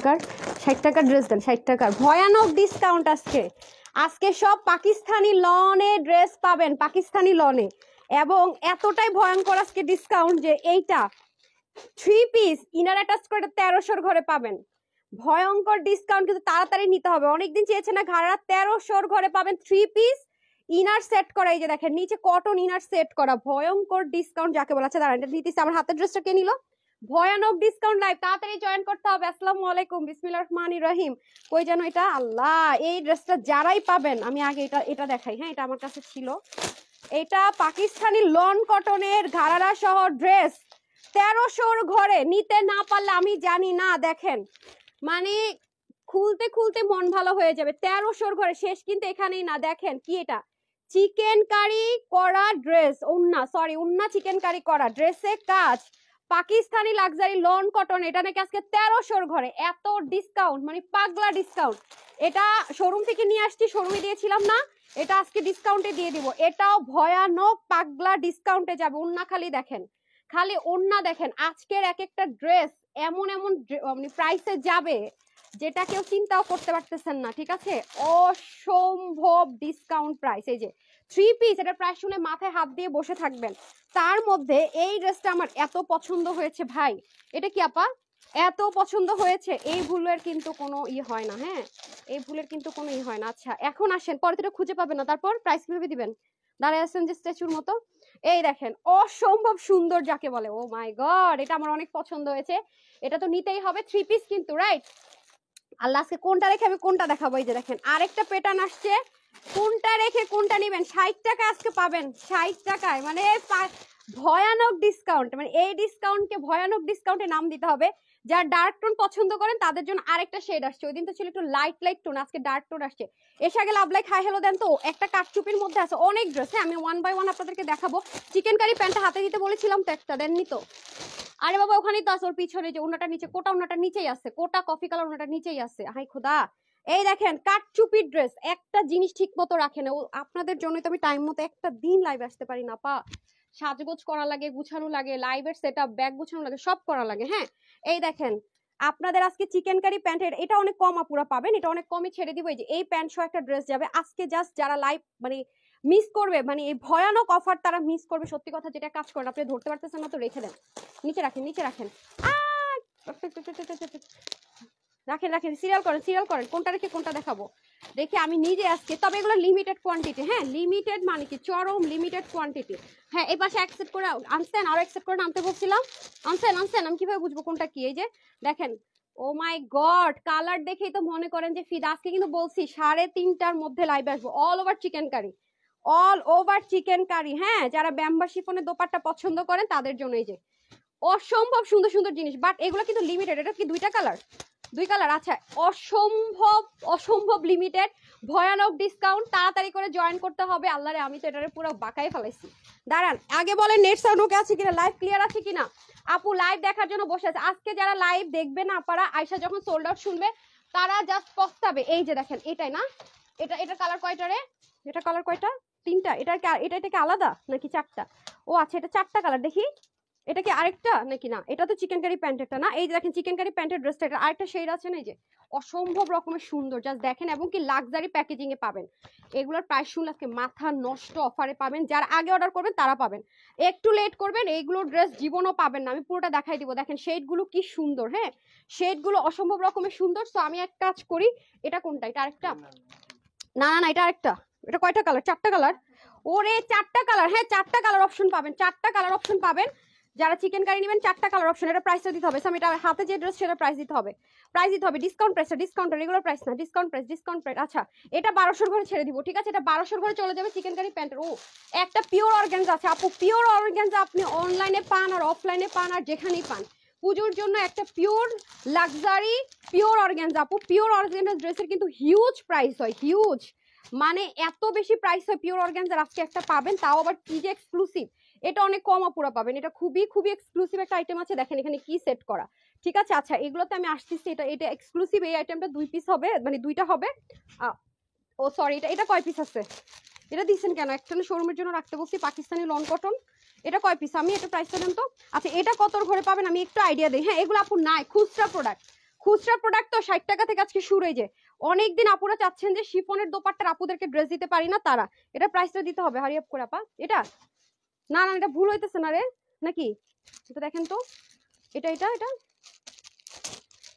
টাকার 60 টাকার ড্রেস দেন, 60 টাকার ভয়ানক ডিসকাউন্ট আজকে। আজকে সব পাকিস্তানি লনে ড্রেস পাবেন, পাকিস্তানি লনে, এবং এতটাই ভয়ঙ্কর আজকে ডিসকাউন্ট যে এইটা 3 পিস ইনার অ্যাটাচ করে 1300 ঘরে পাবেন। ভয়ঙ্কর ডিসকাউন্ট, কিন্তু তাড়াতাড়ি নিতে হবে। অনেকদিন চেয়েছে না ঘাড়া, 1300 ঘরে পাবেন 3 পিস ইনার সেট করা। এই যে দেখেন নিচে কটন ইনার সেট করা, ভয়ঙ্কর ডিসকাউন্ট যাকে বলা আছে। দাঁড়ান, এটা নিতেছি। আমার হাতের ড্রেসটা কে নিল? ভয়ানক ডিসকাউন্ট লাইভ, তাড়াতাড়ি জয়েন করতে হবে। আসসালামু আলাইকুম, বিসমিল্লাহির রহমানির রহিম। কই যেন এটা, আল্লাহ, এই ড্রেসটা যারাই পাবেন, আমি আগে এটা দেখাই। হ্যাঁ, এটা আমার কাছে ছিল। এটা পাকিস্তানি লন কটনের ঘাড়া সহ ড্রেস 1300 ঘরে। নিতে না পারলে আমি জানি না। দেখেন মানে খুলতে খুলতে মন ভালো হয়ে যাবে। 1300 ঘরে শেষ কিন্তু এখানেই না। দেখেন কি এটা, চিকেন কারি করা ড্রেস, উন্না চিকেন কারি করা ড্রেসে কাজ, পাকিস্তানি লাক্সারি লন কটন। এটা নাকি আজকে 1300 ঘরে। এত ডিসকাউন্ট, মানে পাগলা ডিসকাউন্ট। এটা শোরুম থেকে নিয়ে আসছি, শোরুমে দিয়েছিলাম না, এটা আজকে ডিসকাউন্টে দিয়ে দিব। এটাও ভয়ানক পাগলা ডিসকাউন্টে যাবে। উন্না খালি দেখেন, খালি ওন্না দেখেন। আজকের এক একটা ড্রেস এমন এমন মানে প্রাইসে যাবে যেটা কেউ চিন্তাও করতে পারতেছেন না। ঠিক আছে, অসম্ভব ডিসকাউন্ট প্রাইস। এই যে 3 পিস, এটা প্রাইস শুনে মাথায় হাত দিয়ে বসে থাকবেন। তার মধ্যে এই ড্রেসটা আমার এত পছন্দ হয়েছে ভাই। এটা কি আপা এত পছন্দ হয়েছে, এই ভুলের কিন্তু কোনো হয় না। হ্যাঁ, এই ভুলের কিন্তু কোনো হয় না। আচ্ছা এখন আসেন, পরে তো খুঁজে পাবেন না, তারপর প্রাইস কিভাবে দিবেন? দাঁড়ায় আছেন যে স্ট্যাচুর মতো। এই দেখেন অসম্ভব সুন্দর যাকে বলে। ও মাই গড, এটা আমার অনেক পছন্দ হয়েছে। এটা তো নিতেই হবে। 3 পিস কিন্তু, রাইট? আল্লাহ, আজকে কোনটা রেখে আমি কোনটা দেখাবো। এই যে দেখেন আরেকটা প্যাটার্ন আসছে, কোনটা রেখে কোনটা নেবেন। 60 টাকা আজকে পাবেন, 60 টাকায়, মানে ভয়ানক ডিসকাউন্ট। মানে এই ডিসকাউন্টকে ভয়ানক ডিসকাউন্টে নাম দিতে হবে। যারা ডার্ক টোন পছন্দ করেন তাদের জন্য আরেকটা শেড আসছে। ওই দিন তো ছিল একটু লাইট টোন, আজকে ডার্ক টোন আসছে। এসে গেলে আবলাই খাই হ্যালো দেন তো। একটা কাটচুপির মধ্যে আছে অনেক ড্রেস। হ্যাঁ, আমি 1 বাই 1 আপনাদেরকে দেখাবো। চিকেন কারি প্যান্টটা হাতে দিতে বলেছিলাম তো, একটা দেননি তো। আরে বাবা, ওখানেই তো আছে, ওর পিছনে যে ওনাটা নিচে, কোটা ওনাটা নিচেই আছে, কোটা কফি কালার ওনাটা নিচেই আছে। হাই খোদা, এই দেখেন কাটচুপির ড্রেস। একটা জিনিস ঠিক মতো রাখে না। আপনাদের জন্যই তো আমি টাইম মতো একটা দিন লাইভ আসতে পারি না পা। সাজগোজ করা লাগে, গুছানো লাগে, লাইভের সেট আপ, ব্যাগ গুছানো লাগে, সব করা লাগে। হ্যাঁ, এই দেখেন আপনাদের আজকে চিকেন কারি প্যান্টের, এটা অনেক কম আপুরা পাবেন, এটা অনেক কমই ছেড়ে দিব। এই যে এই প্যান্ট সহ একটা ড্রেস যাবে আজকে। জাস্ট যারা লাইভ মানে মিস করবে, মানে এই ভয়ানক অফার তারা মিস করবে। সত্যি কথা যেটা কাজ করেন, আপনি ধরতে পারতেছেন না তো রেখে দেন, নিচে রাখেন, নিচে রাখেন, রাখেন রাখেন, সিরিয়াল করেন কোনটা রেখে কোনটা দেখাবো। দেখি আমি নিজে আজকে, তবে এগুলো লিমিটেড কোয়ান্টিটি। হ্যাঁ, লিমিটেড মানে কি চরম লিমিটেড কোয়ান্টিটি। হ্যাঁ, এই পাশে অ্যাকসেপ্ট করে আনছেন, আরো অ্যাকসেপ্ট করে আনতে বলছিলাম। আনছেন, আমি কিভাবে বুঝবো কোনটা কি? এই যে দেখেন, ও মাই গড, কালার দেখেই তো মনে করেন যে ফিদা। আজকে কিন্তু বলছি 3:30টার মধ্যে লাইভ আসবো। All over chikankari, all over chikankari. হ্যাঁ, যারা ব্যাম্বা শিফনের দোপাট্টা পছন্দ করেন তাদের জন্য এই যে অসম্ভব সুন্দর সুন্দর জিনিস। বাট এগুলো কিন্তু লিমিটেড। এটা কি 2টা কালার? 2 কালার। আচ্ছা, অসম্ভব লিমিটেড, ভয়ানক ডিসকাউন্ট। তাড়াতাড়ি করে জয়েন করতে হবে। আল্লাহরে, আমি তো এটারে পুরো বাঁকাই ফেলাইছি। দাঁড়ান, আগে বলেন নেট সাউন্ড ওকে আছে কিনা, লাইভ ক্লিয়ার আছে কিনা। আপু লাইভ দেখার জন্য বসে আছে। আজকে যারা লাইভ দেখবে না আপনারা, আয়শা যখন সোল্ড আউট শুনবে তারা জাস্ট পস্তাবে। এই যে দেখেন, এটাই না, এটা কালার কয়টা রে? এটা কালার কয়টা? 3টা। এটা কি আলাদা নাকি 4টা? ও আচ্ছা, এটা 4টা কালার। দেখি এটা কি আরেকটা নাকি না? এটা তো চিকেন কারি প্যান্টেরটা না? এই যে দেখেন চিকেন কারি প্যান্টের ড্রেসটা, এটা আরেকটা শেড আছে না? এই যে অসম্ভব রকমের সুন্দর, জাস্ট দেখেন। এবং কি লাক্সারি প্যাকেজিং এ পাবেন। এগুলোর প্রাইস শুনলে আজকে মাথা নষ্ট অফারে পাবেন। যারা আগে অর্ডার করবেন তারা পাবেন, একটু লেট করবেন এইগুলো ড্রেস জীবনও পাবেন না। আমি পুরোটা দেখাই দিব। দেখেন শেডগুলো কি সুন্দর। হ্যাঁ, শেডগুলো অসম্ভব রকমের সুন্দর। সো আমি এক কাজ করি, এটা কোনটা? এটা আরেকটা? না না না, এটা আরেকটা। এটা কয়টা কালার? 4টা কালার। ওরে 4টা কালার। হ্যাঁ, 4টা কালার অপশন পাবেন, 4টা কালার অপশন পাবেন। যারা চিকেন কারি নেবেন 4টা কালার অপশন। এটা প্রাইসটা দিতে হবে। আমি এটা হাতে যে ড্রেস সেটা প্রাইস দিতে হবে, ডিসকাউন্ট প্রাইসটা, ডিসকাউন্ট, রেগুলার প্রাইস না, ডিসকাউন্ট প্রাইস। আচ্ছা, এটা 1200 ঘরে ছেড়ে দিব। ঠিক আছে, এটা 1200 ঘরে চলে যাবে চিকেন কারি প্যান্টের। ও একটা পিওর অর্গানজা আছে আপু, পিওর অর্গানজা আপনি অনলাইনে পান আর অফলাইনে পান আর যেখানেই পান। পুজোর জন্য একটা পিওর লাক্সারি পিওর অর্গানজা আপু। পিওর অর্গানজা ড্রেসের কিন্তু হিউজ প্রাইস হয়, হিউজ, মানে এত বেশি প্রাইস হয় পিওর অর্গানজার। আজকে একটা পাবেন, তাও আবার কি যে এক্সক্লুসিভ। এটা অনেক কম আপুরা পাবেন। এটা খুবই এক্সক্লুসিভ একটা আইটেম আছে। দেখেন এখানে কি সেট করা। ঠিক আছে, আচ্ছা এগুলোতে আমি আসতেছি। এটা এক্সক্লুসিভ। এই আইটেমটা 2 পিস হবে, মানে 2টা হবে। ও সরি, এটা কয় পিস আছে? এটা দিচ্ছেন কেন? একটা শোরুমের জন্য রাখতে বলছি, পাকিস্তানি লন কটন। এটা কয় পিস? আমি এটা প্রাইসটা দেন তো। আচ্ছা, এটা কতর ঘরে পাবেন আমি একটু আইডিয়া দিই। হ্যাঁ, এগুলো আপু নাই, খুচরা প্রোডাক্ট, খুচরা প্রোডাক্ট তো 60 টাকা থেকে আজকে শুরু। এই যে অনেকদিন আপুরা চাচ্ছেন যে শিফনের দোপাট্টার আপুদেরকে ড্রেস দিতে পারি না, তারা এটা প্রাইসটা দিতে হবে। হারি আপ করে আপা, এটা না না এটা ভুল হইতেছে না রে নাকি? এটা দেখেন তো, এটা এটা এটা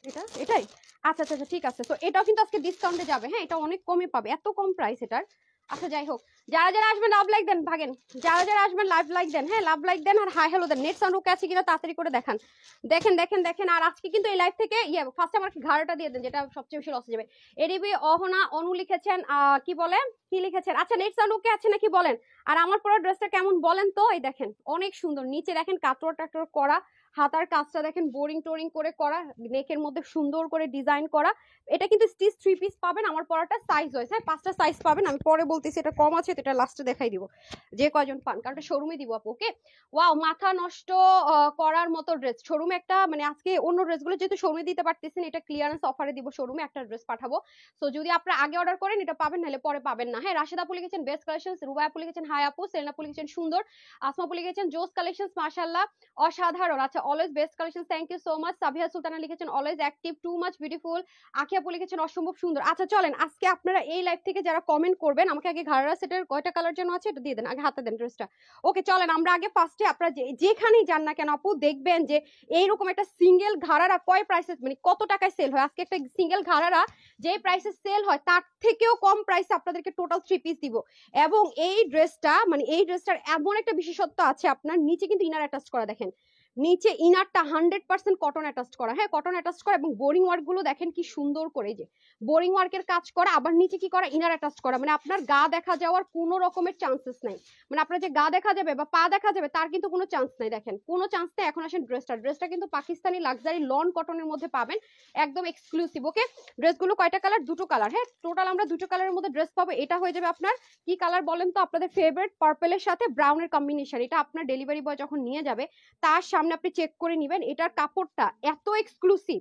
এটা এটাই। আচ্ছা আচ্ছা আচ্ছা ঠিক আছে। তো এটাও কিন্তু আজকে ডিসকাউন্টে যাবে। হ্যাঁ, এটা অনেক কমে পাবে, এত কম প্রাইস এটার। আচ্ছা যাই হোক, যারা যারা আসবেন লাভ লাইক দেন, ভাগেন। যারা যারা আসবেন লাইভ লাইক দেন, হ্যাঁ লাভ লাইক দেন আর হাই হ্যালো দেন। নেট সাউন্ড ওকে আছে কিনা তাড়াতাড়ি করে দেখান। দেখেন দেখেন দেখেন। আর আজকে কিন্তু এই লাইভ থেকে ফার্স্টে আমার ঘাড়টা দিয়ে দেন, যেটা সবচেয়ে বেশি লসে যাবে। এডিবি অহনা অনু লিখেছেন, কি বলে কি লিখেছেন? আচ্ছা নেট সাউন্ড ওকে আছে নাকি বলেন। আর আমার পরা ড্রেসটা কেমন বলেন তো। এই দেখেন অনেক সুন্দর, নিচে দেখেন কাটওয়ার টাটওয়ার করা, হাতার কাজটা দেখেন বোরিং টোরিং করে করা, নেকের মধ্যে সুন্দর করে ডিজাইন করা। এটা কিন্তু স্টিচ 3 পিস পাবেন। আমার পরাটা সাইজ হয়েছে, হ্যাঁ 5টা সাইজ পাবেন। আমি পরে বলতেছি এটা কম আছে, তো এটা লাস্টে দেখাই দিব যে কয়জন পান, কারণ এটা শোরুমে দিব আপু। ওকে ওয়াও, মাথা নষ্ট করার মতো ড্রেস। শোরুমে একটা মানে আজকে অন্য ড্রেসগুলো যেহেতু শোরুমে দিতে পারতেছেন, এটা ক্লিয়ারেন্স অফারে দিব। শোরুমে একটা ড্রেস পাঠাবো, সো যদি আপনারা আগে অর্ডার করেন এটা পাবেন, নাহলে পরে পাবেন না। হ্যাঁ রাশেদা আপু লিখেছেন বেস্ট কালেকশনস, রুবা আপু লিখেছেন হাই আপু, সেরেনা আপু লিখেছেন সুন্দর, আসমা আপু লিখেছেন জোস কালেকশনস মাশাআল্লাহ অসাধারণ। আচ্ছা always best collection, thank you so much. Sabiha Sultana লিখেছেন always active, too much beautiful. Akhi আপু লিখেছেন অসম্ভব সুন্দর। আচ্ছা চলেন আজকে আপনারা এই লাইভ থেকে যারা কমেন্ট করবেন, আমাকে আগে ঘাড়া সেটের কয়টা কালার যেন আছে এটা দিয়ে দেন, আগে হাতে দেন ড্রেসটা। ওকে চলেন আমরা আগে ফার্স্টে আপনারা যেখানেই যান না কেন আপু, দেখবেন যে এইরকম একটা সিঙ্গেল ঘাড়ারা কয় প্রাইসে মানে কত টাকায় সেল হয়। আজকে একটা সিঙ্গেল ঘাড়ারা যে প্রাইসে সেল হয় তার থেকেও কম প্রাইসে আপনাদেরকে টোটাল 3 পিস দিব। এবং এই ড্রেসটা মানে এই ড্রেসটার এমন একটা বিশেষত্ব আছে, আপনার নিচে কিন্তু ইনার অ্যাটাচ করা, দেখেন নিচে ইনারটা 100% কটন অ্যাটাচ করা। হ্যাঁ কটন অ্যাটাচ করা, এবং বোরিং ওয়ার্ক গুলো দেখেন কি সুন্দর করে, যে বোরিং ওয়ার্কের কাজ করা, আবার নিচে কি করা ইনার অ্যাটাচ করা। মানে আপনার গা দেখা যাওয়ার কোনো রকমের চান্সেস নাই, মানে আপনার যে গা দেখা যাবে বা পা দেখা যাবে তার কিন্তু কোনো চান্স নাই। দেখেন কোনো চান্স নেই। এখন আসেন ড্রেসটা কিন্তু পাকিস্তানি লাক্সারি লন কটনের মধ্যে পাবেন, একদম এক্সক্লুসিভ। ওকে ড্রেসগুলো কয়টা কালার? দুটো কালার। হ্যাঁ টোটাল আমরা দুটো কালারের মধ্যে ড্রেস পাবো। এটা হয়ে যাবে আপনার কি কালার বলেন তো, আপনাদের ফেভারিট পার্পলের সাথে ব্রাউনের কম্বিনেশন। এটা আপনার ডেলিভারি বয় যখন নিয়ে যাবে তার সামনে আপনি চেক করে নেবেন। এটার কাপড়টা এত এক্সক্লুসিভ,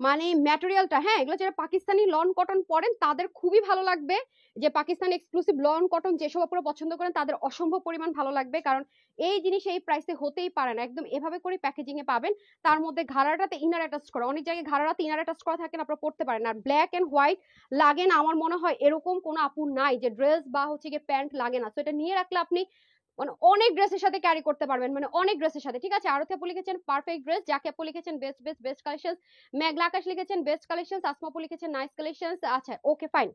মানে ম্যাটেরিয়ালটা, হ্যাঁ এগুলো যারা পাকিস্তানি লন কটন পরেন তাদের খুবই ভালো লাগবে। যে পাকিস্তানি এক্সক্লুসিভ লন কটন যেসব আপনারা পছন্দ করেন তাদের অসম্ভব পরিমাণ ভালো লাগবে, কারণ এই জিনিস এই প্রাইসে হতেই পারে না। একদম এভাবে করে প্যাকেজিং এ পাবেন। তার মধ্যে ঘাড়াটাতে ইনার অ্যাটাচ করা, অনেক জায়গায় ঘাড়াটাতে ইনার অ্যাটাচ করা থাকে না, আপনারা পড়তে পারেন। আর ব্ল্যাক এন্ড হোয়াইট লাগে না, আমার মনে হয় এরকম কোনো আপু নাই যে ড্রেস বা হচ্ছে গিয়ে প্যান্ট লাগে না। তো এটা নিয়ে রাখলে আপনি মানে অনেক ড্রেসের সাথে ক্যারি করতে পারবেন, মানে অনেক ড্রেসের সাথে। ঠিক আছে, আরতি আপু লিখেছেন পারফেক্ট ড্রেস, জাকি আপু লিখেছেন বেস্ট বেস্ট বেস্ট কালেকশন, মেঘলা আকাশ লিখেছেন বেস্ট কালেকশন, আসমা আপু লিখেছেন নাইস কালেকশন। আচ্ছা ওকে ফাইন।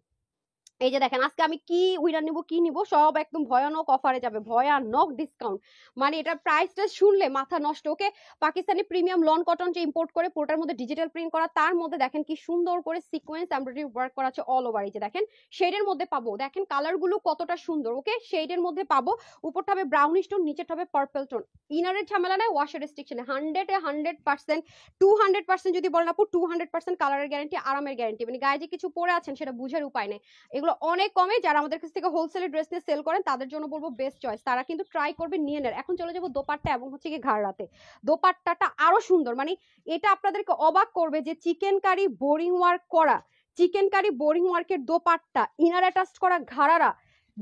এই যে দেখেন আজকে আমি কি উইনার নিব কি নিব, সব একদম ভয়ানক অফারে যাবে, ভয়ানক ডিসকাউন্ট। মানে এটার প্রাইসটা শুনলে মাথা নষ্ট। ওকে পাকিস্তানি প্রিমিয়াম লন কটন যে ইম্পোর্ট করে, পুরোটার মধ্যে ডিজিটাল প্রিন্ট করা, তার মধ্যে দেখেন কি সুন্দর করে সিকোয়েন্স এমব্রয়ডারি ওয়ার্ক করা আছে অল ওভার। এই যে দেখেন শেডের মধ্যে পাবো, দেখেন কালার গুলো কতটা সুন্দর। ওকে শেডের মধ্যে পাবো, উপরটা হবে ব্রাউনিশ টোন, নিচেটা হবে পার্পল টোন। ইনারের ঝামেলা নাই, ওয়াশের রেস্ট্রিকশন 100% 200% যদি বলেন আপু 200% কালারের গ্যারান্টি, আরামের গ্যারান্টি। মানে গায়ে যে কিছু পরে আছেন সেটা বুঝার উপায় নেই। এগুলো অনেক কমে, যারা আমাদের কাছ থেকে হোলসেলে ড্রেস নিয়ে সেল করেন তাদের জন্য বলবো বেস্ট চয়েস, তারা কিন্তু ট্রাই করবে নিয়ে নেন। এখন চলে যাবো দোপাট্টা এবং হচ্ছে কি ঘাড়রাতে। দোপাট্টাটা আরো সুন্দর, মানে এটা আপনাদেরকে অবাক করবে যে চিকেন কারি বোরিং ওয়ার্ক করা, চিকেন কারি বোরিং ওয়ার্কের দোপাট্টা, ইনার অ্যাটাচ করা ঘাড়ারা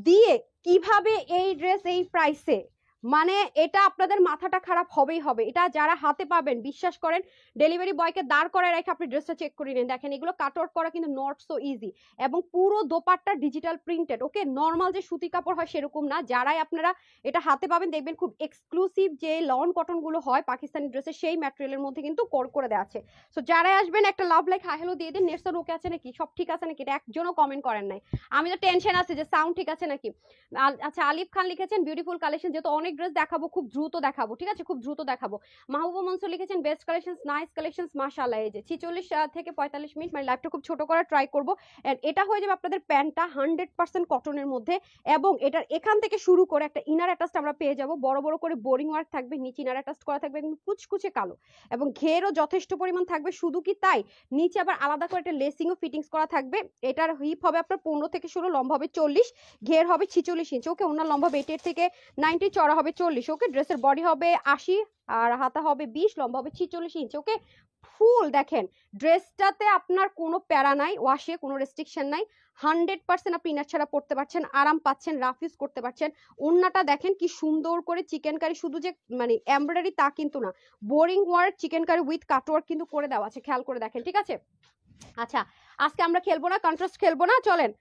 দিয়ে কিভাবে এই ড্রেস এই প্রাইসে, মানে এটা আপনাদের মাথাটা খারাপ হবেই হবে। এটা যারা হাতে পাবেন বিশ্বাস করেন, ডেলিভারি বয়কে দাঁড় করায় রেখে আপনি ড্রেসটা চেক করে নিন। দেখেন এগুলো কাট আউট করা কিন্তু নট সো ইজি, এবং পুরো দোপাট্টা ডিজিটাল প্রিন্টেড। ওকে নর্মাল যে সুতি কাপড় হয় সেরকম না। যারাই আপনারা এটা হাতে পাবেন দেখবেন খুব এক্সক্লুসিভ যে লন কটন গুলো হয় পাকিস্তানি ড্রেসে, সেই ম্যাটেরিয়ালের মধ্যে কিন্তু কোর করে দেওয়া আছে। সো যারাই আসবেন একটা লাভ লাইক হাই হ্যালো দিয়ে দিন। নেটসন ওকে আছে নাকি, সব ঠিক আছে নাকি, এটা একজনও কমেন্ট করেন নাই, আমি তো টেনশন আছে যে সাউন্ড ঠিক আছে নাকি। আচ্ছা আলিফ খান লিখেছেন বিউটিফুল কালেকশন, যেহেতু অনেক ড্রেস দেখাবো খুব দ্রুত দেখাবো, ঠিক আছে খুব দ্রুত দেখাবো। মাহবুবা মনসুর লিখেছেন বেস্ট কালেকশনস নাইস কালেকশনস মাশাআল্লাহ। এই যে 46 থেকে 45 মিনিট, মানে লাইভটা খুব ছোট করার ট্রাই করবো। এন্ড এটা হয়ে যাবে আপনাদের প্যান্টটা 100% কটনের মধ্যে, এবং এটার এখান থেকে শুরু করে একটা ইনার অ্যাটাচ আমরা পেয়ে যাব, বড় বড় করে বোরিং ওয়ার্ক থাকবে, নিচে ইনার অ্যাটাচ করা থাকবে একদম কুচকুচে কালো, এবং ঘেরও যথেষ্ট পরিমাণ থাকবে। শুধু কি তাই, নিচে আবার আলাদা করে একটা লেসিং ও ফিটিংস করা থাকবে। এটার হিপ হবে আপনার 15 থেকে শুরু, লম্বা হবে 40, ঘের হবে 46 ইঞ্চি। ওকে ওনার লম্বা হবে 88 থেকে 90, চড়া হবে 40। ওকে ড্রেসের বডি হবে 80 আর হাতা হবে 20, লম্বা হবে 46 ইঞ্চি। ওকে ফুল দেখেন ড্রেসটাতে আপনার কোনো প্যারা নাই, ওয়াশে কোনো রেস্ট্রিকশন নাই, 100% আপনি ইনার ছাড়া পড়তে পারছেন, আরাম পাচ্ছেন, রাফ ইউজ করতে পারছেন। ওড়নাটা দেখেন কি সুন্দর করে চিকেন কারি, শুধু যে মানে এমব্রয়ডারি তা কিন্তু না, boring work chikankari with cutwork কিন্তু করে দেওয়া আছে, খেয়াল করে দেখেন, ঠিক আছে। আচ্ছা আজকে আমরা খেলবো না কন্ট্রাস্ট, খেলবো না, চলেন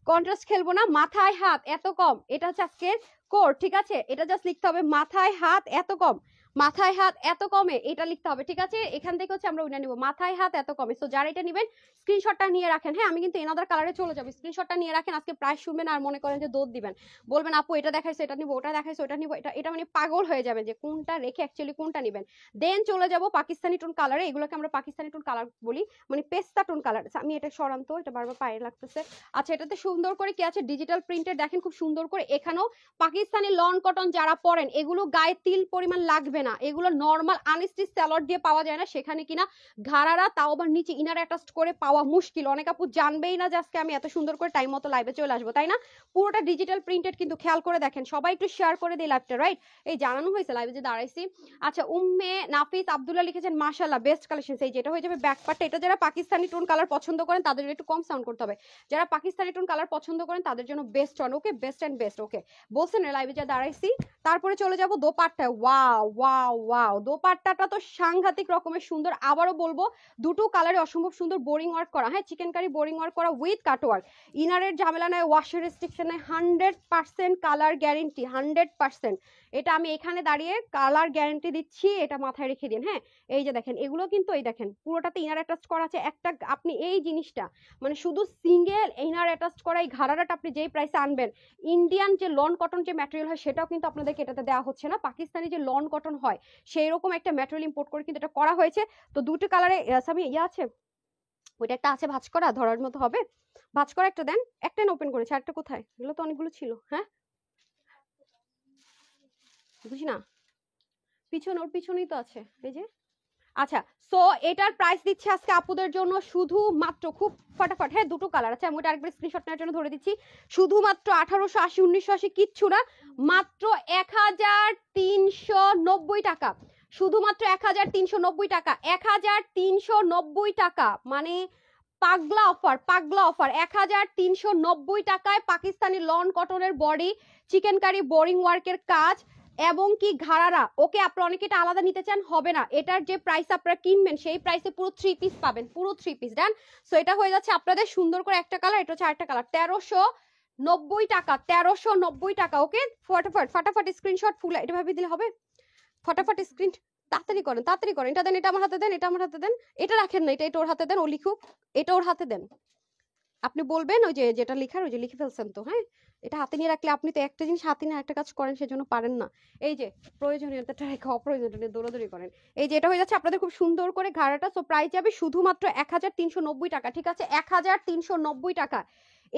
কন্ট্রাস্ট খেলবো না। মাথায় হাত এত কম, এটা হচ্ছে আজকের কোড, ঠিক আছে। এটা জাস্ট লিখতে হবে মাথায় হাত এত কম, মাথায় হাত এত কমে, এটা লিখতে হবে, ঠিক আছে। এখান থেকে হচ্ছে আমরা ওইটা নিব, মাথায় হাত এত কমে। সো যারা এটা নেবেন স্ক্রিনশটটা নিয়ে রাখেন। হ্যাঁ আমি কিন্তু এনাদার কালারে চলে যাবো, স্ক্রিনশটটা নিয়ে রাখেন। আজকে প্রাইস শুনবেন আর মনে করেন যে দৌড় দিবেন, বলবেন আপু এটা দেখাইছে এটা নিবো, ওটা দেখাইছে ওটা নিবো, এটা এটা মানে পাগল হয়ে যাবে যে কোনটা রেখে অ্যাকচুয়ালি কোনটা নেবেন। দেন চলে যাব পাকিস্তানি টোন কালারে, এগুলোকে আমরা পাকিস্তানি টোন কালার বলি, মানে পেস্তা টোন কালার। আমি এটা সরান্ত, এটা বারবার পায়ে লাগতেছে। আচ্ছা এটাতে সুন্দর করে কি আছে, ডিজিটাল প্রিন্টের দেখেন খুব সুন্দর করে। এখানেও পাকিস্তানি লন কটন যারা পরেন, এগুলো গায়ে তিল পরিমাণ লাগবে না, এগুলো নর্মাল আনস্টিচ স্যালড দিয়ে পাওয়া যায় না, সেখানে কিনা ঘাড়ারা তাও আবার নিচে ইনার অ্যাটাচড করে পাওয়া মুশকিল। অনেক আপু জানবেই না যে আজকে আমি এত সুন্দর করে টাইম মতো লাইভে চলে আসবো, তাই না। পুরোটা ডিজিটাল প্রিন্টেড কিন্তু, খেয়াল করে দেখেন। সবাই একটু শেয়ার করে দিই লাইভটা, রাইট। এই জানানো হয়েছে লাইভে যে দাঁড়াইছি। আচ্ছা উম্মে নাফিস আব্দুল্লাহ লিখেছেন মাশাআল্লাহ বেস্ট কালেকশন। এই যেটা হয়ে যাবে ব্যাক পার্টটা, এটা যারা পাকিস্তানি টোন কালার পছন্দ করেন তাদের একটু কম সাউন্ড করতে হবে, যারা পাকিস্তানি টোন কালার পছন্দ করেন তাদের জন্য best on, okay, best and best, okay বলছেন লাইভে যা দাঁড়াইছি। তারপরে চলে যাব দোপাট্টা, ওয়াও ওয়াও ওয়াও, দোপাট্টাটা তো সাংঘাতিক রকমের সুন্দর। আবারও বলবো দুটো কালারে অসম্ভব সুন্দর বোরিং ওয়ার্ক করা, হ্যাঁ চিকেন কারি বোরিং ওয়ার্ক করা উইথ কাট ওয়ার্ক, ইনারের ঝামেলা নাই, ওয়াশের রেস্ট্রিকশন নাই, 100% কালার গ্যারেন্টি, 100%। এটা আমি এখানে দাঁড়িয়ে কালার গ্যারেন্টি দিচ্ছি, এটা মাথায় রেখে দিন। হ্যাঁ এই যে দেখেন এগুলো কিন্তু, এই দেখেন পুরোটাতে ইনার অ্যাটাচ করা আছে একটা, আপনি এই জিনিসটা মানে শুধু সিঙ্গেল ইনার অ্যাটাচ করা এই ঘাড়াটা আপনি যেই প্রাইসে আনবেন, ইন্ডিয়ান যে লন কটন যে ম্যাটেরিয়াল হয় সেটাও কিন্তু আপনাদেরকে এটাতে দেওয়া হচ্ছে না, পাকিস্তানি যে লন কটন হয় সেই রকম একটা ম্যাটেরিয়াল ইম্পোর্ট করে কিন্তু এটা করা হয়েছে। তো দুটো কালারে সামি ইয়ে আছে, ওইটা একটা আছে ভাঁজ করা, ধরার মতো হবে, ভাঁজ করা একটা দেন, একটা ওপেন করেছে, আরেকটা কোথায়, এগুলো তো অনেকগুলো ছিল। হ্যাঁ বুঝি না, পিছনে, ওর পিছনেই তো আছে এই যে। আচ্ছা সো এটার প্রাইস দিচ্ছে আজকে আপুদের জন্য শুধুমাত্র, খুব ফটাফট, হ্যাঁ দুটো কালার আছে, আমি ওটা আরেকবার স্ক্রিনশট নেওয়ার জন্য ধরে দিচ্ছি, শুধুমাত্র 1880 1980 কিচ্ছু না, মাত্র 1390 টাকা, শুধুমাত্র 1390 টাকা, 1390 টাকা, মানে পাগলা অফার, পাগলা অফার। 1390 টাকায় পাকিস্তানি লন কটনের বডি চিকেন কারি বোরিং ওয়ার্কের কাজ এবং কি ঘাড়ারা, ওকে আপনারা অনেকে এটা আলাদা নিতে চান, হবে না, এটার যে প্রাইস আপনারা কিনবেন সেই প্রাইসে পুরো 3 পিস পাবেন, পুরো 3 পিস ডান। সো এটা হয়ে যাচ্ছে আপনাদের সুন্দর করে একটা কালার, এটা হচ্ছে আরেকটা কালার, 1390 টাকা, 1390 টাকা, ওকে ফটাফট ফটাফট স্ক্রিনশট ফুল এটা ভাবে দিলে হবে, ফটাফট স্ক্রিন তাড়াতাড়ি করেন, তাড়াতাড়ি করেন, এটা দেন, এটা আমার হাতে দেন, এটা আমার হাতে দেন, এটা রাখেন না, এটা ওর হাতে দেন, ও লিখুক, এটা ওর হাতে দেন। আপনি বলবেন ওই যে যেটা লেখার ওই যে লিখে ফেলছেন তো, হ্যাঁ এটা হাতে নিয়ে রাখলে আপনি তো একটা জিনিস হাতে নিয়ে একটা কাজ করেন সেজন্য পারেন না। এই যে প্রয়োজনীয়তাটা রেখে অপ্রয়োজনীয়তা দৌড়াদৌড়ি করেন। এই যে এটা হয়ে যাচ্ছে আপনাদের খুব সুন্দর করে ঘাড়াটা। সো প্রাইস যাবে শুধুমাত্র 1390 টাকা, ঠিক আছে 1390 টাকা।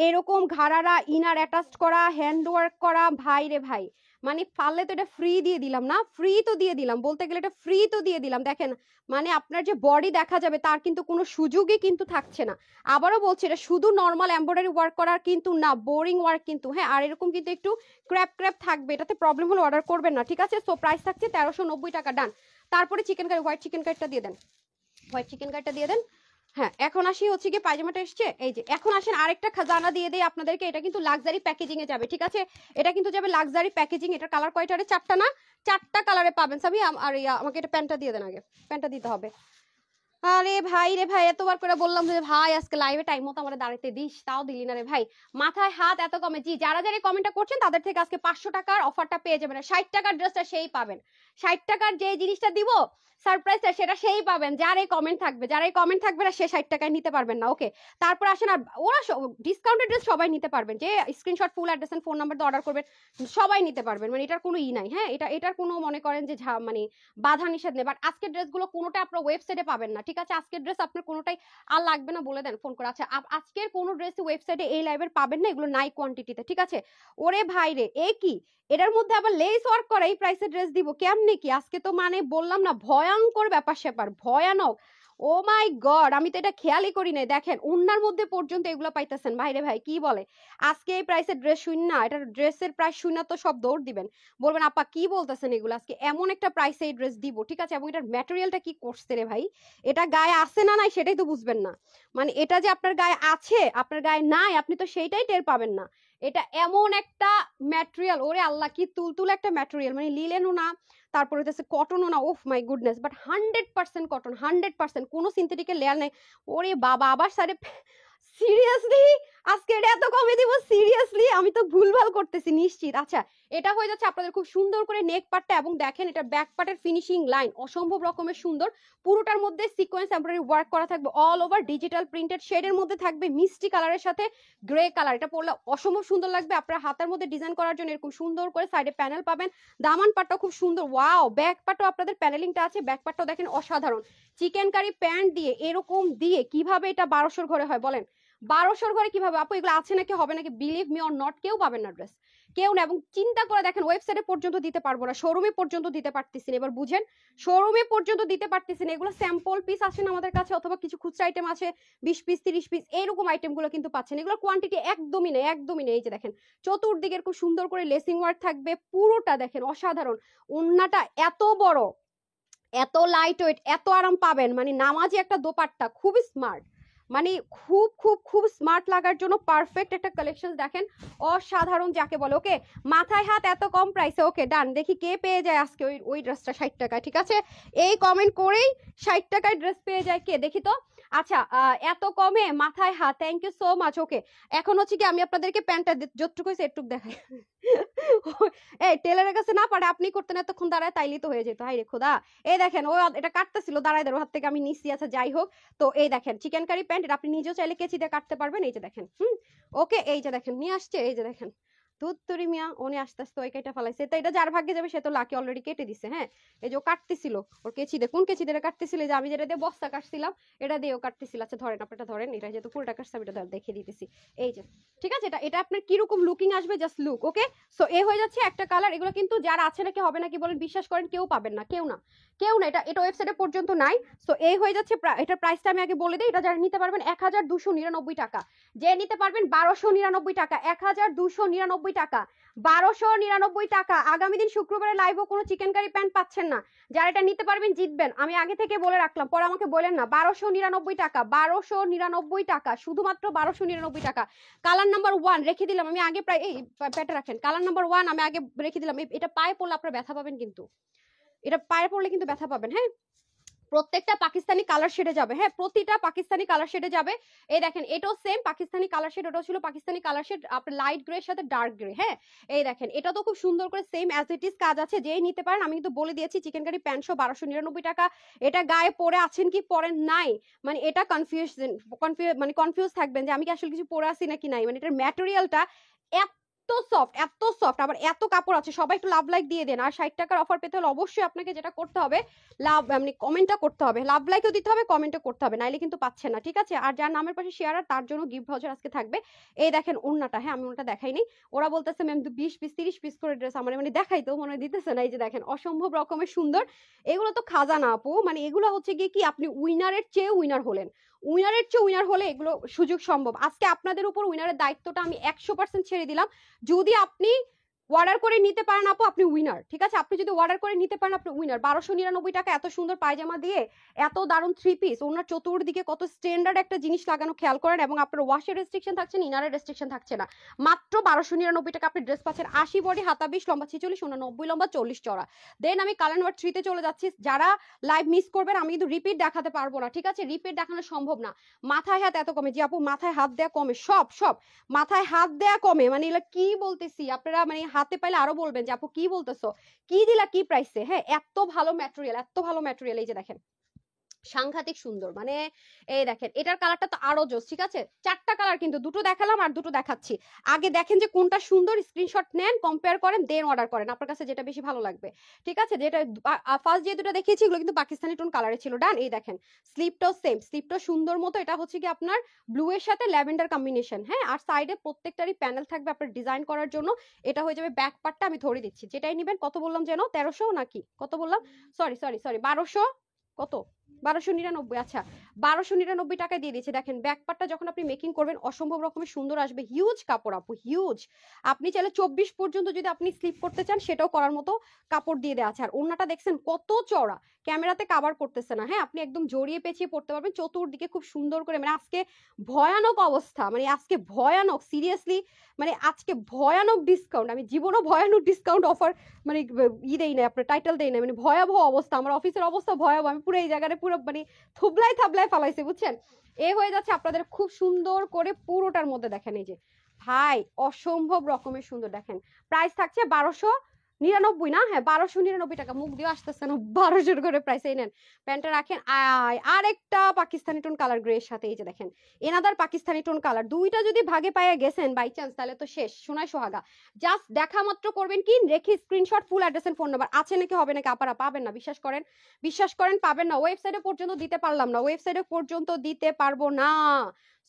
এরকম ঘাড়ারা ইনার অ্যাটাচড করা, হ্যান্ড ওয়ার্ক করা, ভাই রে ভাই, মানে পারলে তো এটা ফ্রি দিয়ে দিলাম না, ফ্রি তো দিয়ে দিলাম, বলতে গেলে এটা ফ্রি তো দিয়ে দিলাম। দেখেন মানে আপনার যে বডি দেখা যাবে তার কিন্তু কোনো সুযোগই কিন্তু থাকছে না। আবারও বলছি এটা শুধু নর্মাল এমব্রয়ডারি ওয়ার্ক করার কিন্তু না, বোরিং ওয়ার্ক কিন্তু, হ্যাঁ আর এরকম কিন্তু একটু ক্র্যাপ ক্র্যাপ থাকবে, এটাতে প্রবলেম হলে অর্ডার করবেন না, ঠিক আছে। সো প্রাইস থাকছে 1390 টাকা, ডান। তারপরে চিকেন কারি, হোয়াইট চিকেন কারিটা দিয়ে দেন, হোয়াইট চিকেন কারিটা দিয়ে দেন। হ্যাঁ এখন আসি হচ্ছে কি পায়জামাটা এসছে, এই যে এখন আসেন আরেকটা খাজানা দিয়ে দেই আপনাদেরকে, এটা কিন্তু লাক্সারি প্যাকেজিং এ যাবে, ঠিক আছে এটা কিন্তু যাবে লাক্সারি প্যাকেজিং। এটা কালার কয়টারে, চারটা না, চারটা কালারে পাবেন সবই। আর আমাকে এটা প্যান্টটা দিয়ে দেন, আগে প্যান্টটা দিতে হবে। আরে ভাই রে ভাই, এতবার করে বললাম যে ভাই আজকে লাইভে টাইম মতো আমরা দাঁড়াতে দিস, তাও দিলি না রে ভাই, মাথায় হাত এত কমে। জি যারা যারা কমেন্টটা করছেন তাদের থেকে আজকে 500 টাকার অফারটা পেয়ে যাবেন, 60 টাকার ড্রেসটা সেই পাবেন, 60 টাকার যে জিনিসটা দিব সারপ্রাইজটা সেটা সেই পাবেন যার এই কমেন্ট থাকবে, যারা এই কমেন্ট থাকবে না সে 60 টাকায় নিতে পারবেন না, ওকে। তারপর আসেন, আর ওরা ডিসকাউন্টেড ড্রেস সবাই নিতে পারবেন, যে screenshot full address and phone number দিয়ে অর্ডার করবেন সবাই নিতে পারবেন, মানে এটার কোনো ই নাই, হ্যাঁ এটার কোনো মনে করেন যে মানে বাধা নিষেধ নেই। বাট আজকের ড্রেসগুলো কোনোটা আপনার ওয়েবসাইটে পাবেন না, ঠিক আছে আজকের ড্রেস আপনার কোনোটাই আর লাগবে না, বলে দেন ফোন করে। আচ্ছা আজকের কোনো ড্রেস ওয়েবসাইটে এই লাইভের পাবেন না, এগুলো নাই কোয়ান্টিটিতে, ঠিক আছে। ওরে ভাই রে এ কি, এটার মধ্যে আবার লেস ওয়ার্ক করা, এই প্রাইসে ড্রেস দিব কেমনে কি, আজকে তো মানে বললাম না ভয়ঙ্কর ব্যাপার স্যাপার, ভয়ানক। ও মাই গড, আমি তো এটা খেয়ালই করি নাই। দেখেন উন্নার মধ্যে পর্যন্ত এগুলো পাইতেছেন ভাইরে ভাই, কি বলে আজকে এই প্রাইসে ড্রেস শূন্য, এটা ড্রেসের প্রাইস শূন্য তো সব দৌড় দিবেন, বলবেন আপা কি বলতেছেন এগুলো, আজকে এমন একটা প্রাইসে এই ড্রেস দিব, ঠিক আছে। এবং এটার ম্যাটেরিয়ালটা কি করছে রে ভাই, এটা গায়ে আছে না নাই সেটাই তো বুঝবেন না, মানে এটা যে আপনার গায়ে আছে আপনার গায়ে নাই আপনি তো সেইটাই টের পাবেন না। এটা এমন একটা ম্যাটেরিয়াল, ওরে আল্লাহ কি তুলতুলে একটা ম্যাটেরিয়াল, মানে লিলেনও না, তারপরে হচ্ছে কটনও না, ওফ মাই গুডনেস, বাট 100% কটন, 100% কোনো সিনথেটিকের লেয়ার নেই। ওরে বাবা, আবার সারে সিরিয়াসলি আজকে এটা এত কমে দিব, সিরিয়াসলি আমি তো ভুলভাল করতেছি নিশ্চিত। আচ্ছা, এটা হয়ে যাচ্ছে আপনাদের খুব সুন্দর করে নেক পার্টটা, এবং দেখেন এটা ব্যাক পার্টের ফিনিশিং লাইন অসম্ভব রকমের সুন্দর, পুরোটার মধ্যে সিকোয়েন্স এমব্রয়ডারি ওয়ার্ক করা থাকবে, অল ওভার ডিজিটাল প্রিন্টেড শেডের মধ্যে থাকবে মিষ্টি কালারের সাথে গ্রে কালার, এটা পরলে অসম্ভব সুন্দর লাগবে। আপনার হাতের মধ্যে ডিজাইন করার জন্য এরকম সুন্দর করে সাইডে প্যানেল পাবেন, দামান পাটটা খুব সুন্দর, ওয়াও, ব্যাক পাটও আপনাদের প্যানেলিংটা আছে, ব্যাক পাটটাও দেখেন অসাধারণ। চিকেন কারি প্যান্ট দিয়ে এরকম দিয়ে কিভাবে এটা 1200 ঘরে হয় বলেন, 1200 ঘরে কিভাবে আপু এগুলো আছে নাকি হবে নাকি, বিলিভ মি অর নট, কেউ পাবেন না ড্রেস, কেউ না। এবং চিন্তা করে দেখেন ওয়েবসাইটে পর্যন্ত দিতে পারবো না, শোরুমে পর্যন্ত দিতে পারতেছি না, এবার বুঝেন, শোরুমে পর্যন্ত দিতে পারতেছি না। এগুলো স্যাম্পল পিস আসে না আমাদের কাছে, অথবা কিছু খুচরা আইটেম আছে 20 পিস 30 পিস এরকম আইটেম গুলো কিন্তু পাচ্ছেন, এগুলো কোয়ান্টিটি একদমই নেই, একদমই নেই। এই যে দেখেন চতুর্দিকে খুব সুন্দর করে লেসিং ওয়ার্ক থাকবে, পুরোটা দেখেন অসাধারণ, ওন্নাটা এত বড়, এত লাইট ওয়েট, এত আরাম পাবেন, মানে নামাজি একটা দোপাট্টা, খুবই স্মার্ট, মানে খুব খুব খুব স্মার্ট লাগার জন্য পারফেক্ট একটা কালেকশন। দেখেন অসাধারণ যাকে বলে। ওকে, মাথায় হাত এত কম প্রাইসে, ওকে ডান। দেখি কে পেয়ে যায় আজকে ওই ওই ড্রেসটা 60 টাকায়, ঠিক আছে, এই কমেন্ট করেই 60 টাকায় ড্রেস পেয়ে যায় কে, দেখি তো। আচ্ছা, এত কমে মাথায় হাত, থ্যাংক ইউ সো মাচ। ওকে, এখন হচ্ছে কি আমি আপনাদেরকে প্যান্টটা যতটুকু হয়েছে একটু দেখাই। এই টেলারের কাছে না পারে আপনি করতেন এতক্ষণ দাঁড়ায়, তাইলেই তো হয়ে যেত। হাই রে খোদা, এই দেখেন ও এটা কাটতেছিল দাঁড়ায় দাঁড়ায়, হাত থেকে আমি নিচ্ছি। আচ্ছা যাই হোক, তো এই দেখেন চিকেন কারি প্যান্ট, এটা আপনি নিজেও চাইলে কেচি দিয়ে কাটতে পারবেন। এই যে দেখেন, ওকে, এই যে দেখেন নিয়ে আসছে, এই যে দেখেন ধুত্তুরি মিয়া উনি আস্তে আস্তে ওই কেটে ফেলাইছে, তো এটা যার ভাগ্যে যাবে সে তো লাকি অলরেডি কেটে দিছে। হ্যাঁ, এই যে ও কাটতেছিল ওর কেচি দিয়ে, কোন কেচি দিয়ে কাটতেছিল, যে আমি যেটা দিয়ে বস্তা কাটছিলাম এটা দিয়েও কাটতেছিল। আচ্ছা ধরেন, আপনারটা ধরেন, এটা যেহেতু পুরোটা কাটছে এটা দেখে দিতেছি। এই যে ঠিক আছে, এটা এটা আপনার কিরকম লুকিং আসবে জাস্ট লুক। ওকে, সো এ হয়ে যাচ্ছে একটা কালার। এগুলো কিন্তু যারা আছে নাকি হবে নাকি বলেন, বিশ্বাস করেন কেউ পাবেন না, কেউ না, কেউ না, এটা এটা ওয়েবসাইটে পর্যন্ত নাই। সো এই হয়ে যাচ্ছে, এটার প্রাইসটা আমি আগে বলে দিই, এটা যারা নিতে পারবেন 1299 টাকা, যে নিতে পারবেন 1299 টাকা, 1299 টাকা, 1299 টাকা। আগামী দিন শুক্রবারে লাইভও কোনো চিকেন কারি প্যান্ট পাচ্ছেন না, যারা এটা নিতে পারবেন জিতবেন, আমি আগে থেকে বলে রাখলাম, পরে আমাকে বলেন না। 1299 টাকা, 1299 টাকা, শুধুমাত্র 1299 টাকা। কালার নাম্বার 1 রেখে দিলাম আমি আগে, প্রায় এই প্যাটে রাখেন, কালার নাম্বার 1 আমি আগে রেখে দিলাম। এটা পায়ে পড়লে আপনারা ব্যথা পাবেন, কিন্তু এটা পায়ে পড়লে কিন্তু ব্যথা পাবেন। হ্যাঁ, প্রত্যেকটা পাকিস্তানি কালার শেডে যাবে, হ্যাঁ প্রতিটা পাকিস্তানি কালার শেডে যাবে। এই দেখেন এটাও সেম পাকিস্তানি কালার শেড, ওটাও ছিল পাকিস্তানি কালার শেড, আপনার লাইট গ্রে এর সাথে ডার্ক গ্রে। হ্যাঁ, এই দেখেন এটা তো খুব সুন্দর করে সেম অ্যাজ ইট ইজ কাজ আছে, যেই নিতে পারেন। আমি কিন্তু বলে দিয়েছি চিকেন কারি প্যান্ট 1299 টাকা। এটা গায়ে পরে আছেন কি পরেন নাই, মানে এটা মানে কনফিউজ থাকবেন যে আমি কি আসলে কিছু পরে আছি নাকি নাই, মানে এটার ম্যাটেরিয়ালটা এত সফট, এত সফট, আবার এত কাপড় আছে। সবাই একটু লাভ লাইক দিয়ে দেন। আর 60 টাকার অফার পেতে হলে অবশ্যই আপনাকে যেটা করতে হবে, লাভ মানে কমেন্টটা করতে হবে, লাভ লাইকও দিতে হবে, কমেন্টও করতে হবে, নাইলে কিন্তু পাচ্ছেন না, ঠিক আছে। আর যার নামের পাশে শেয়ার আর তার জন্য গিফট ভাউচার আজকে থাকবে। এই দেখেন ওন্নাটা, হ্যাঁ আমি ওটা দেখাইনি, ওরা বলতেছে ম্যাম 20 পিস 30 পিস করে ড্রেস, আমার মানে দেখাই তো মনে দিতেছে না। এই যে দেখেন অসম্ভব রকমের সুন্দর, এগুলো তো খাজানা আপু, মানে এগুলো হচ্ছে গিয়ে কি আপনি উইনারের চেয়ে উইনার হলেন, উইনারের চেয়ে উইনার হলে এগুলো সুযোগ সম্ভব। আজকে আপনাদের উপর উইনারের দায়িত্বটা আমি 100% ছেড়ে দিলাম। যদি আপনি অর্ডার করে নিতে পারেন আপু, আপনি উইনার, ঠিক আছে। আপনি যদি অর্ডার করে নিতে পারেন আপনি উইনার। 1299 টাকা এত সুন্দর পায়জামা দিয়ে, এত দারুণ 3 পিস, ওনার চতুর্দিকে কত স্ট্যান্ডার্ড একটা জিনিস লাগানো খেয়াল করেন, এবং আপনার ওয়াশের রেস্ট্রিকশন থাকছে না, ইনারের রেস্ট্রিকশন থাকছে না। মাত্র 1299 টাকা আপনি ড্রেস পাচ্ছেন। 80 বডি, হাতা 20, লম্বা 46, 90 লম্বা, 40 চড়া। দেন আমি কালার নাম্বার 3 তে চলে যাচ্ছি। যারা লাইভ মিস করবেন, আমি কিন্তু রিপিট দেখাতে পারবো না, ঠিক আছে, রিপিট দেখানো সম্ভব না। মাথায় হাত এত কমে, যে আপু মাথায় হাত দেয়া কমে, সব সব মাথায় হাত দেয়া কমে, মানে এগুলো কি বলতেছি আপনারা, মানে হাতে পাইলে আরো বলবেন যে আপু কি বলতেছো, কি দিলা কি প্রাইসে। হ্যাঁ, এত ভালো ম্যাটেরিয়াল, এত ভালো ম্যাটেরিয়াল। এই যে দেখেন সাংঘাতিক সুন্দর, মানে এই দেখেন এটার কালারটা তো আরো জোস, ঠিক আছে। 4টা কালার কিন্তু, দুটো দেখালাম আর দুটো দেখাচ্ছি। আগে দেখেন যে কোনটা সুন্দর, স্ক্রিনশট নেন, কম্পেয়ার করেন, দেন অর্ডার করেন আপনার কাছে যেটা বেশি ভালো লাগবে, ঠিক আছে। যেটা ফার্স্ট যে দুটো দেখিয়েছি এগুলো কিন্তু পাকিস্তানি টোন কালারে ছিল। ডান, এই দেখেন স্লিপটাও সেম, স্লিপটাও সুন্দর মতো, এটা হচ্ছে কি আপনার ব্লু এর সাথে ল্যাভেন্ডার কম্বিনেশন। হ্যাঁ, আর সাইডে প্রত্যেকটারই প্যানেল থাকবে আপনার ডিজাইন করার জন্য। এটা হয়ে যাবে ব্যাক পার্টটা, আমি ধরে দিচ্ছি, যেটাই নেবেন। কত বললাম যেন, 1300 নাকি কত বললাম, সরি সরি সরি 1200 কত 1299, আচ্ছা 1299 টাকায় দিয়ে দিচ্ছে। দেখেন ব্যাকপার্টটা যখন আপনি মেকিং করবেন অসম্ভব রকমের সুন্দর আসবে, হিউজ কাপড় আপু, হিউজ। আপনি চাইলে 24 পর্যন্ত যদি আপনি স্লিপ করতে চান সেটাও করার মতো কাপড় দিয়ে দেওয়া আছে। আর ওড়নাটা দেখছেন কত চওড়া, ক্যামেরাতে কাভার করতেছে না, হ্যাঁ আপনি একদম জড়িয়ে পেঁচিয়ে পড়তে পারবেন চতুর্দিকে খুব সুন্দর করে। মানে আজকে ভয়ানক অবস্থা, মানে আজকে ভয়ানক, সিরিয়াসলি মানে আজকে ভয়ানক ডিসকাউন্ট। আমি জীবনও ভয়ানক ডিসকাউন্ট অফার মানে দেই না, আপনার টাইটেল দেই না, মানে ভয়াবহ অবস্থা, আমার অফিসের অবস্থা ভয়াবহ। আমি পুরো এই জায়গাটা পুরো মানে থুবলাই থাবলাই ফালাইছি বুঝছেন। এ হয়ে যাচ্ছে আপনাদের খুব সুন্দর করে পুরোটার মধ্যে দেখেন, এই যে ভাই অসম্ভব রকমের সুন্দর। দেখেন প্রাইস থাকছে 1299 না, হ্যাঁ 1299 টাকা, মুখ দিয়ে আসতেছে না, 1200 করে প্রাইস। এই নেন প্যান্টটা রাখেন। আরেকটা পাকিস্তানি টোন কালার গ্রে এর সাথে, এই যে দেখেন এনাদার পাকিস্তানি টোন কালার। দুইটা যদি ভাগে পাইয়া গেছেন বাই চান্স তাহলে তো শেষ, সোনায় সোহাগা। জাস্ট দেখা মাত্র করবেন কি, রেখে screenshot, full address and phone number, আছে নাকি হবে নাকি আপনারা পাবেন না, বিশ্বাস করেন, বিশ্বাস করেন পাবেন না। ওয়েবসাইটে পর্যন্ত দিতে পারলাম না, ওয়েবসাইটে পর্যন্ত দিতে পারবো না,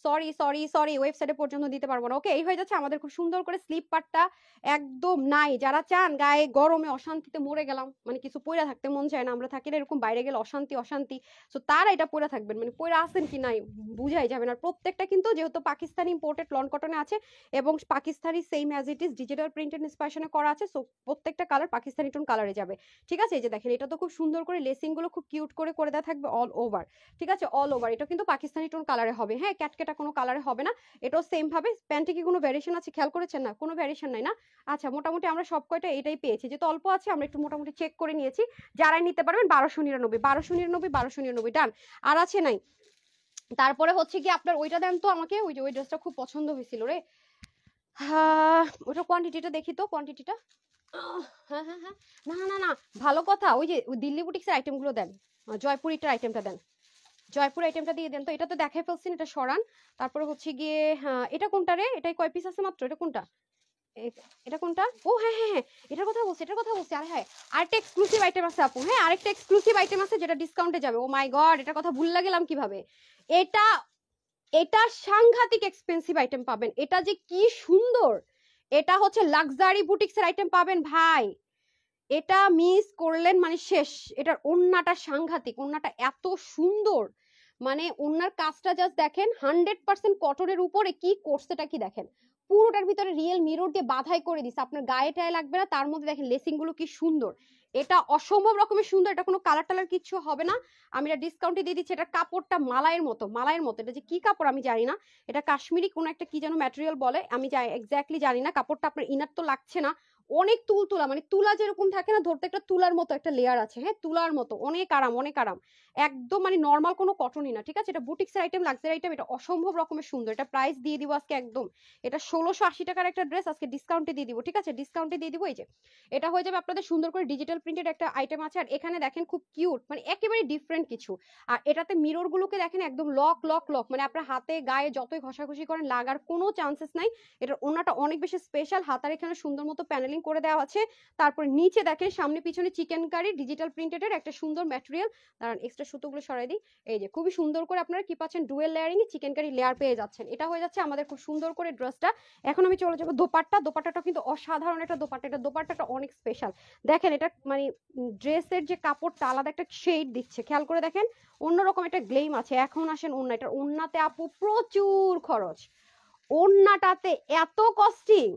সরি সরি সরি, ওয়েবসাইটে পর্যন্ত দিতে পারবো না। ওকে, এই হয়ে যাচ্ছে আমাদের খুব সুন্দর করে স্লিপ পার্টটা একদম নাই। যারা চান গায়ে গরমে অশান্তিতে মরে গেলাম, মানে কিছু পইরা থাকতে মন চায় না, আমরা থাকি না এরকম বাইরে গেলে অশান্তি অশান্তি, তো তারা এটা পরে থাকবেন, মানে পরে আসেন কি নাই বুঝাই যাবে না। প্রত্যেকটা কিন্তু যেহেতু পাকিস্তানি ইম্পোর্টেড লন কটনে আছে এবং Pakistani same as it is digital printed ইন্সপিরেশনে করা আছে, সো প্রত্যেকটা কালার পাকিস্তানি টোন কালারে যাবে। ঠিক আছে, এই যে দেখেন এটা তো খুব সুন্দর করে লেসিং গুলো খুব কিউট করে করে দেওয়া থাকবে অল ওভার। ঠিক আছে, অল ওভার এটা কিন্তু পাকিস্তানি টোন কালারে হবে, হ্যাঁ ক্যাটকেটা কোনো কালারে হবে না। এটাও সেম ভাবে। প্যান্টে কি কোনো ভ্যারিয়েশন আছে খেয়াল করেছেন না? কোনো ভ্যারিয়েশন নাই না? আচ্ছা মোটামুটি আমরা সব কয়টা এটাই পেয়েছি, যেহেতু অল্প আছে আমরা একটু মোটামুটি চেক করে নিয়েছি। যারাই নিতে পারবেন 1299, 1299, 1299 ডান। আর আছে নাই? তারপরে হচ্ছে কি আপনার ওইটা দেন তো আমাকে, ওই যে ওই ড্রেসটা খুব পছন্দ হয়েছিল রে, হ্যাঁ ওটা কোয়ান্টিটিটা দেখি তো, কোয়ান্টিটিটা। হ্যাঁ হ্যাঁ হ্যাঁ, না না না, ভালো কথা, ওই যে ওই দিল্লি বুটিক্সের আইটেমগুলো দেন, জয়পুরিটার আইটেমটা দেন, জয়পুর আইটেমটা দিয়ে দেন তো। এটা তো দেখাই ফেলছেন, এটা সরান। তারপরে হচ্ছে গিয়ে হ্যাঁ এটা কোনটা রে, এটাই কয় পিস আছে মাত্র, এটা কোনটা, এটা কোনটা? ও হ্যাঁ হ্যাঁ হ্যাঁ, এটার কথা বলছি, এটার কথা বলছি। আরে হ্যাঁ আরেকটা এক্সক্লুসিভ আইটেম আছে আপু, হ্যাঁ আরেকটা এক্সক্লুসিভ আইটেম আছে যেটা ডিসকাউন্টে যাবে। ও মাই গড, এটার কথা ভুলে গেলাম কিভাবে। এটা এটা সাংঘাতিক এক্সপেন্সিভ আইটেম পাবেন, এটা যে কি সুন্দর, এটা হচ্ছে লাক্সারি বুটিক্সের আইটেম পাবেন ভাই, এটা মিস করলেন মানে শেষ। এটার ওন্নাটা সাংঘাতিক, ওন্নাটা এত সুন্দর, মানে ওন্নার কাজটা জাস্ট দেখেন, 100% কটনের উপরে কি করছেটা কি দেখেন, পুরোটার ভিতরে রিয়েল মিরর দিয়ে বাধাই করে দিছে, আপনার গায়ে টায়ে লাগবে না। তার মধ্যে দেখেন লেসিং গুলো কি সুন্দর, এটা অসম্ভব রকমের সুন্দর। এটা কোনো কালার টালার কিছু হবে না, আমি এটা ডিসকাউন্টে দিয়ে দিচ্ছি। এটা কাপড়টা মালাইয়ের মতো, মালাইয়ের মতো। এটা যে কি কাপড় আমি জানি না, এটা কাশ্মীরি কোন একটা কি যেন ম্যাটেরিয়াল বলে, আমি এক্স্যাক্টলি জানি না। কাপড়টা আপনার ইনার তো লাগছে না, অনেক তুলা, মানে তুলা যেরকম থাকে না, ধরতে একটা তুলার মতো একটা লেয়ার আছে, হ্যাঁ তুলার মতো, অনেক আরাম অনেক আরাম, একদম মানে নর্মাল কোনো কটনই না। ঠিক আছে, এটা বুটিক্সের আইটেম, লাক্সারি আইটেম, এটা অসম্ভব রকমের সুন্দর। এটা প্রাইস দিয়ে দিব আজকে একদম, এটা 1680 টাকার একটা ড্রেস আজকে ডিসকাউন্টে দিয়ে দিব। ঠিক আছে, ডিসকাউন্টে দিয়ে দিব। এই যে এটা হয়ে যাবে আপনাদের সুন্দর করে ডিজিটাল প্রিন্টেড একটা আইটেম আছে। আর এখানে দেখেন খুব কিউট, মানে একেবারে ডিফারেন্ট কিছু। আর এটাতে মিরর গুলোকে দেখেন একদম লক লক লক, মানে আপনার হাতে গায়ে যতই ঘষাঘষি করেন লাগার কোনো চান্সেস নাই। এটার ওনাটা অনেক বেশি স্পেশাল, হাতার এখানে সুন্দর মতো প্যানেলিং করে দেওয়া আছে। তারপর নিচে দেখেন সামনে পিছনে চিকেন কারি ডিজিটাল প্রিন্টেড এর একটা সুন্দর ম্যাটেরিয়াল। দাঁড়ান এক্সট্রা সুতোগুলো সরাই দিই। এই যে খুবই সুন্দর করে আপনারা কি পাচ্ছেন, ডুয়েল লেয়ারিং এ চিকেন কারি লেয়ার পেয়ে যাচ্ছেন। এটা হয়ে যাচ্ছে আমাদের খুব সুন্দর করে ড্রেসটা। এখন আমি চলে যাবো দোপাট্টা। দোপাট্টাটা কিন্তু অসাধারণ একটা দোপাট্টা, এটা দোপাট্টাটা অনেক স্পেশাল। দেখেন এটা মানে ড্রেসের যে কাপড়টা আলাদা একটা শেড দিচ্ছে, খেয়াল করে দেখেন অন্যরকম একটা গ্লেম আছে। এখন আসেন ওন্না, এটা ওন্নাতে আপু প্রচুর খরচ, ওন্নাটাতে এত কস্টিং,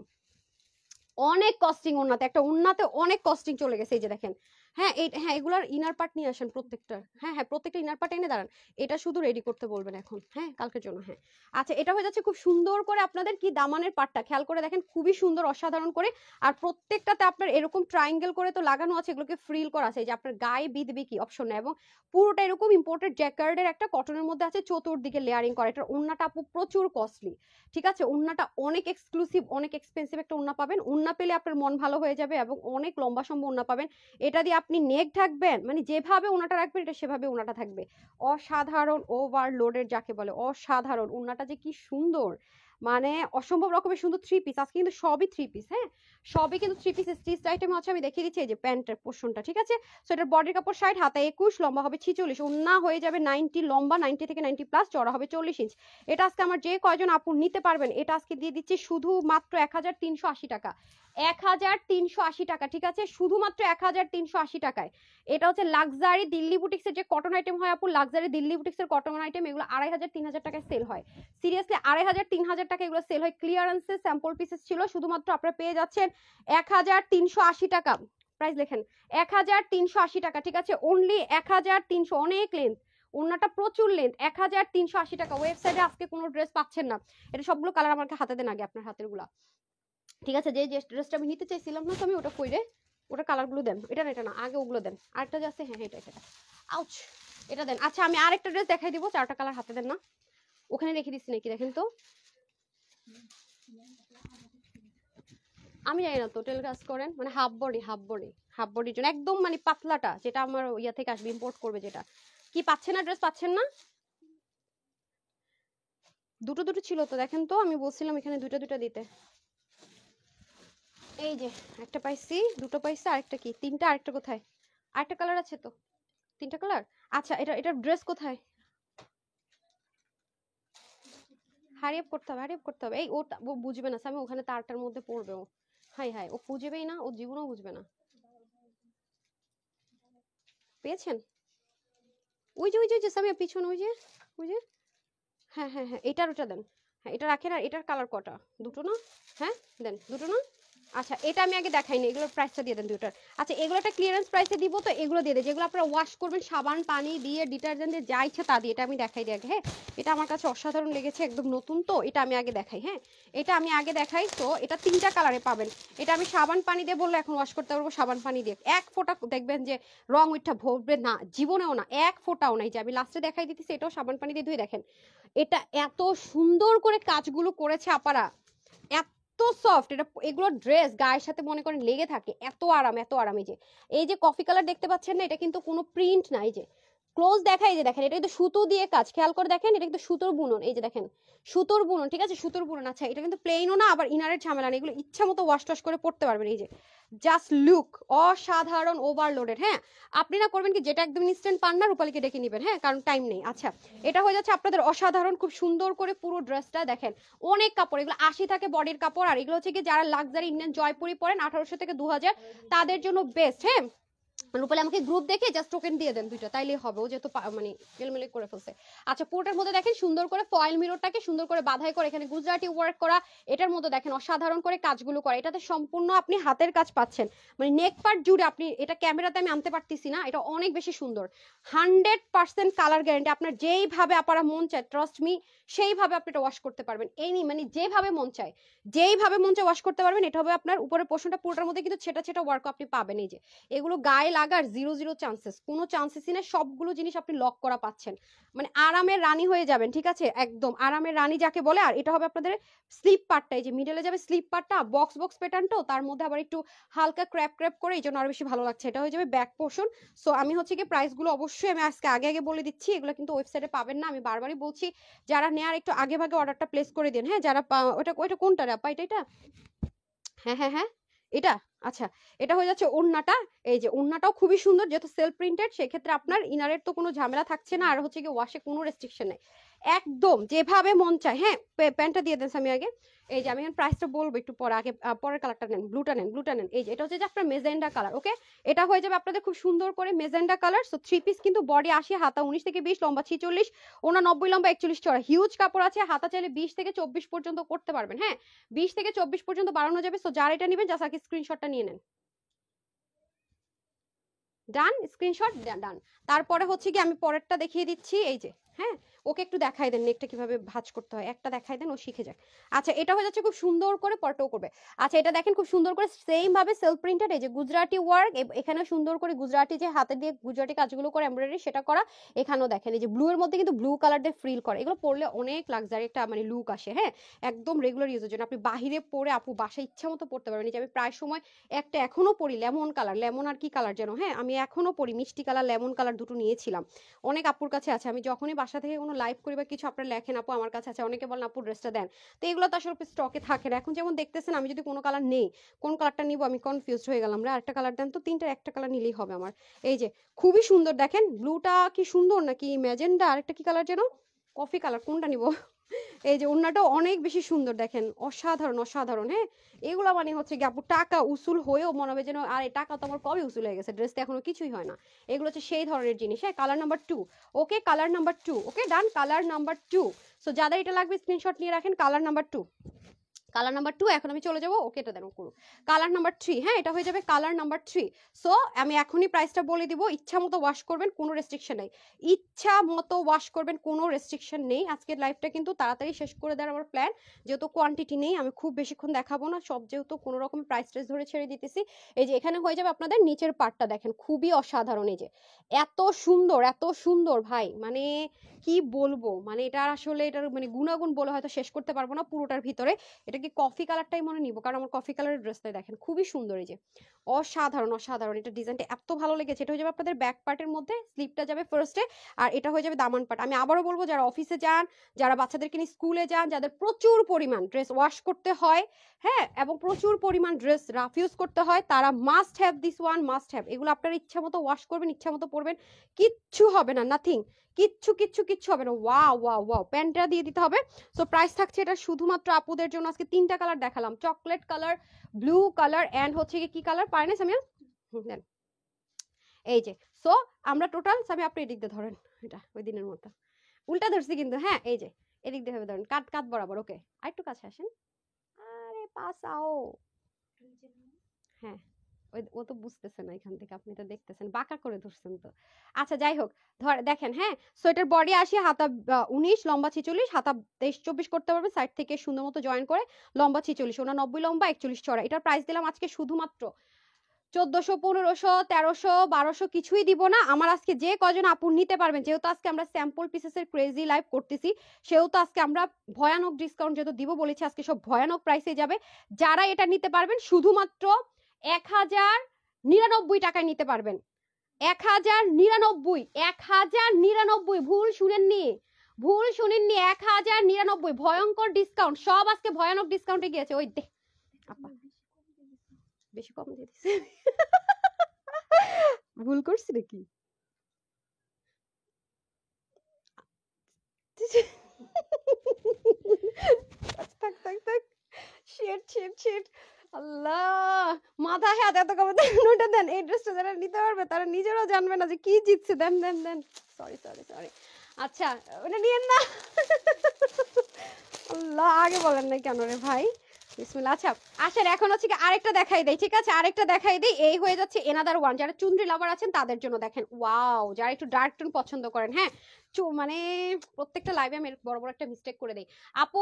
অনেক কস্টিং ওন্নাতে, একটা ওন্নাতে অনেক কস্টিং চলে গেছে। এই যে দেখেন, হ্যাঁ এই হ্যাঁ এগুলার ইনার পার্ট নিয়ে আসেন প্রত্যেকটা, হ্যাঁ হ্যাঁ প্রত্যেকটা ইনার পার্ট এনে দাঁড়ান। এটা শুধু রেডি করতে বলবেন এখন, হ্যাঁ কালকের জন্য, হ্যাঁ। আচ্ছা এটা হয়ে যাচ্ছে খুব সুন্দর করে আপনাদের কি দামানের পার্টটা খেয়াল করে দেখেন, খুবই সুন্দর অসাধারণ করে। আর প্রত্যেকটাতে আপনার এরকম ট্রায়াঙ্গেল করে তো লাগানো আছে, এগুলোকে ফ্রিল করা আছে, এই যে আপনার গায়ে বিধবে কি অপশন নেই। এবং পুরোটা এরকম ইম্পোর্টেড জ্যাকার্ডের একটা কটনের মধ্যে আছে, চতুর্দিকে লেয়ারিং করা। এটার ওন্নাটা আপু প্রচুর কস্টলি। ঠিক আছে, ওন্নাটা অনেক এক্সক্লুসিভ, অনেক এক্সপেন্সিভ একটা ওন্না পাবেন। ওন্না পেলে আপনার মন ভালো হয়ে যাবে এবং অনেক লম্বা সম্ভব ওন্না পাবেন। এটা দিয়ে আপনি নেক ঢাকবেন, মানে যেভাবে ওনাটা রাখবেন এটা সেভাবে ওনাটা থাকবে। অসাধারণ ওভারলোডের যাকে বলে, অসাধারণ ওনাটা যে কি সুন্দর, মানে অসম্ভব রকমের সুন্দর থ্রি পিস। আজকে কিন্তু সবই থ্রি পিস, হ্যাঁ সবই কিন্তু থ্রি পিস স্টিচ আইটেম আছে। আমি দেখিয়ে দিচ্ছি এই যে প্যান্টের পোর্শনটা, ঠিক আছে। সো এটার বডির কাপড় 60, হাতা 21, লম্বা হবে 46, ওন্না হয়ে যাবে 90, লম্বা 90 থেকে 90 প্লাস, চড়া হবে 40 ইঞ্চ। এটা আজকে আমার যে কয়জন আপু নিতে পারবেন, এটা আজকে দিয়ে দিচ্ছি শুধু মাত্র 1380 টাকা। 1380 টাকা, ঠিক আছে, শুধুমাত্র 1380 টাকায়। এটা হচ্ছে লাক্সারি দিল্লি বুটিক্সের যে কটন আইটেম হয় আপু, লাক্সারি দিল্লি বুটিক্সের কটন আইটেম, এগুলো 2500-3000 টাকায় সেল হয়। সিরিয়াসলি 2500-3000 টাকা এগুলো সেল হয়। ক্লিয়ারেন্সে স্যাম্পল পিসেস ছিল, শুধুমাত্র আপনারা পেয়ে যাচ্ছেন 1380 টাকা। প্রাইস লেখেন 1380 টাকা, ঠিক আছে, অনলি 1300। অনেক লেন্থ, ওনাটা প্রচুর লেন্থ, 1380 টাকা। ওয়েবসাইটে আজকে কোনো ড্রেস পাচ্ছেন না। এটা সবগুলো কালার আমাকে হাতে দেন আগে, আপনার হাতের গুলা, ঠিক আছে। যে ড্রেসটা আমি নিতে চাইছিলাম না, তো আমি ওটা কইরে ওটা কালারগুলো দেন। এটা না, এটা না, আগে ওগুলো দেন। আরেকটা যে আছে, হ্যাঁ এটা এটা আউচ, এটা দেন। আচ্ছা আমি আরেকটা ড্রেস দেখাই দিব, 4টা কালার হাতে দেন না, ওখানে রেখে দিচ্ছি নাকি দেখেন তো। আমি জানি না তো, টেল কাজ করেন মানে হাফ বডি, হাফ বডির জন্য একদম মানে পাতলাটা, যেটা আমার ইয়া থেকে আসবে, ইম্পোর্ট করবে যেটা। কি পাচ্ছেন না, ড্রেস পাচ্ছেন না? দুটো দুটো ছিল তো, দেখেন তো, আমি বলছিলাম এখানে দুইটা দুইটা দিতে। এই যে একটা পাইছি, দুটো পাইছি, আরেকটা কি, তিনটা, আরেকটা কোথায়? আরেকটা কালার আছে তো, 3টা কালার। আচ্ছা এটা ড্রেস কোথায়? হারিয়ে করতে হবে, হারিয়ে করতে হবে। এই ও বুঝবে না, আমি ওখানে তারটার মধ্যে পড়বে ও। হাই হাই, ও বুঝবেই না, ও জীবনেও বুঝবে না। পেয়েছেন? ওই যে সামিয়া পিছনে, ওই যে হ্যাঁ হ্যাঁ হ্যাঁ, এটার ওটা দেন। হ্যাঁ এটা রাখেন। আর এটার কালার কটা? দুটো না? হ্যাঁ দেন, দুটো না? আচ্ছা এটা আমি আগে দেখাইনি, এগুলোর প্রাইসটা দিয়ে দেন দুটোর। আচ্ছা এগুলো একটা ক্লিয়ারেন্স প্রাইসে দিব, তো এগুলো দিয়ে দেয়, যেগুলো আপনারা ওয়াশ করবেন সাবান পানি দিয়ে, ডিটারজেন্ট দিয়ে, যা ইচ্ছা তা দিয়ে। এটা আমি দেখাই দিই আগে, হ্যাঁ এটা আমার কাছে অসাধারণ লেগেছে, একদম নতুন তো, এটা আমি আগে দেখাই। হ্যাঁ এটা আমি আগে দেখাই। তো এটা 3টা কালারে পাবেন। এটা আমি সাবান পানি দিয়ে বললে এখন ওয়াশ করতে পারবো, সাবান পানি দিয়ে এক ফোঁটা দেখবেন যে রং ওইটা ভরবে না, জীবনেও না, এক ফোঁটাও নাই। যে আমি লাস্টে দেখাই দিতেছি, এটাও সাবান পানি দিয়ে ধুয়ে দেখেন। এটা এত সুন্দর করে কাজগুলো করেছে আপারা, এত সফট। এটা এগুলো ড্রেস গায়ের সাথে মনে করেন লেগে থাকে, এত আরাম, এত আরাম। এই যে কফি কালার দেখতে পাচ্ছেন না, এটা কিন্তু কোনো প্রিন্ট না। এই যে ক্লোজ দেখা, এই যে দেখেন, এটা কিন্তু সুতো দিয়ে কাজ, খেয়াল করে দেখেন, এটা কিন্তু সুতোর বুনন। এই যে দেখেন সুতোর বুনন, ঠিক আছে, সুতোর বুনন। আচ্ছা এটা কিন্তু প্লেনও না, আবার ইনারের ঝামেলা নেই, এগুলো ইচ্ছা মতো ওয়াশ টশ করে পড়তে পারবেন। এই যে জাস্ট লুক, অসাধারণ, ওভারলোডেড। হ্যাঁ আপনি না করবেন কি, যেটা একদম ইনস্ট্যান্ট পান না, রূপালীকে ডেকে নেবেন, হ্যাঁ কারণ টাইম নেই। আচ্ছা এটা হয়ে যাচ্ছে আপনাদের অসাধারণ, খুব সুন্দর করে পুরো ড্রেসটা দেখেন, অনেক কাপড়, এগুলো 80 থাকে বডির কাপড়। আর এগুলো হচ্ছে কি যারা লাক্সারি ইন্ডিয়ান জয়পুরি পরেন 1800 থেকে 2000, তাদের জন্য বেস্ট। হ্যাঁ রূপালী আমাকে গ্রুপ দেখে জাস্ট টোকেন দিয়ে দেন দুইটা, তাইলেই হবে, ও যেহেতু মানে মেলমেলে করে ফেলছে। আচ্ছা পুরোটার মধ্যে দেখেন সুন্দর করে ফয়েল মিররটাকে সুন্দর করে বাধাই করে, এখানে গুজরাটি ওয়ার্ক করা। এটার মধ্যে দেখেন অসাধারণ করে কাজগুলো করা, এটাতে সম্পূর্ণ আপনি হাতের কাজ পাচ্ছেন, মানে নেক পার্ট জুড়ে। আপনি এটা ক্যামেরাতে আমি আনতে পারতেছি না, এটা অনেক বেশি সুন্দর। 100% কালার গ্যারান্টি। আপনার যেইভাবে আপনারা মন চায়, ট্রাস্ট মি, সেইভাবে আপনি এটা ওয়াশ করতে পারবেন। এই মানে যেভাবে মন চায়, যেইভাবে মন চায় ওয়াশ করতে পারবেন। এটা হবে আপনার উপরের পোর্শনটা, পুরোটার মধ্যে কিন্তু ছেটা ছেটা ওয়ার্ক আপনি পাবেন। এই যে এগুলো গায়ে লাগার জিরো জিরো চান্সেস, কোনো চান্সেসই না। সবগুলো জিনিস আপনি লক করা পাচ্ছেন, মানে আরামের রানী হয়ে যাবেন, ঠিক আছে, একদম আরামের রানী যাকে বলে। আর এটা হবে আপনাদের স্লিপ পার্টটা, এই যে মিডলে যাবে স্লিপ পার্টটা, বক্স বক্স প্যাটার্নটাও, তার মধ্যে আবার একটু হালকা ক্র্যাপ ক্র্যাপ করে, এই জন্য আরো বেশি ভালো লাগছে। এটা হয়ে যাবে ব্যাক পোর্শন। সো আমি হচ্ছে কি প্রাইসগুলো অবশ্যই আমি আজকে আগে আগে বলে দিচ্ছি, এগুলো কিন্তু ওয়েবসাইটে পাবেন না। আমি বারবারই বলছি, যারা নেয়ার একটু আগে ভাগে অর্ডারটা প্লেস করে দিন। হ্যাঁ যারা ওইটা কোনটা রে আপা, এটা হ্যাঁ হ্যাঁ হ্যাঁ এটা। আচ্ছা এটা হয়ে যাচ্ছে ওড়নাটা। এই যে ওড়নাটাও খুবই সুন্দর, যেহেতু সেলফ প্রিন্টেড, সেক্ষেত্রে আপনার ইনারের তো কোনো ঝামেলা থাকছে না। আর হচ্ছে কি ওয়াশে কোনো রেস্ট্রিকশন নেই, একদম যেভাবে মন চায়। হ্যাঁ প্যান্টটা দিয়ে দেন আমি আগে। এই যে আমি এখন প্রাইসটা বলবো একটু পরে, আগে পরের কালারটা নেন, ব্লুটা নেন, ব্লুটা নেন। এই যে এটা হচ্ছে যে আপনার মেজেন্ডা কালার। ওকে এটা হয়ে যাবে আপনাদের খুব সুন্দর করে magenta colour. So three piece কিন্তু বডি 80, হাতা 19 থেকে 20, লম্বা 46, ওনা 90, লম্বা 41, চড়া। হিউজ কাপড় আছে, হাতা চাইলে 20 থেকে 24 পর্যন্ত করতে পারবেন। হ্যাঁ 20 থেকে 24 পর্যন্ত বাড়ানো যাবে। সো যার এটা নেবেন জাস্ট আগে স্ক্রিনশটটা নিয়ে নেন। ডান, স্ক্রিনশট ডান। তারপরে হচ্ছে কি আমি পরেরটা দেখিয়ে দিচ্ছি। এই যে হ্যাঁ ওকে একটু দেখাই দেন নেকটা কিভাবে ভাঁজ করতে হয়, একটা দেখাই দেন, ও শিখে যাক। আচ্ছা এটা হয়ে যাচ্ছে খুব সুন্দর করে, পরটাও করবে। আচ্ছা এটা দেখেন খুব সুন্দর করে সেম ভাবে সেলফ প্রিন্টেড, এই যে গুজরাটি ওয়ার্ক, এখানে সুন্দর করে গুজরাটি যে হাতে দিয়ে গুজরাটি কাজগুলো করে এমব্রয়ডারি, সেটা করা। এখানেও দেখেন এই যে ব্লু এর মধ্যে কিন্তু ব্লু কালার দিয়ে ফ্রিল করে, এগুলো পরলে অনেক লাক্সারি একটা মানে লুক আসে। হ্যাঁ একদম রেগুলার ইউজের জন্য, আপনি বাহিরে পরে আপু বাসায় ইচ্ছা মতো পড়তে পারবেন। এই যে আমি প্রায় সময় একটা এখনো পরি লেমন কালার, লেমন আর কি কালার যেন, হ্যাঁ আমি এখনো পরি মিষ্টি কালার, লেমন কালার, দুটো নিয়েছিলাম, অনেক আপুর কাছে আছে। আমি যখনই বাসা থেকে কোনো কোনো লাইভ করি বা কিছু আপনারা লেখেন আপু আমার কাছে আছে, অনেকে বলেন আপু ড্রেসটা দেন, তো এগুলো তো আসলে স্টকে থাকে না। এখন যেমন দেখতেছেন আমি যদি কোনো কালার নেই, কোন কালারটা নিব আমি কনফিউজড হয়ে গেলাম। আরেকটা কালার দেন তো, তিনটার একটা কালার নিলেই হবে আমার। এই যে খুবই সুন্দর দেখেন, ব্লুটা কি সুন্দর নাকি ম্যাজেন্ডা, আরেকটা কি কালার যেন, কফি কালার, কোনটা নিব? এই যে ওন্নাটাও অনেক বেশি সুন্দর দেখেন, অসাধারণ অসাধারণ। হ্যাঁ, এগুলা মানে হচ্ছে কি আপু টাকা উসুল হয়েও মনে হবে যেন আর এই টাকা তো আমার কবে উসুল হয়ে গেছে, ড্রেসটা এখনো কিছুই হয় না। এগুলো হচ্ছে সেই ধরনের জিনিস। হ্যাঁ, কালার নাম্বার 2। ওকে, কালার নাম্বার 2। ওকে ডান, কালার নাম্বার 2। সো যাদের এটা লাগবে স্ক্রিনশট নিয়ে রাখেন, কালার নাম্বার 2। কালার নাম্বার 2 এখন আমি চলে যাবো। ওকে, এটা দেন করুন কালার নাম্বার 3। হ্যাঁ, এটা হয়ে যাবে কালার নাম্বার 3। সো আমি এখনই প্রাইসটা বলে দিব, ইচ্ছা মতো ওয়াশ করবেন, কোনো রেস্ট্রিকশন নেই, ইচ্ছা মতো ওয়াশ করবেন, কোনো রেস্ট্রিকশন নেই। আজকের লাইভটা কিন্তু তাড়াতাড়ি শেষ করে দেওয়ার আমার প্ল্যান, যেহেতু কোয়ান্টিটি নেই, আমি খুব বেশিক্ষণ দেখাবো না সব, যেহেতু কোনো রকম প্রাইস ট্রেস ধরে ছেড়ে দিতেছি। এই যে এখানে হয়ে যাবে আপনাদের নিচের পার্টটা দেখেন, খুবই অসাধারণ। এই যে এত সুন্দর এত সুন্দর ভাই, মানে কি বলবো, মানে এটা আসলে এটার মানে গুণাগুণ বলে হয়তো শেষ করতে পারবো না পুরোটার ভিতরে। এটা কি কফি কালারটাই মনে নিব, কারণ আমার কফি কালারের ড্রেসটাই দেখেন খুবই সুন্দর। এই যে অসাধারণ অসাধারণ, এটা ডিজাইনটা এত ভালো লেগেছে। এটা হয়ে যাবে আপনাদের ব্যাক পার্টের মধ্যে, স্লিপটা যাবে ফার্স্টে, আর এটা হয়ে যাবে দামান পার্ট। আমি আবারও বলবো, যারা অফিসে যান, যারা বাচ্চাদেরকে নিয়ে স্কুলে যান, যাদের প্রচুর পরিমাণ ড্রেস ওয়াশ করতে হয়, হ্যাঁ, এবং প্রচুর পরিমাণ ড্রেস রাফ ইউজ করতে হয়, তারা must have this one, must have. এগুলো আপনার ইচ্ছা মতো ওয়াশ করবেন, ইচ্ছা মতো পরবেন, কিচ্ছু হবে না, নাথিং, কিচ্ছু কিচ্ছু কিচ্ছু হবে না। ওয়াও ওয়াও ওয়াও, প্যান্টটা দিয়ে দিতে হবে। সো প্রাইস থাকছে এটা শুধুমাত্র আপুদের জন্য। আজকে তিনটা কালার দেখালাম, chocolate colour, blue colour, and হচ্ছে কি কালার পারনেস আমি দেন। এই যে সো আমরা টোটাল, আমি আপনি এদিক দিয়ে ধরেন, এটা ওই দিনের মতো উল্টা ধরছি কিন্তু। হ্যাঁ, এই যে এদিক দিয়ে হবে ধরেন, কাট কাট বরাবর। ওকে, আরেকটু কাছে আসেন, আরে পাস আও। হ্যাঁ, ও তো বুঝতেছে না এখান থেকে, আপনি তো দেখতেছেন বাঁকা করে ধরছেন তো। আচ্ছা যাই হোক, ধর দেখেন। হ্যাঁ, সোয়েটার বডি আসি হাতা 19, লম্বা 46, হাতা 23-24 করতে পারবে সাইড থেকে সুন্দর মতো জয়েন করে। লম্বা 46, 89 লম্বা, 41 চড়া। এটার প্রাইস দিলাম আজকে শুধুমাত্র 1400, 1500, 1300, 1200, কিছুই দিব না। আমার আজকে যে কজন আপু নিতে পারবেন, যেহেতু আজকে আমরা স্যাম্পল পিসেসের ক্রেজি লাইভ করতেছি, সেহেতু আজকে আমরা ভয়ানক ডিসকাউন্ট যেহেতু দিব বলেছি, আজকে সব ভয়ানক প্রাইসে যাবে। যারা এটা নিতে পারবেন শুধুমাত্র 1099 টাকায় নিতে পারবেন। 1099, 1099, ভুল শুনেননি, ভুল শুনেননি, 1099, ভয়ঙ্কর ডিসকাউন্ট। সব আজকে ভয়ানক ডিসকাউন্টে গিয়েছে। ওই দে আপা বেশি কম দিয়ে দিছে, ভুল করছি নাকি? থাক থাক থাক, শিট শিট শিট, আল্লাহ মাথা হাত এত কমে দেন, ওটা দেন। এই ড্রেসটা যারা নিতে পারবে তারা নিজেরাও জানবে না যে কি জিতছে। দেন দেন দেন, সরি সরি সরি। আচ্ছা ওটা নিয়েন না। আল্লাহ, আগে বলেন না কেন রে ভাই? বিসমিল্লাহ। আচ্ছা আসেন, এখন হচ্ছে কি আরেকটা দেখাই দেই, ঠিক আছে? আরেকটা দেখাই দেই। এই হয়ে যাচ্ছে এনাদার ওয়ান, যারা চুনরি লাভার আছেন তাদের জন্য। দেখেন ওয়াও, যারা একটু ডার্ক টোন পছন্দ করেন। হ্যাঁ, মানে প্রত্যেকটা লাইভে আমি বড় বড় একটা মিস্টেক করে দেই। আপু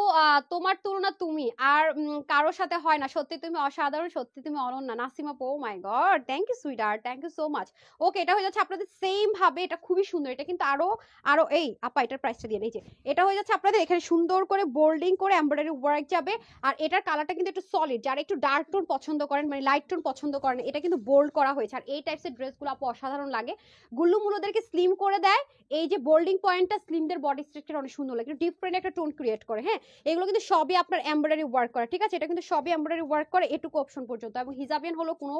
তোমার তুলনা তুমি আর কারোর সাথে হয় না, সত্যি তুমি অসাধারণ, সত্যি তুমি অনন্য। Nasima, oh my God, thank you sweetheart, thank you so much. Okay, এটা হয়ে যাচ্ছে আপনাদের সেম ভাবে, এটা খুবই সুন্দর। এটা কিন্তু আরো আরো এই আপা এটার প্রাইসটা দিয়ে নেই। যে এটা হয়ে যাচ্ছে আপনাদের এখানে সুন্দর করে বোল্ডিং করে এমব্রয়ডারি ওয়ার্ক যাবে। আর এটার কালারটা কিন্তু একটু সলিড, যারা একটু ডার্ক টোন পছন্দ করেন, মানে লাইট টোন পছন্দ করেন, এটা কিন্তু বোল্ড করা হয়েছে। আর এই টাইপসের ড্রেসগুলো আপু অসাধারণ লাগে, গুল্লু মুলোদেরকে স্লিম করে দেয়। এই যে বোল্ডিং পয়েন্টটা স্লিমদের বডি স্ট্রাকচার অনেক সুন্দর লাগে, ডিফারেন্ট একটা টোন ক্রিয়েট করে। হ্যাঁ, এগুলো কিন্তু সবই আপনার এমব্রয়ডারি ওয়ার্ক করা, ঠিক আছে? এটা কিন্তু সবই এমব্রয়ডারি ওয়ার্ক করে এটুকু অপশন পর্যন্ত, এবং হিজাবিয়ান হলো কোনো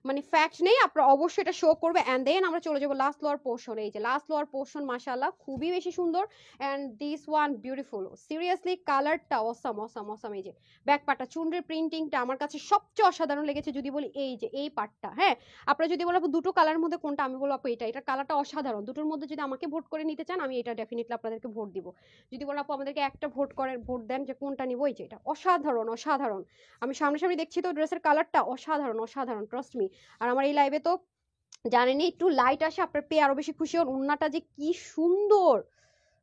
মানে ফ্যাক্ট নেই, আপনার অবশ্যই এটা শো করবে। এন্ড দেন আমরা চলে যাবো লাস্ট লোয়ার পোর্শন। এই যে লাস্ট লোয়ার পোর্শন মাশাআল্লাহ খুবই বেশি সুন্দর, and this one beautiful, seriously কালারটা অসাম অসাম অসাম। এই যে ব্যাক পার্টটা, চুনরির প্রিন্টিংটা আমার কাছে সবচেয়ে অসাধারণ লেগেছে যদি বলি এই যে এই পার্টটা। হ্যাঁ, আপনারা যদি বলো দুটো কালারের মধ্যে কোনটা, আমি বলবো আপু এটা, এটার কালারটা অসাধারণ। দুটোর মধ্যে যদি আমাকে ভোট করে নিতে চান, আমি এটা ডেফিনেটলি আপনাদেরকে ভোট দিব। যদি বলো আপু আমাদেরকে একটা ভোট করে ভোট দেন যে কোনটা নিব, এই যে এটা অসাধারণ অসাধারণ। আমি সামনাসামনি দেখছি তো ড্রেসের কালারটা অসাধারণ অসাধারণ, ট্রাস্ট মি। আর আমার এই লাইভে তো জানেনই একটু লাইট আসে, আপনার পেয়ে আরো বেশি খুশি হন। উন্নাটা যে কি সুন্দর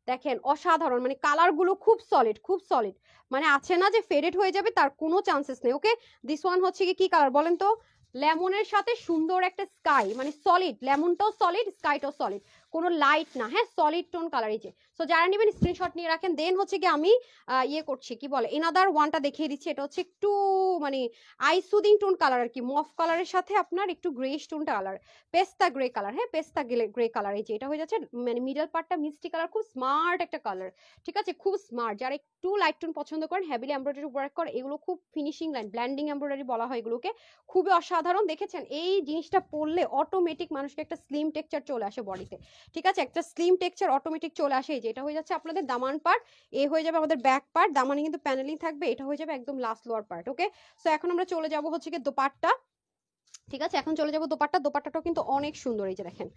দেখেন, অসাধারণ, মানে কালার গুলো খুব সলিড, খুব সলিড, মানে আছে না যে ফেডেড হয়ে যাবে, তার কোনো চান্সেস নেই। ওকে, দিস ওয়ান হচ্ছে কি কালার বলেন তো? লেমনের সাথে সুন্দর একটা স্কাই, মানে সলিড, লেমনটাও সলিড, স্কাইটাও সলিড, কোনো লাইট না, হ্যাঁ সলিড টোন কালার। এই যে সো যারা নেবেন স্ক্রিনশট নিয়ে রাখেন। দেন হচ্ছে কি আমি ইয়ে করছি কি বলে এনাদার ওয়ানটা দেখিয়ে দিচ্ছি। এটা হচ্ছে একটু মানে আই সুদিং টোন কালার আর কি, মফ কালারের সাথে আপনার একটু গ্রেইশ টোন কালার, পেস্তা গ্রে কালার, হ্যাঁ পেস্তা গ্রে কালার। এই যে এটা হয়ে যাচ্ছে মানে মিডল পার্টটা মিষ্টি কালার, খুব স্মার্ট একটা কালার, ঠিক আছে খুব স্মার্ট। যারা একটু লাইট টোন পছন্দ করেন, হেভিলি এমব্রয়ডারি ওয়ার্ক করে, এগুলো খুব ফিনিশিং লাইন, ব্ল্যান্ডিং এমব্রয়ডারি বলা হয় এগুলোকে, খুবই অসাধারণ। দেখেছেন এই জিনিসটা পরলে অটোমেটিক মানুষকে একটা স্লিম টেক্সচার চলে আসে বডিতে, ঠিক আছে একটা স্লিম টেক্সচার অটোমেটিক চলে আসে। এই যে এটা হয়ে যাচ্ছে আপনাদের দামান পার্ট, এ হয়ে যাবে আমাদের ব্যাক পার্ট, দামানে কিন্তু প্যানেলিং থাকবে, এটা হয়ে যাবে একদম last lower part. Okay so এখন আমরা চলে যাব হচ্ছে কি দোপাট্টা, ঠিক আছে এখন চলে যাবো দোপাট্টা। দোপাট্টাটাও কিন্তু অনেক সুন্দর, এই যে দেখেন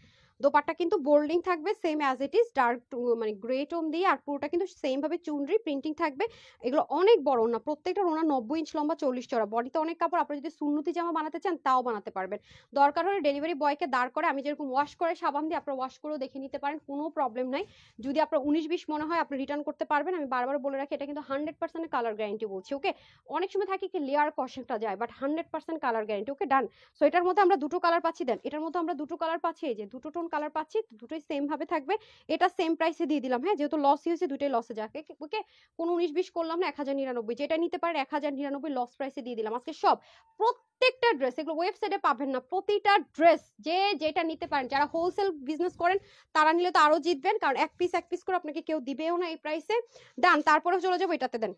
দোপাট্টা কিন্তু বোল্ডিং থাকবে same as it is, dark মানে গ্রে টোন দিয়ে, আর পুরোটা কিন্তু সেম ভাবে চুনরি প্রিন্টিং থাকবে। এগুলো অনেক বড় ওনা, প্রত্যেকটা ওনা 90 ইঞ্চ লম্বা 40 চড়া, বডিতে অনেক কাপড়। আপনি যদি সুন্নতি জামা বানাতে চান তাও বানাতে পারবেন, দরকার হলে ডেলিভারি বয়কে দাঁড় করে আমি যেরকম ওয়াশ করে সাবান দিয়ে আপনারা ওয়াশ করেও দেখে নিতে পারেন, কোনো প্রবলেম নাই। যদি আপনার 19-20 মনে হয় আপনি রিটার্ন করতে পারবেন। আমি বারবার বলে রাখি এটা কিন্তু 100% কালার গ্যারান্টি বলছি। ওকে অনেক সময় থাকে কি লেয়ার কষেনটা যায়, but 100% colour guarantee. Okay done. So এটার মধ্যে আমরা দুটো কালার পাচ্ছি, দেন এটার মধ্যে আমরা দুটো কালার পাচ্ছি, এই যে দুটো টোন কালার পাচ্ছি, দুটোই সেম ভাবে থাকবে। এটা সেম প্রাইসে দিয়ে দিলাম, হ্যাঁ যেহেতু লস হয়েছে দুটোই লসে যাকে। ওকে কোনো 19-20 করলাম না, 1099, যেটা নিতে পারেন 1099 লস প্রাইসে দিয়ে দিলাম আজকে সব। প্রত্যেকটা ড্রেস এগুলো ওয়েবসাইটে পাবেন না, প্রতিটা ড্রেস যে যেটা নিতে পারেন, যারা হোলসেল বিজনেস করেন তারা নিলে তো আরো জিতবেন, কারণ এক পিস করে আপনাকে কেউ দিবেও না এই প্রাইসে। ডান। তারপরে চলে যাবো এটাতে, দেন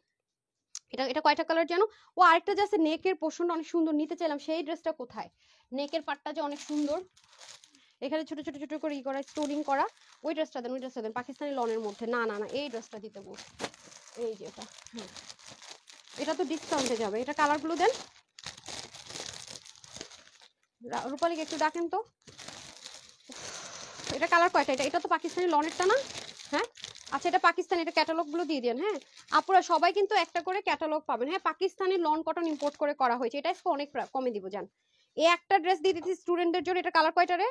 এটা এটা কয়টা কালার জানো? ও আরেকটা যে আছে নেকের পোর্শনটা অনেক সুন্দর, নিতে চাইলাম সেই ড্রেসটা কোথায়? নেকের পাটটা যে অনেক সুন্দর, এখানে ছোট ছোট ছোট করে ই করা স্টোরিং করা, ওই ড্রেসটা দেন, ওই ড্রেসটা দেন পাকিস্তানি লনের মধ্যে। না না না এই ড্রেসটা দিতে বল, এই যে এটা, হ্যাঁ এটা তো ডিসকাউন্টে যাবে। এটা কালারগুলো দেন, রূপালীকে একটু ডাকেন তো। এটা কালার কয়টা? এটা এটা তো পাকিস্তানি লনেরটা না? হ্যাঁ আচ্ছা এটা পাকিস্তানি, এটা ক্যাটালগ গুলো দিয়ে দেন। হ্যাঁ আপুরা সবাই কিন্তু একটা করে ক্যাটালগ পাবেন। হ্যাঁ পাকিস্তানি লন কটন ইম্পোর্ট করে করা হয়েছে, এটা আজকে অনেক কমে দিব জান। এই একটা ড্রেস দিয়ে দিচ্ছি স্টুডেন্টদের জন্য। এটা কালার কয়টা রে?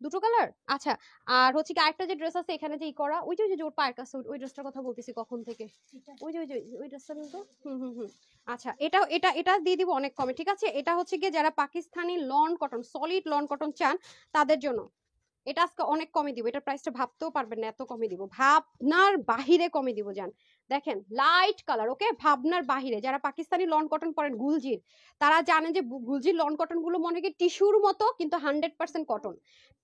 দুটো কালার। আচ্ছা আর হচ্ছে কি আরেকটা যে ড্রেস আছে এখানে যে ই করা, ওই যে ওর পায়ের কাছে ওই ড্রেসটার কথা বলতেছি কখন থেকে, ওই ড্রেসটা কিন্তু হুম। আচ্ছা এটা এটা এটা দিয়ে দিব অনেক কমে, ঠিক আছে। এটা হচ্ছে কি যারা Pakistani loan cotton solid loan cotton চান তাদের জন্য এটা আজকে অনেক কমে দিব। এটার প্রাইসটা ভাবতেও পারবেন না এত কমে দিব, ভাবনার বাহিরে কমে দিব জান। দেখেন লাইট কালার, ওকে ভাবনার বাহিরে। যারা পাকিস্তানি লন কটন পরেন গুলজির, তারা জানেন যে গুলজির লন কটন গুলো মনে হয় টিস্যুর মতো কিন্তু 100% কটন।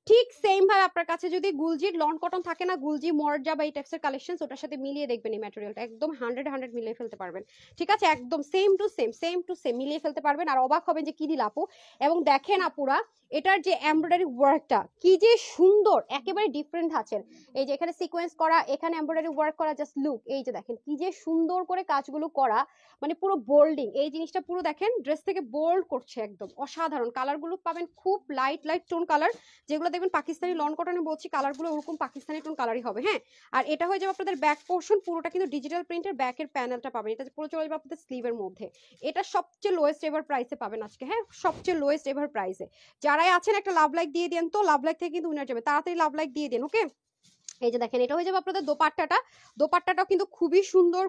ঠিক সেম ভাবে আপনার কাছে যদি গুলজির লন কটন থাকে না, গুলজি মর্জা বা এই টাইপসের কালেকশন, ওটার সাথে মিলিয়ে দেখবেন এই ম্যাটেরিয়ালটা একদম 100 মিলিয়ে ফেলতে পারবেন, ঠিক আছে একদম সেম টু সেম মিলিয়ে ফেলতে পারবেন। আর অবাক হবেন যে কি দিল আপু। এবং দেখেন আপুরা এটার যে এমব্রয়ডারি ওয়ার্কটা কি যে সুন্দর, একেবারে ডিফারেন্ট আছে। এই যে এখানে সিকোয়েন্স করা, এখানে এমব্রয়ডারি ওয়ার্ক করা, জাস্ট লুক। এই যে দেখেন কি যে সুন্দর করে কাজগুলো করা, মানে পুরো বোল্ডিং। এই জিনিসটা পুরো দেখেন ড্রেস থেকে বোল্ড করছে, একদম অসাধারণ। কালারগুলো পাবেন খুব লাইট টোন কালার, যেগুলো দেখবেন পাকিস্তানি লন কটনে বলছি কালারগুলো ওরকম পাকিস্তানি টোন কালারই হবে। হ্যাঁ আর এটা হয়ে যাবে আপনাদের ব্যাক পোর্শন, পুরোটা কিন্তু ডিজিটাল প্রিন্টের ব্যাকের প্যানেলটা পাবেন। এটা পুরো চলে যাবে আপনাদের স্লিভের মধ্যে। এটা সবচেয়ে লোয়েস্ট এভার প্রাইসে পাবেন আজকে, হ্যাঁ সবচেয়ে লোয়েস্ট এভার প্রাইসে। যারাই আছেন একটা লাভ লাইক দিয়ে দেন তো, লাভ লাইক থেকে কিন্তু উইনার যাবে, তাড়াতাড়ি লাভ লাইক দিয়ে দেন। ওকে এই যে দেখেন এটা হয়ে যাবে আপনাদের দোপাট্টাটা। দোপাট্টাটাও কিন্তু খুবই সুন্দর।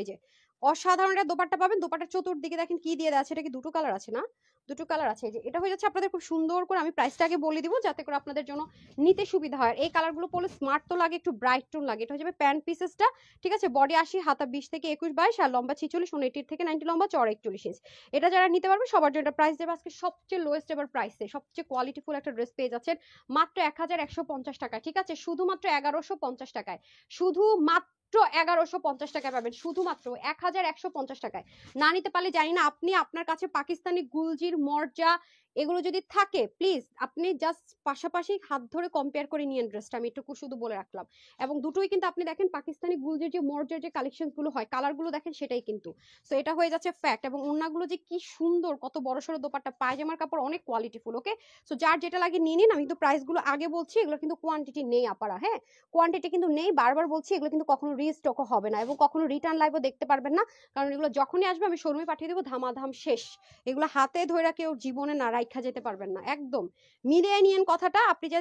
এই যে অসাধারণ একটা দোপাট্টা পাবেন। দোপাট্টার চতুর্দিকে দেখেন কি দিয়ে দেওয়া আছে, এটা কি দুটো কালার আছে না? দুটো কালার আছে। এই যে এটা হয়ে যাচ্ছে আপনাদের খুব সুন্দর করে, আমি প্রাইসটা আগে বলে দিব যাতে করে আপনাদের জন্য নিতে সুবিধা হয়। এই কালারগুলো পরলে স্মার্ট তো লাগে, একটু ব্রাইট টোন লাগে। এটা হয়ে যাবে প্যান্ট পিসেসটা, ঠিক আছে বডি 80, হাতা 20 থেকে 21-22, আর লম্বা 46, 80 থেকে 90 লম্বা, চড়া 41 ইঞ্চ। এটা যারা নিতে পারবে সবার জন্য প্রাইস দেবে আজকে সবচেয়ে লোয়েস্ট এবার প্রাইসে, সবচেয়ে কোয়ালিটিফুল একটা ড্রেস পেয়ে যাচ্ছেন মাত্র 1150 টাকা, ঠিক আছে শুধুমাত্র 1150 টাকায়, শুধুমাত্র 1150 টাকায় পাবেন, শুধুমাত্র 1150 টাকায়। না নিতে পারলে জানি না, আপনি আপনার কাছে পাকিস্তানি গুলজির মর্জা এগুলো যদি থাকে প্লিজ আপনি জাস্ট পাশাপাশি হাত ধরে কম্পেয়ার করে নিয়ে ড্রেসটা, আমি একটু শুধু বলে রাখলাম। এবং দুটোই কিন্তু আপনি দেখেন পাকিস্তানি গুলজির যে মর্জার যে কালেকশন গুলো হয়, কালার গুলো দেখেন সেটাই কিন্তু। সো এটা হয়ে যাচ্ছে ফ্যাক্ট। এবং ওড়নাগুলো যে কি সুন্দর, কত বড় সড়ো দোপাট্টা, পায়জামার কাপড় অনেক কোয়ালিটিফুল। ওকে সো যার যেটা লাগে নিয়ে নিন। আমি কিন্তু প্রাইস গুলো আগে বলছি, এগুলো কিন্তু কোয়ান্টিটি নেই আপারা, হ্যাঁ কোয়ান্টিটি কিন্তু নেই, বারবার বলছি এগুলো কিন্তু কখনো রিস্টকও হবে না, এবং কখনো রিটার্ন লাইভও দেখতে পারবেন না, কারণ এগুলো যখনই আসবে আমি শোরুমে পাঠিয়ে দেবো ধামাধাম শেষ। এগুলো হাতে ধরে কেউ জীবনে না রাইখা যেতে পারবেন না, একদম মিলিয়ে নিয়েন কথাটা। আপনি যে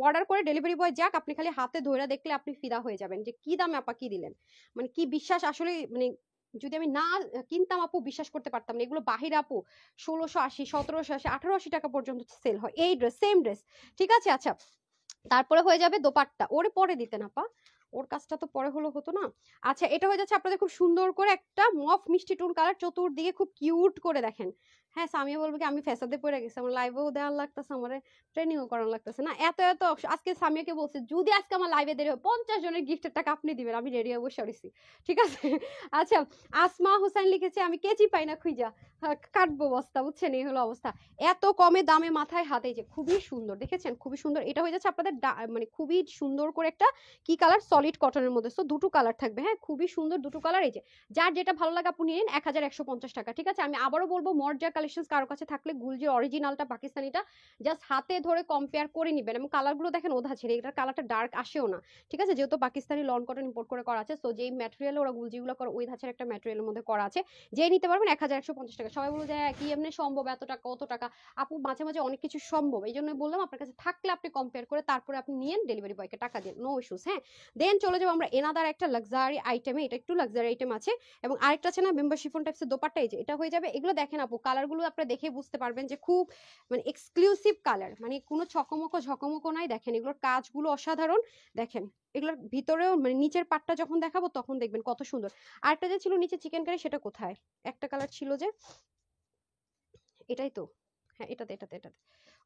অর্ডার করে ডেলিভারি বয় যাক, আপনি খালি হাতে ধরে দেখলে আপনি ফিদা হয়ে যাবেন যে কি দামে আপা কি দিলেন। মানে কি বিশ্বাস আসলে, মানে যদি আমি না কিনতাম আপু বিশ্বাস করতে পারতাম না। এগুলো বাহিরে আপু 1680, 1780, 1880 টাকা পর্যন্ত সেল হয় এই ড্রেস, সেম ড্রেস, ঠিক আছে। আচ্ছা তারপরে হয়ে যাবে দোপাট্টা, ওরে পরে দিতেন আপা, ওর কাজটা তো পরে হতো না। আচ্ছা, এটা হয়ে যাচ্ছে আপনাদের খুব সুন্দর করে একটা মফ মিষ্টি টুন কালার, চতুর্দিকে খুব কিউট করে দেখেন। হ্যাঁ, সামিয়া বলবে কি আমি ফ্যাসাদে পড়ে গেছি, আমার লাইভেও দেওয়ার লাগতেছে, আমার ট্রেনিংও করানো লাগতেছে না, এত এত আজকে সামিয়াকে বলছে যদি আজকে আমার লাইভে দেরি হয় 50 জনের গিফটের টাকা আপনি দিবেন, আমি রেডি হয়ে বসে রইছি, ঠিক আছে। আচ্ছা, আসমা হোসেন লিখেছে আমি কেচি পাই না খুঁজা কাটবো বস্তা, বুঝছেন, এই হলো অবস্থা। এত কমে দামে মাথায় হাতে, যে খুবই সুন্দর, দেখেছেন খুবই সুন্দর। এটা হয়ে যাচ্ছে আপনাদের মানে খুবই সুন্দর করে একটা কি কালার, সলিড কটনের মধ্যে, সো দুটো কালার থাকবে, হ্যাঁ খুবই সুন্দর দুটো কালার। এই যে যার যেটা ভালো লাগে আপনি নিন, 1150 টাকা, ঠিক আছে। আমি আবারও বলবো মর্জা কালেকশন কারো কাছে থাকলে গুলজির অরিজিনালটা পাকিস্তানিটা জাস্ট হাতে ধরে কম্পেয়ার করে নিবেন, এবং কালারগুলো দেখেন ওধা ছেড়ে, এটার কালারটা ডার্ক আসেও না, ঠিক আছে, যেহেতু পাকিস্তানি লন কটন ইম্পোর্ট করে করা আছে, সো যেই ম্যাটেরিয়াল ওরা গুলজিগুলো করে ওই ধাঁচের একটা ম্যাটেরিয়ালের মধ্যে করা আছে, যেই নিতে পারবেন 1150 টাকা। সবাই বলে যে কি এমনি সম্ভব এত টাকা কত টাকা, আপু মাঝে মাঝে অনেক কিছু সম্ভব, এই জন্য বললাম আপনার কাছে থাকলে আপনি কম্পেয়ার করে তারপরে আপনি নিয়েন, ডেলিভারি বয়কে টাকা দিন, নো ইস্যুস। হ্যাঁ, দেন চলে যাবো আমরা এনাদার একটা লাক্সারি আইটেমে, এটা একটু লাক্সারি আইটেম আছে, এবং আরেকটা আছে না মেম্বার শিফন টাইপসের দোপাট্টা, এই যে এটা হয়ে যাবে। এগুলো দেখেন আপু, কালারগুলো আপনারা দেখে বুঝতে পারবেন যে খুব মানে এক্সক্লুসিভ কালার, মানে কোনো ছকমকো ঝকমকো নাই, দেখেন এগুলোর কাজগুলো অসাধারণ, দেখেন এগুলোর ভিতরেও মানে নিচের পাটটা যখন দেখাবো তখন দেখবেন কত সুন্দর। আরেকটা যে ছিল নিচে চিকেন কারি, সেটা কোথায়, একটা কালার ছিল যে, এটাই তো, হ্যাঁ এটাতে এটাতে এটাতে,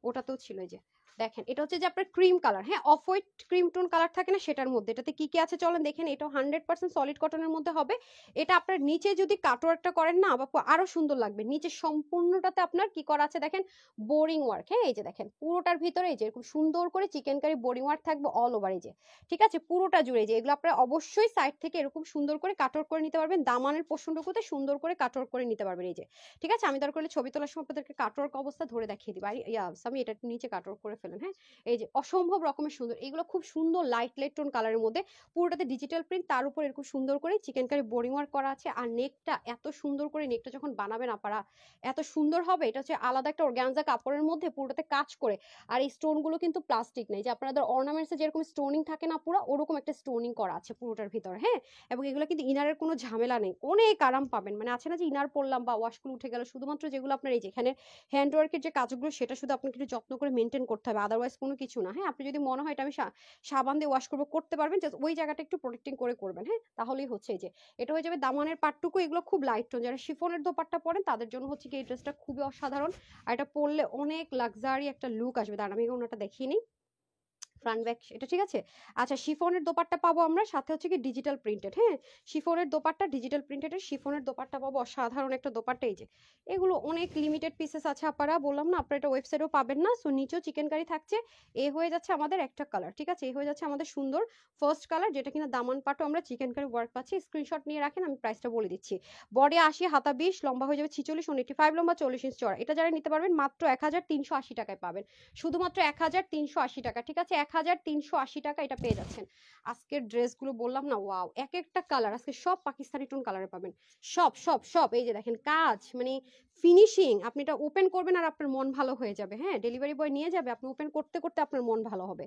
ওটাতেও ছিল, এই যে দেখেন এটা হচ্ছে যে আপনার ক্রিম কালার, হ্যাঁ off white cream tone colour থাকে না, সেটার মধ্যে এটাতে কি কি আছে চলেন দেখেন। এটাও 100% সলিড কটনের মধ্যে হবে। এটা আপনার নিচে যদি কাটওয়ার্কটা করেন না বাপু আরো সুন্দর লাগবে, নিচে সম্পূর্ণটাতে আপনার কি করা আছে দেখেন, বোরিং ওয়ার্ক, হ্যাঁ এই যে দেখেন পুরোটার ভিতরে এই যে এরকম সুন্দর করে চিকেন কারি বোরিং ওয়ার্ক থাকবে অল ওভার, এই যে ঠিক আছে পুরোটা জুড়ে, যে এগুলো আপনারা অবশ্যই সাইড থেকে এরকম সুন্দর করে কাটওয়ার্ক করে নিতে পারবেন, দামানের পোর্শনটুকুতে সুন্দর করে কাটওয়ার্ক করে নিতে পারবেন, এই যে ঠিক আছে। আমি দরকার হলে ছবি তোলার সময় আপনাদেরকে কাটওয়ার্ক অবস্থা ধরে দেখিয়ে দিই, আমি এটা নিচে কাটওয়ার্ক করে ফেলেন, হ্যাঁ এই যে অসম্ভব রকমের সুন্দর, এগুলো খুব সুন্দর লাইট লাইট টোন কালারের মধ্যে, পুরোটাতে ডিজিটাল প্রিন্ট, তার উপর এরকম সুন্দর করে চিকেন কারি বোরিং ওয়ার্ক করা আছে, আর নেকটা এত সুন্দর করে, নেকটা যখন বানাবেন আপনারা এত সুন্দর হবে, এটা হচ্ছে আলাদা একটা অর্গানজা কাপড়ের মধ্যে পুরোটাতে কাজ করে, আর এই স্টোন গুলো কিন্তু প্লাস্টিক নেই, যে আপনাদের অর্নামেন্টসে যেরকম স্টোনিং থাকে না পুরো ওরকম একটা স্টোনিং করা আছে পুরোটার ভিতরে, হ্যাঁ এবং এগুলো কিন্তু ইনারের কোনো ঝামেলা নেই, অনেক আরাম পাবেন, মানে আছে না যে ইনার পরলাম বা ওয়াশগুলো উঠে গেল, শুধুমাত্র যেগুলো আপনার এই যেখানে হ্যান্ডওয়ার্কের যে কাজগুলো সেটা শুধু আপনাকে একটু যত্ন করে মেনটেন করতে হবে, আদারওয়াইজ কোনো কিছু না। হ্যাঁ, আপনি যদি মনে হয় এটা আমি সাবান দিয়ে ওয়াশ করবো, করতে পারবেন, জাস্ট ওই জায়গাটা একটু প্রোটেক্টিং করে করবেন, হ্যাঁ তাহলেই হচ্ছে। এই যে এটা হয়ে যাবে দামানের পাটটুকু, এগুলো খুব লাইট টোন, যারা শিফনের দোপাট্টা পরেন তাদের জন্য হচ্ছে কি এই ড্রেসটা খুবই অসাধারণ, আর এটা পরলে অনেক লাক্সারি একটা লুক আসবে। দাঁড়ান আমি ওনাটা দেখিয়ে নিই, ফ্রন্ট ব্যাক এটা ঠিক আছে। আচ্ছা, শিফনের দোপাট্টা পাবো আমরা, সাথে হচ্ছে কি ডিজিটাল প্রিন্টেড, হ্যাঁ শিফনের দোপাট্টা ডিজিটাল প্রিন্টেডের শিফনের দোপাট্টা পাবো, অসাধারণ একটা দোপাট্টা। এই যে এগুলো অনেক লিমিটেড পিসেস আছে আপনারা, বললাম না আপনারা এটা ওয়েবসাইটেও পাবেন না, সো নিচেও চিকেন কারি থাকছে। এ হয়ে যাচ্ছে আমাদের একটা কালার, ঠিক আছে, এই হয়ে যাচ্ছে আমাদের সুন্দর ফার্স্ট কালার, যেটা কিনা দামান পাটও আমরা চিকেন কারি ওয়ার্ক পাচ্ছি। স্ক্রিনশট নিয়ে রাখেন, আমি প্রাইসটা বলে দিচ্ছি। বডি 80, হাতা 20, লম্বা হয়ে যাবে 46, 85 লম্বা, 40 ইঞ্চ চড়া। এটা যারা নিতে পারবেন মাত্র 1380 টাকায় পাবেন, শুধুমাত্র 1380 টাকা, ঠিক আছে 1380 টাকা এটা পেয়ে যাচ্ছেন। আজকের ড্রেসগুলো বললাম না ওয়াও, এক একটা কালার আজকে সব পাকিস্তানি টোন কালারে পাবেন, সব সব সব। এই যে দেখেন কাজ মানে ফিনিশিং, আপনি এটা ওপেন করবেন আর আপনার মন ভালো হয়ে যাবে, হ্যাঁ ডেলিভারি বয় নিয়ে যাবে, আপনি ওপেন করতে করতে আপনার মন ভালো হবে।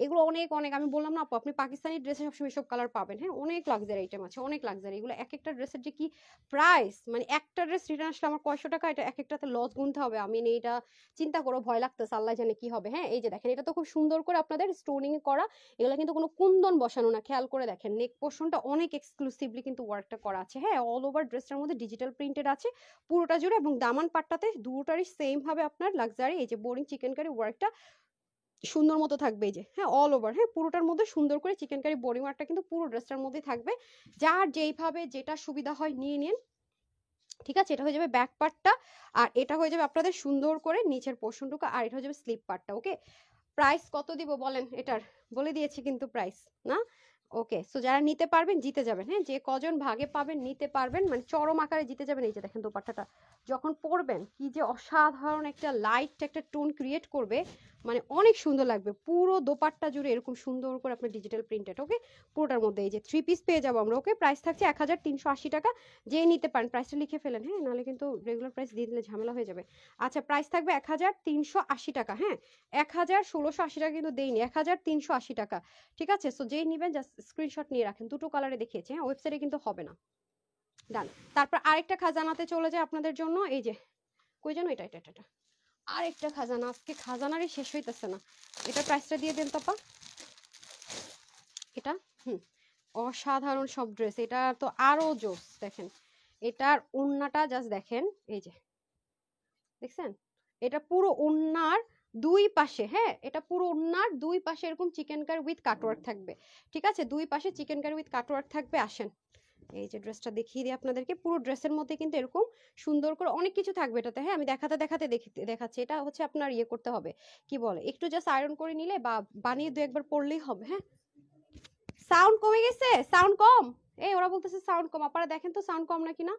এগুলো অনেক অনেক, আমি বললাম না আপু আপনি পাকিস্তানি ড্রেসে সবসময় সব কালার পাবেন, হ্যাঁ অনেক লাক্সারি আইটেম আছে, অনেক লাক্সারি। এগুলো এক একটা ড্রেসের যে কি প্রাইস, মানে একটা ড্রেস রিটার্ন আসলে আমার 500 টাকা, এটা এক একটাতে লস গুনতে হবে, আমি এটা চিন্তা করো ভয় লাগতেছে, আল্লাহ জানে কি হবে। হ্যাঁ এই যে দেখেন এটা তো খুব সুন্দর করে আপনাদের স্টোনিং করা, এগুলো কিন্তু কোনো কুন্দন বসানো না, খেয়াল করে দেখেন নেক পোর্শনটা অনেক এক্সক্লুসিভলি কিন্তু ওয়ার্কটা করা আছে, হ্যাঁ অল ওভার ড্রেসটার মধ্যে ডিজিটাল প্রিন্টেড আছে পুরোটা জুড়ে, এবং দামান পাট্টাতে দুটোরই সেম ভাবে আপনার লাক্সারি এই যে বোরিং চিকেন কারি ওয়ার্কটা সুন্দর মতো থাকবে, এই যে হ্যাঁ অল ওভার, হ্যাঁ পুরোটার মধ্যে সুন্দর করে চিকেন কারি বোরিং ওয়ার্কটা কিন্তু পুরো ড্রেসটার মধ্যে থাকবে, যার যেইভাবে যেটা সুবিধা হয় নিয়ে নিন, ঠিক আছে। এটা হয়ে যাবে ব্যাক পার্টটা, আর এটা হয়ে যাবে আপনাদের সুন্দর করে নিচের পোর্শনটুকু, আর এটা হয়ে যাবে স্লিপ পার্টটা। ওকে, প্রাইস কত দিব বলেন, এটার বলে দিয়েছি কিন্তু প্রাইস না। ওকে, সো যারা নিতে পারবেন জিতে যাবেন, হ্যাঁ যে কজন ভাগে পাবেন নিতে পারবেন, মানে চরম আকারে জিতে যাবেন। এই যে দেখেন দোপাট্টাটা যখন পরবেন কি যে অসাধারণ একটা লাইট একটা টোন ক্রিয়েট করবে, মানে অনেক সুন্দর লাগবে পুরো দোপাট্টা জুড়ে এরকম সুন্দর করে আপনার ডিজিটাল প্রিন্টেড। ওকে, পুরোটার মধ্যে এই যে 3 পিস পেয়ে যাবো আমরা। ওকে, প্রাইস থাকছে 1380 টাকা, যে নিতে পারেন প্রাইসটা লিখে ফেলেন, হ্যাঁ নাহলে কিন্তু রেগুলার প্রাইস দিয়ে দিলে ঝামেলা হয়ে যাবে। আচ্ছা, প্রাইস থাকবে 1380 টাকা, হ্যাঁ 1680 টাকা কিন্তু দেইনি, 1380 টাকা, ঠিক আছে। সো যেই নিবেন জাস্ট স্ক্রিনশট নিয়ে রাখেন, দুটো কালারে দেখিয়েছি, হ্যাঁ ওয়েবসাইটে কিন্তু হবে না। ডান, তারপর আরেকটা খাজানাতে চলে যায় আপনাদের জন্য, এই যে কই যেন এটা এটা এটা এটা আরেকটা খাজানা, আজকে খাজানারই শেষ হইতেছে না। এটা প্রাইসটা দিয়ে দেন তো আপা। এটা অসাধারণ সব ড্রেস, এটা তো আরো জোস। দেখেন এটার ওড়নাটা জাস্ট দেখেন, এই যে দেখছেন, এটা পুরো ওড়নার দুই পাশে, হ্যাঁ এটা পুরো ওড়নার দুই পাশে এরকম চিকেন কারি উইথ কাটওয়ার্ক থাকবে। ঠিক আছে, দুই পাশে চিকেন কারি উইথ কাটওয়ার্ক থাকবে। আসেন এই যে ড্রেসটা দেখিয়ে দিই আপনাদেরকে। পুরো ড্রেসের মধ্যে কিন্তু এরকম সুন্দর করে অনেক কিছু থাকবে এটাতে। হ্যাঁ আমি দেখাতে দেখাতে দেখাচ্ছি। এটা হচ্ছে আপনার ইয়ে করতে হবে, কি বলে, একটু জাস্ট আয়রন করে নিলে বা বানিয়ে দু একবার পরলেই হবে। হ্যাঁ সাউন্ড কমে গেছে, সাউন্ড কম। এই ওরা বলতেছে সাউন্ড কম, আপনারা দেখেন তো সাউন্ড কম নাকি না।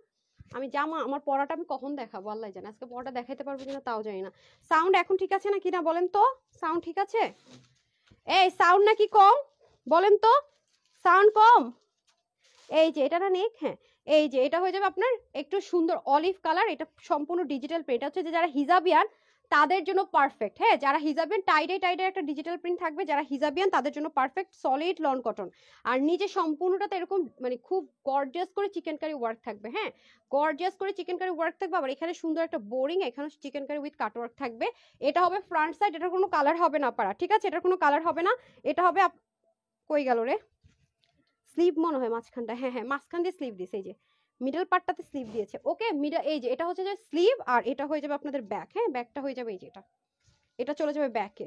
আমি জামা আমার পড়াটা আমি কখন দেখাবো আল্লাহ জানে, আজকে পড়াটা দেখাইতে পারবো কিনা তাও জানি না। সাউন্ড এখন ঠিক আছে না কিনা বলেন তো, সাউন্ড ঠিক আছে? এই সাউন্ড নাকি কম বলেন তো, সাউন্ড কম। এই যে এটা না নেক, হ্যাঁ এই যে এটা হয়ে যাবে আপনার একটু সুন্দর অলিভ কালার, এটা সম্পূর্ণ ডিজিটাল প্রিন্ট। হচ্ছে যে যারা হিজাবিয়ান তাদের জন্য পারফেক্ট। হ্যাঁ যারা হিজাবিয়ান টাইডে টাইডে একটা ডিজিটাল প্রিন্ট থাকবে, যারা হিজাবিয়ান তাদের জন্য পারফেক্ট সলিড লন কটন। আর নিচে সম্পূর্ণটাতে এরকম মানে খুব গর্জিয়াস করে চিকেন কারি ওয়ার্ক থাকবে। হ্যাঁ গর্জিয়াস করে চিকেন কারি ওয়ার্ক থাকবে, আবার এখানে সুন্দর একটা বোরিং, এখানে chikankari with cut work থাকবে। এটা হবে ফ্রন্ট সাইড, এটার কোনো কালার হবে না পারা, ঠিক আছে, এটার কোনো কালার হবে না। এটা হবে কই গেল রে, স্লিভ মনে হয় মাঝখানটা, হ্যাঁ হ্যাঁ মাঝখান দিয়ে স্লিভ দিয়েছে, এই যে মিডল পার্টটাতে স্লিভ দিয়েছে। ওকে মিডল, এই যে এটা হচ্ছে যে স্লিভ, আর এটা হয়ে যাবে আপনাদের ব্যাক। হ্যাঁ ব্যাকটা হয়ে যাবে এই যে এটা, এটা চলে যাবে ব্যাকে।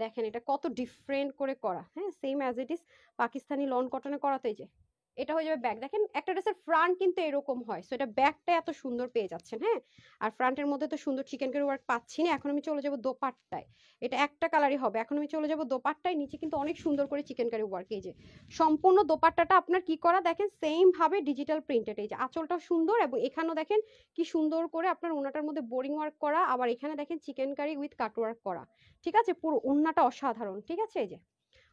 দেখেন এটা কত ডিফারেন্ট করে করা, হ্যাঁ same as it is Pakistani lawn কটনে করা। তো এই যে এটা হয়ে যাবে ব্যাক। দেখেন একটা ড্রেসের ফ্রন্ট কিন্তু এরকম হয়, সো এটা ব্যাকটা এত সুন্দর পেয়ে যাচ্ছেন। হ্যাঁ আর ফ্রন্টের মধ্যে তো সুন্দর চিকেন কারি ওয়ার্ক পাচ্ছি না। এখন আমি চলে যাব দোপাট্টায়, এটা একটা কালারই হবে। এখন আমি চলে যাব দোপাট্টায়, নিচে কিন্তু অনেক সুন্দর করে চিকেন কারি ওয়ার্ক। এই যে সম্পূর্ণ দোপাট্টাটা আপনার কি করা দেখেন সেম ভাবে ডিজিটাল প্রিন্টেড। এই যে আঁচলটা সুন্দর, এবং এখানেও দেখেন কি সুন্দর করে আপনার ওনাটার মধ্যে বোরিং ওয়ার্ক করা, আবার এখানে দেখেন chikankari with cut work করা। ঠিক আছে পুরো ওড়নাটা অসাধারণ। ঠিক আছে এই যে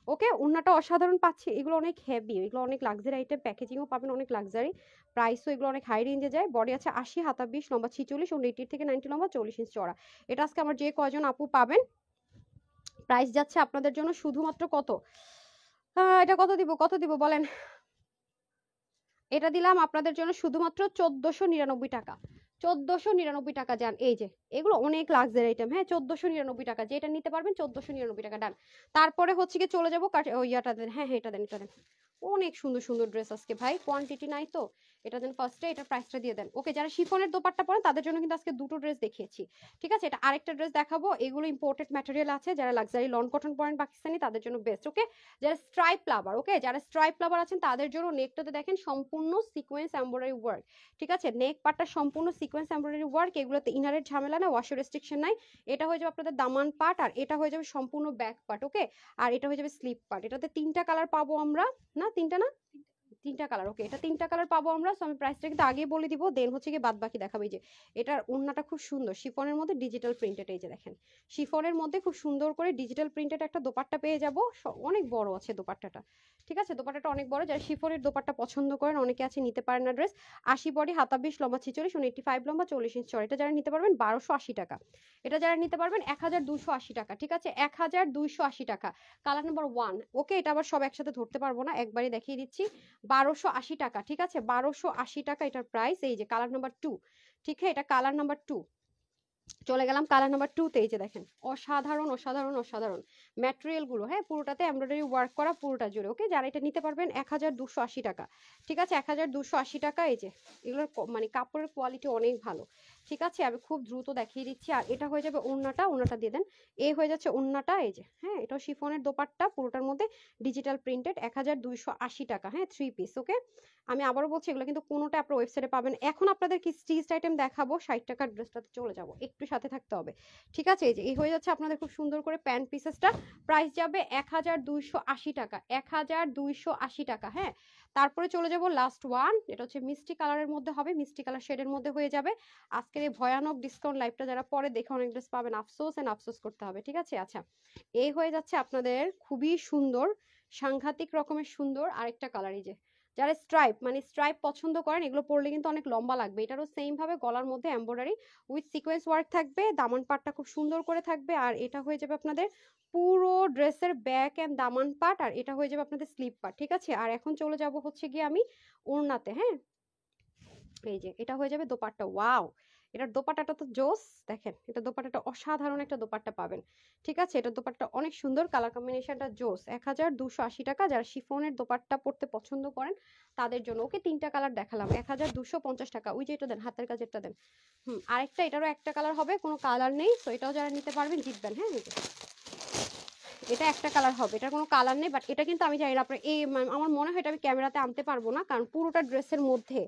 ওকে ওড়নাটা অসাধারণ পাচ্ছি। এগুলো অনেক হেভি, এগুলো অনেক লাক্সারি আইটেম, প্যাকেজিংও পাবেন অনেক লাক্সারি, প্রাইসও এগুলো অনেক হাই রেঞ্জে যায়। বডি আছে 80, হাতা 20, লম্বা 46, ও 80 থেকে 90 লম্বা, 40 ইঞ্চ চড়া। এটা আজকে আমার যে কয়জন আপু পাবেন, প্রাইস যাচ্ছে আপনাদের জন্য শুধুমাত্র কত, এটা কত দিব, কত দিব বলেন। এটা দিলাম আপনাদের জন্য শুধুমাত্র 1499 টাকা। 1499 টাকা যান। এই যে এগুলো অনেক লাক্সারি আইটেম, হ্যাঁ 1499 টাকা, যেটা নিতে পারবেন 1499 টাকা ডান। তারপরে হচ্ছে কি চলে যাবো ইয়াটা দেন, হ্যাঁ হ্যাঁ এটা দেন, এটা দেন। অনেক সুন্দর সুন্দর ড্রেস আজকে ভাই, কোয়ান্টিটি নাই তো। এটা দেন ফার্স্টে, এটার প্রাইসটা দিয়ে দেন। ওকে যারা শিফনের দোপাট্টা পরেন তাদের জন্য কিন্তু আজকে দুটো ড্রেস দেখিয়েছি। ঠিক আছে এটা আরেকটা ড্রেস দেখাবো, এগুলো ইম্পোর্টেড ম্যাটেরিয়াল আছে। যারা লাক্সারি লন কটন পরেন পাকিস্তানি তাদের জন্য বেস্ট। ওকে যারা স্ট্রাইপ লাভার, ওকে যারা স্ট্রাইপ লাভার আছেন তাদের জন্য নেকটাতে দেখেন সম্পূর্ণ সিকোয়েন্স এমব্রয়ডারি ওয়ার্ক। ঠিক আছে নেক পার্টটা সম্পূর্ণ সিকোয়েন্স এমব্রয়ডারি ওয়ার্ক, এগুলোতে ইনারের ঝামেলা না, ওয়াশের রেস্ট্রিকশন নাই। এটা হয়ে যাবে আপনাদের দামান পার্ট, আর এটা হয়ে যাবে সম্পূর্ণ ব্যাক পার্ট। ওকে আর এটা হয়ে যাবে স্লিপ পার্ট। এটাতে তিনটা কালার পাবো আমরা, না তিনটা না, তিনটা কালার। ওকে এটা তিনটা কালার পাবো আমরা। সো আমি প্রাইসটা কিন্তু আগেই বলে দিব, দেন হচ্ছে কি বাদ বাকি দেখাবো। এই যে এটার ওড়নাটা খুব সুন্দর শিফনের মধ্যে ডিজিটাল প্রিন্টেড, এই যে দেখেন শিফনের মধ্যে খুব সুন্দর করে ডিজিটাল প্রিন্টেড একটা দোপাট্টা পেয়ে যাব। অনেক বড় আছে দোপাট্টাটা, ঠিক আছে দোপাট্টাটা অনেক বড়। যারা শিফনের দোপাট্টা পছন্দ করেন, অনেকে আছে নিতে পারেন না ড্রেস। 80 বডি, হাতা 20, লম্বা 46, 85 লম্বা, 40 ইঞ্চ চড়া। এটা যারা নিতে পারবেন 1280 টাকা। এটা যারা নিতে পারবেন 1280 টাকা। ঠিক আছে 1280 টাকা। Colour number 1। ওকে এটা আবার সব একসাথে ধরতে পারবো না, একবারই দেখিয়ে দিচ্ছি। 1280 টাকা। ঠিক আছে 1280 টাকা এটার প্রাইস। এই যে কালার নাম্বার 2, ঠিক আছে এটা কালার নাম্বার 2। চলে গেলাম কালার নাম্বার 2 তে। এই যে দেখেন অসাধারণ অসাধারণ অসাধারণ ম্যাটেরিয়াল গুলো, হ্যাঁ পুরোটাতে এমব্রয়ডারি ওয়ার্ক করা পুরোটা জুড়ে। ওকে যারা এটা নিতে পারবেন 1280 টাকা। ঠিক আছে 1280 টাকা। এই যে এগুলোর মানে কাপড়ের কোয়ালিটি অনেক ভালো। ঠিক আছে আমি খুব দ্রুত দেখিয়ে দিচ্ছি। আর এটা হয়ে যাবে ওড়নাটা, ওড়নাটা দিয়ে দেন। এই হয়ে যাচ্ছে ওড়নাটা, এই যে হ্যাঁ এটা শিফনের দোপাট্টা পুরোটার মধ্যে ডিজিটাল প্রিন্টেড, 1280 টাকা। হ্যাঁ 3 পিস। ওকে আমি আবারও বলছি এগুলো কিন্তু কোনোটা আপনার ওয়েবসাইটে পাবেন। এখন আপনাদের কি স্টিচড আইটেম দেখাবো, 60 টাকার ড্রেসটাতে চলে যাব, একটু সাথে থাকতে হবে। ঠিক আছে এই যে এই হয়ে যাচ্ছে আপনাদের খুব সুন্দর করে প্যান্ট পিসেসটা, প্রাইস যাবে 1280 টাকা। 1280 টাকা। হ্যাঁ তারপরে চলে যাব লাস্ট ওয়ান, এটা হচ্ছে মিষ্টি কালারের মধ্যে হবে, মিষ্টি কালার শেডের মধ্যে হয়ে যাবে। আজকের এই ভয়ানক ডিসকাউন্ট লাইভটা যারা পরে দেখে অনেক ড্রেস পাবেন, আফসোস এন্ড আফসোস করতে হবে। ঠিক আছে আচ্ছা এই হয়ে যাচ্ছে আপনাদের খুবই সুন্দর, সাংঘাতিক রকমের সুন্দর আরেকটা কালার। এই যে যারা স্ট্রাইপ মানে স্ট্রাইপ পছন্দ করেন, এগুলো পরলে কিন্তু অনেক লম্বা লাগবে। এটারও সেম ভাবে গলার মধ্যে এমব্রয়ডারি উইথ সিকোয়েন্স ওয়ার্ক থাকবে, দামান পাটটা খুব সুন্দর করে থাকবে। আর এটা হয়ে যাবে আপনাদের পুরো ড্রেসের ব্যাক এন্ড দামান পার্ট, আর এটা হয়ে যাবে আপনাদের স্লিপ পার্ট। ঠিক আছে আর এখন চলে যাব হচ্ছে গিয়ে আমি ওড়নাতে। হ্যাঁ এই যে এটা হয়ে যাবে দোপাট্টা। ওয়াও এটার দোপাট্টাটা তো জোস, দেখেন এটা দোপাট্টাটা অসাধারণ একটা দোপাট্টা পাবেন, ঠিক আছে। এটা দোপাট্টা অনেক সুন্দর, কালার কম্বিনেশনটা জোস। 1280 টাকা। যারা শিফনের দোপাট্টা পরতে পছন্দ করেন তাদের জন্য। ওকে, 3টা কালার দেখালাম, 1250 টাকা। ওই যে এটা দেন, হাতের কাজেরটা দেন। আরেকটা, এটারও একটা কালার হবে, কোনো কালার নেই, তো এটাও যারা নিতে পারবেন জিতবেন। হ্যাঁ, এটা একটা কালার হবে, এটা কোনো কালার নেই, বাট এটা কিন্তু আমি জানি না আপনার এই আমার মনে হয় এটা আমি ক্যামেরাতে আনতে পারবো না, কারণ পুরোটা ড্রেসের মধ্যে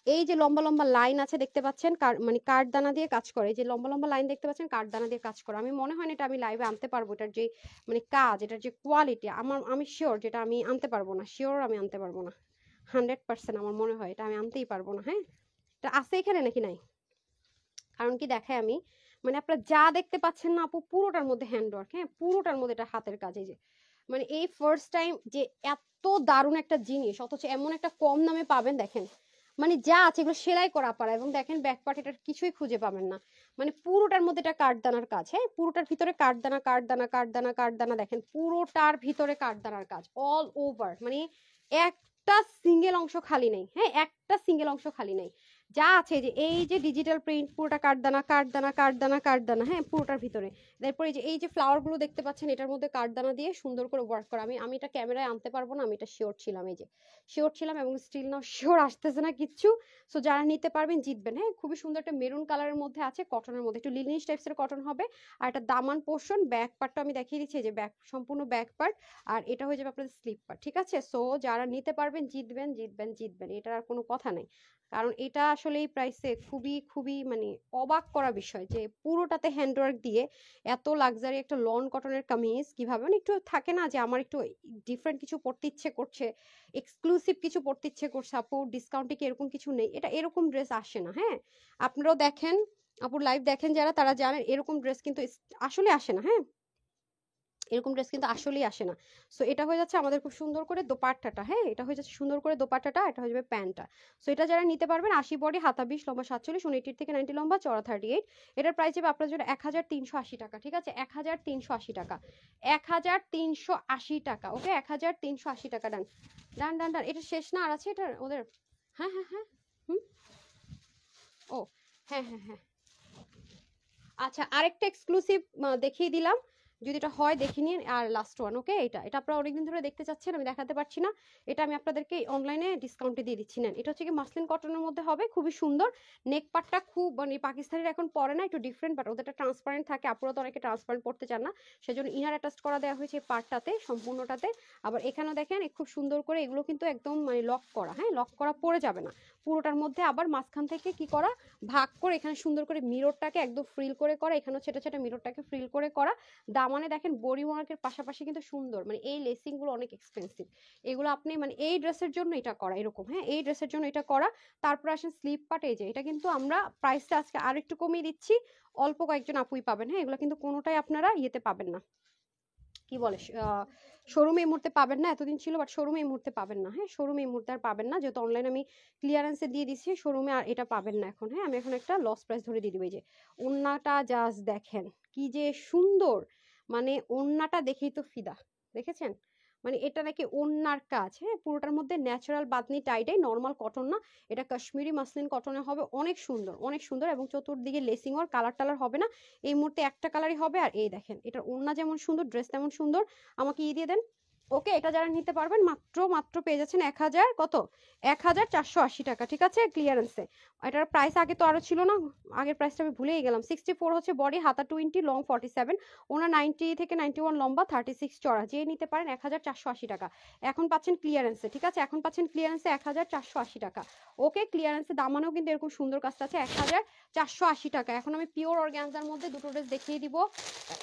এই যে লম্বা লম্বা লাইন আছে দেখতে পাচ্ছেন, মানে কাঠদানা দিয়ে কাজ করে, যে লম্বা লম্বা লাইন দেখতে পাচ্ছেন কাঠদানা দিয়ে কাজ করে। আমি মনে হয় না এটা আমি লাইভে আনতে পারবো, এটার যে মানে কাজ, এটার যে কোয়ালিটি, আমি শিওর যেটা আমি আনতে পারবো না, শিওর আমি আনতে পারবো না, 100% আমার মনে হয় এটা আমি আনতেই পারবো না। হ্যাঁ, এটা আছে এখানে নাকি নাই, কারণ কি দেখায় আমি, মানে আপনারা যা দেখতে পাচ্ছেন না আপু, পুরোটার মধ্যে হ্যান্ডওয়ার্ক, হ্যাঁ পুরোটার মধ্যে এটা হাতের কাজ। এই যে মানে এই ফার্স্ট টাইম যে এত দারুণ একটা জিনিস, অথচ এমন একটা কম দামে পাবেন, দেখেন মানে যা আছে এগুলো সেলাই করা পারা, এবং দেখেন ব্যাক পার্ট এটার কিছুই খুঁজে পাবেন না, মানে পুরোটার মধ্যে এটা কাঠদানার কাজ। হ্যাঁ, পুরোটার ভিতরে কাঠদানা কাঠদানা কাঠদানা কাঠদানা, দেখেন পুরোটার ভিতরে কাঠদানার কাজ অল ওভার, মানে একটা সিঙ্গেল অংশ খালি নেই। হ্যাঁ, একটা সিঙ্গেল অংশ খালি নেই, যা আছে যে এই যে ডিজিটাল প্রিন্ট, পুরোটা কাঠদানা কাঠদানা কাঠদানা কাঠদানা, হ্যাঁ পুরোটার ভিতরে। তারপরে এই যে ফ্লাওয়ার গুলো দেখতে পাচ্ছেন, এটার মধ্যে কাঠদানা দিয়ে সুন্দর করে ওয়ার্ক করা। আমি এটা ক্যামেরায় আনতে পারবো না, আমি এটা শিওর ছিলাম, এই যে শিওর ছিলাম, এবং স্টিল নাও শিওর আসতেছে না কিচ্ছু। সো যারা নিতে পারবেন জিতবেন। হ্যাঁ, খুবই সুন্দর একটা মেরুন কালারের মধ্যে আছে, কটনের মধ্যে একটু লিনিশ টাইপস এর কটন হবে। আর এটা দামান পোর্শন, ব্যাক পার্টটা আমি দেখিয়ে দিচ্ছি, যে ব্যাক সম্পূর্ণ ব্যাক পার্ট, আর এটা হয়ে যাবে আপনাদের স্লিপ পার্ট, ঠিক আছে। সো যারা নিতে পারবেন জিতবেন জিতবেন জিতবেন, এটার আর কোনো কথা নাই। কারণ এটা আসলে এই প্রাইসে খুবই খুবই মানে অবাক করা বিষয়, যে পুরোটাতে হ্যান্ডওয়ার্ক দিয়ে এত লাক্সারি একটা লন কটনের কামিজ কিভাবে, মানে একটু থাকে না যে আমার একটু ডিফারেন্ট কিছু পড়তে ইচ্ছে করছে, এক্সক্লুসিভ কিছু পড়তে ইচ্ছে করছে, আপু ডিসকাউন্টে কি এরকম কিছু নেই, এটা এরকম ড্রেস আসে না। হ্যাঁ, আপনারাও দেখেন, আপুর লাইভ দেখেন যারা, তারা জানেন এরকম ড্রেস কিন্তু আসলে আসে না। হ্যাঁ, এরকম ড্রেস কিন্তু আসলেই আসে না। সো এটা হয়ে যাচ্ছে আমাদের খুব সুন্দর করে দোপাট্টাটা। হ্যাঁ, এটা হয়ে যাচ্ছে সুন্দর করে দোপাট্টাটা, এটা হয়ে যাবে প্যান্টটা। সো এটা যারা নিতে পারবেন, 80 বডি, হাতা 20, লম্বা 47, 89 থেকে 90 লম্বা, চড়া 38। এটার প্রাইস যাবে আপনার জন্য 1380 টাকা, ঠিক আছে, 1380 টাকা, 1380 টাকা। ওকে, 1380 টাকা। ডান ডান ডান ডান, এটা শেষ না, আর আছে এটা ওদের। হ্যাঁ হ্যাঁ হ্যাঁ, হুম, ও হ্যাঁ হ্যাঁ হ্যাঁ, আচ্ছা আরেকটা এক্সক্লুসিভ দেখিয়ে দিলাম, যদি এটা হয় দেখে নিন। আর লাস্ট ওয়ান, ওকে, এটা এটা আপনারা অনেকদিন ধরে দেখতে চাচ্ছেন, আমি দেখাতে পারছি না, এটা আমি আপনাদেরকে অনলাইনে ডিসকাউন্টে দিয়ে দিচ্ছি। নেন, এটা হচ্ছে কি মাসলিন কটনের মধ্যে হবে, খুবই সুন্দর। নেক পার্টটা খুব মানে পাকিস্তানির এখন পরে না, একটু ডিফারেন্ট, বাট ওদেরটা ট্রান্সপারেন্ট থাকে, আপুরা তো অনেকে ট্রান্সপারেন্ট পড়তে চান না, সেজন্য ইনার অ্যাটাচ করা দেওয়া হয়েছে এই পার্টটাতে, সম্পূর্ণটাতে। আবার এখানেও দেখেন খুব সুন্দর করে এগুলো কিন্তু একদম মানে লক করা, হ্যাঁ লক করা, পড়ে যাবে না পুরোটার মধ্যে। আবার মাঝখান থেকে কি করা, ভাগ করে এখানে সুন্দর করে মিররটাকে একদম ফ্রিল করে করা, এখানেও ছোট ছোট মিররটাকে ফ্রিল করে করা। দামানে দেখেন বডি ওয়ার্কের পাশাপাশি কিন্তু সুন্দর, মানে এই লেসিং গুলো অনেক এক্সপেন্সিভ, এগুলো আপনি মানে এই ড্রেসের জন্য এটা করা এরকম। হ্যাঁ, এই ড্রেসের জন্য এটা করা। তারপর আসেন স্লিপ পার্ট, এই যে এটা কিন্তু আমরা প্রাইসটা আজকে আর একটু কমিয়ে দিচ্ছি, অল্প কয়েকজন আপুই পাবেন। হ্যাঁ, এগুলো কিন্তু কোনোটাই আপনারা ইয়েতে পাবেন না, কি বলে, শোরুমে এই মুহূর্তে পাবেন না, এতদিন ছিল বাট শোরুমে এই মুহূর্তে পাবেন না। হ্যাঁ, শোরুমে এই মুহূর্তে আর পাবেন না, যেহেতু অনলাইনে আমি ক্লিয়ারেন্সে দিয়ে দিচ্ছি, শোরুমে আর এটা পাবেন না এখন। হ্যাঁ, আমি এখন একটা লস প্রাইস ধরে দিয়ে দিবো। এই যে ওড়নাটা জাস্ট দেখেন কি যে সুন্দর, মানে ওড়নাটা দেখেই তো ফিদা, দেখেছেন, মানে এটা নাকি ওড়নার কাজ। হ্যাঁ, পুরোটার মধ্যে ন্যাচারাল বাতনি টাইডাই, নর্মাল কটন না, এটা কাশ্মীরি মাসলিন কটনে হবে, অনেক সুন্দর অনেক সুন্দর, এবং চতুর্দিকে লেসিং ওর কালার টালার হবে না, এই মুহূর্তে একটা কালারই হবে। আর এই দেখেন এটার ওড়না যেমন সুন্দর, ড্রেস তেমন সুন্দর। আমাকে দিয়ে দেন। ওকে, এটা যারা নিতে পারবেন মাত্র মাত্র পেয়ে যাচ্ছেন 1000 কত, 1480 টাকা, ঠিক আছে, ক্লিয়ারেন্সে। এটার প্রাইস আগে তো আরো ছিল না, আগের প্রাইসটা আমি ভুলেই গেলাম। 64 হচ্ছে বডি, হাতা 20, লং 47, ওনা 90 থেকে 91 লম্বা, 36 চড়া। যে নিতে পারেন 1480 টাকা এখন পাচ্ছেন ক্লিয়ারেন্সে, ঠিক আছে, এখন পাচ্ছেন ক্লিয়ারেন্সে 1480 টাকা। ওকে, ক্লিয়ারেন্সে দামানেও কিন্তু এরকম সুন্দর কাজটা আছে, 1480 টাকা। এখন আমি পিওর অর্গানজার মধ্যে দুটো ড্রেস দেখিয়ে দিব,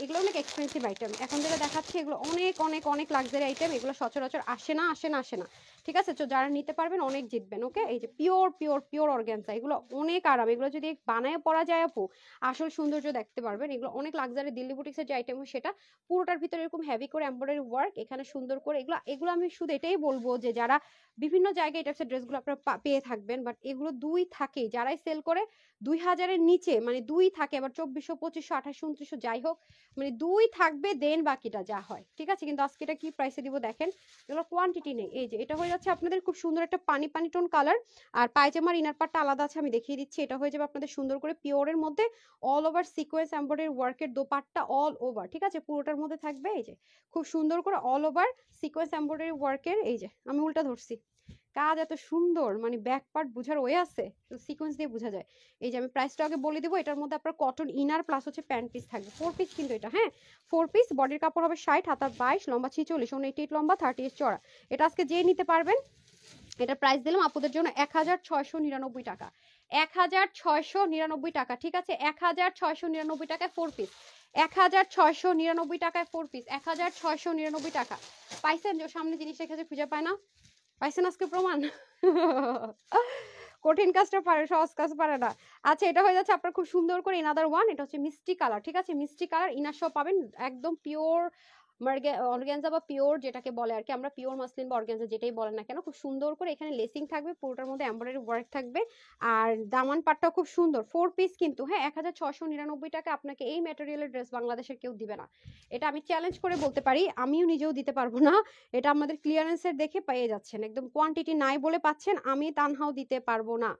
এগুলো অনেক এক্সপেন্সিভ আইটেম, এখন যেটা দেখাচ্ছি এগুলো অনেক অনেক অনেক লাক্সারি আইটেম, এগুলো সচরাচর আসে না আসে না আসে না, ঠিক আছে। তো যারা নিতে পারবেন অনেক জিতবেন। ওকে, এই যে পিওর পিওর পিওর অর্গানজা, এগুলো অনেক আরাম, এগুলো যদি বানায় পরা যায় আপু আসল সৌন্দর্য দেখতে পারবেন। এগুলো অনেক লাক্সারি, দিল্লি বুটিক্সের যে আইটেম হয় সেটা, পুরোটার ভিতরে এরকম হেভি করে এমব্রয়ডারি ওয়ার্ক, এখানে সুন্দর করে এগুলো এগুলো আমি শুধু এটাই বলবো যে যারা বিভিন্ন জায়গায় এটা ড্রেসগুলো আপনারা পেয়ে থাকবেন, বাট এগুলো দুই থাকে, যারাই সেল করে 2000-এর নিচে, মানে দুই থাকে, আবার 2400, 2500, 2800, 2900, যাই হোক, মানে দুই থাকবে, দেন বাকিটা যা হয়, ঠিক আছে। কিন্তু আজকে এটা কি প্রাইসে দিব দেখেন, এগুলো কোয়ান্টিটি নেই। এই যে এটা হয়ে যাচ্ছে আপনাদের খুব সুন্দর একটা পানি পানি টোন কালার, আর পায়জামার ইনার পার্টটা আলাদা আছে, আমি দেখিয়ে দিচ্ছি। এটা হয়ে যাবে আপনাদের সুন্দর করে পিওরের মধ্যে অল ওভার সিকোয়েন্স এমব্রয়ডারি ওয়ার্কের দোপাট্টা অল ওভার, ঠিক আছে, পুরোটার মধ্যে থাকবে এই যে খুব সুন্দর করে অল ওভার সিকোয়েন্স এমব্রয়ডারি ওয়ার্কের, এই যে আমি উল্টা ধরছি, কাজ এত সুন্দর, মানে ব্যাক পার্ট বুঝার ওয়ে আছে, তো সিকোয়েন্স দিয়ে বোঝা যায়। এই যে আমি প্রাইসটা আগে বলে দেবো, এটার মধ্যে আপনার কটন ইনার প্লাস হচ্ছে প্যান্ট পিস থাকবে, 4 পিস কিন্তু এটা, হ্যাঁ 4 পিস। বডির কাপড় হবে 60, হাতার 22, লম্বা 46, 88 লম্বা, 38 চড়া। এটা আজকে যে নিতে পারবেন, এটা প্রাইস দিলাম আপুদের জন্য 1699 টাকা, 1699 টাকা, ঠিক আছে, 1699 টাকায় 4 পিস, 1699 টাকায় 4 পিস, 1699 টাকা। পাইছেন যে সামনে জিনিস রেখে যে খুঁজে পায় না, পাইছেন আজকে প্রমাণ। কঠিন কাজটা পারে, সহজ কাজ পারে না। আচ্ছা এটা হয়ে যাচ্ছে আপনার খুব সুন্দর করে ইনাদার ওয়ান, এটা হচ্ছে মিষ্টি কালার, ঠিক আছে, মিষ্টি কালার ইনার সহ পাবেন, একদম পিওর অর্গানজা বা পিওর যেটাকে বলে আর কি, আমরা পিওর মাসলিন বা অর্গানজা যেটাই বলেন না কেন, খুব সুন্দর করে এখানে লেসিং থাকবে, পুরোটার মধ্যে এমব্রয়ডারি ওয়ার্ক থাকবে, আর দামান পাটটাও খুব সুন্দর, 4 পিস কিন্তু, হ্যাঁ 1699 টাকা আপনাকে এই ম্যাটেরিয়ালের ড্রেস বাংলাদেশের কেউ দিবে না, এটা আমি চ্যালেঞ্জ করে বলতে পারি, আমিও নিজেও দিতে পারবো না। এটা আমাদের ক্লিয়ারেন্সের দেখে পেয়ে যাচ্ছেন, একদম কোয়ান্টিটি নাই বলে পাচ্ছেন, আমি তানহাও দিতে পারবো না,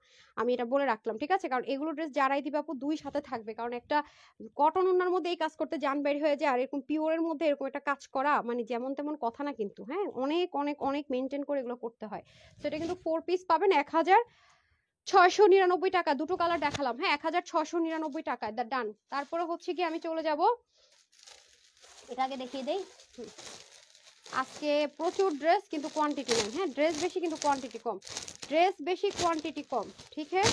আমি এটা বলে রাখলাম, ঠিক আছে, কারণ এগুলো ড্রেস যারাই দিবে আপু 2 সাথে থাকবে, কারণ একটা কটন ওনার মধ্যে এই কাজ করতে জান বের হয়ে যায়, আর এরকম পিওরের মধ্যে এরকম একটা কাজ করা মানে যেমন তেমন কথা না কিন্তু, হ্যাঁ অনেক অনেক অনেক মেনটেন করে এগুলো করতে হয়। তো এটা কিন্তু 4 পিস পাবেন 1699 টাকা, দুটো কালার দেখালাম, হ্যাঁ 1699 টাকায়, ডান। তারপরে হচ্ছে কি আমি চলে যাব, এটা আগে দেখিয়ে দেই। আজকে প্রচুর ড্রেস কিন্তু কোয়ান্টিটি নেই, হ্যাঁ ড্রেস বেশি কিন্তু কোয়ান্টিটি কম, ড্রেস বেশি কোয়ান্টিটি কম, ঠিক আছে,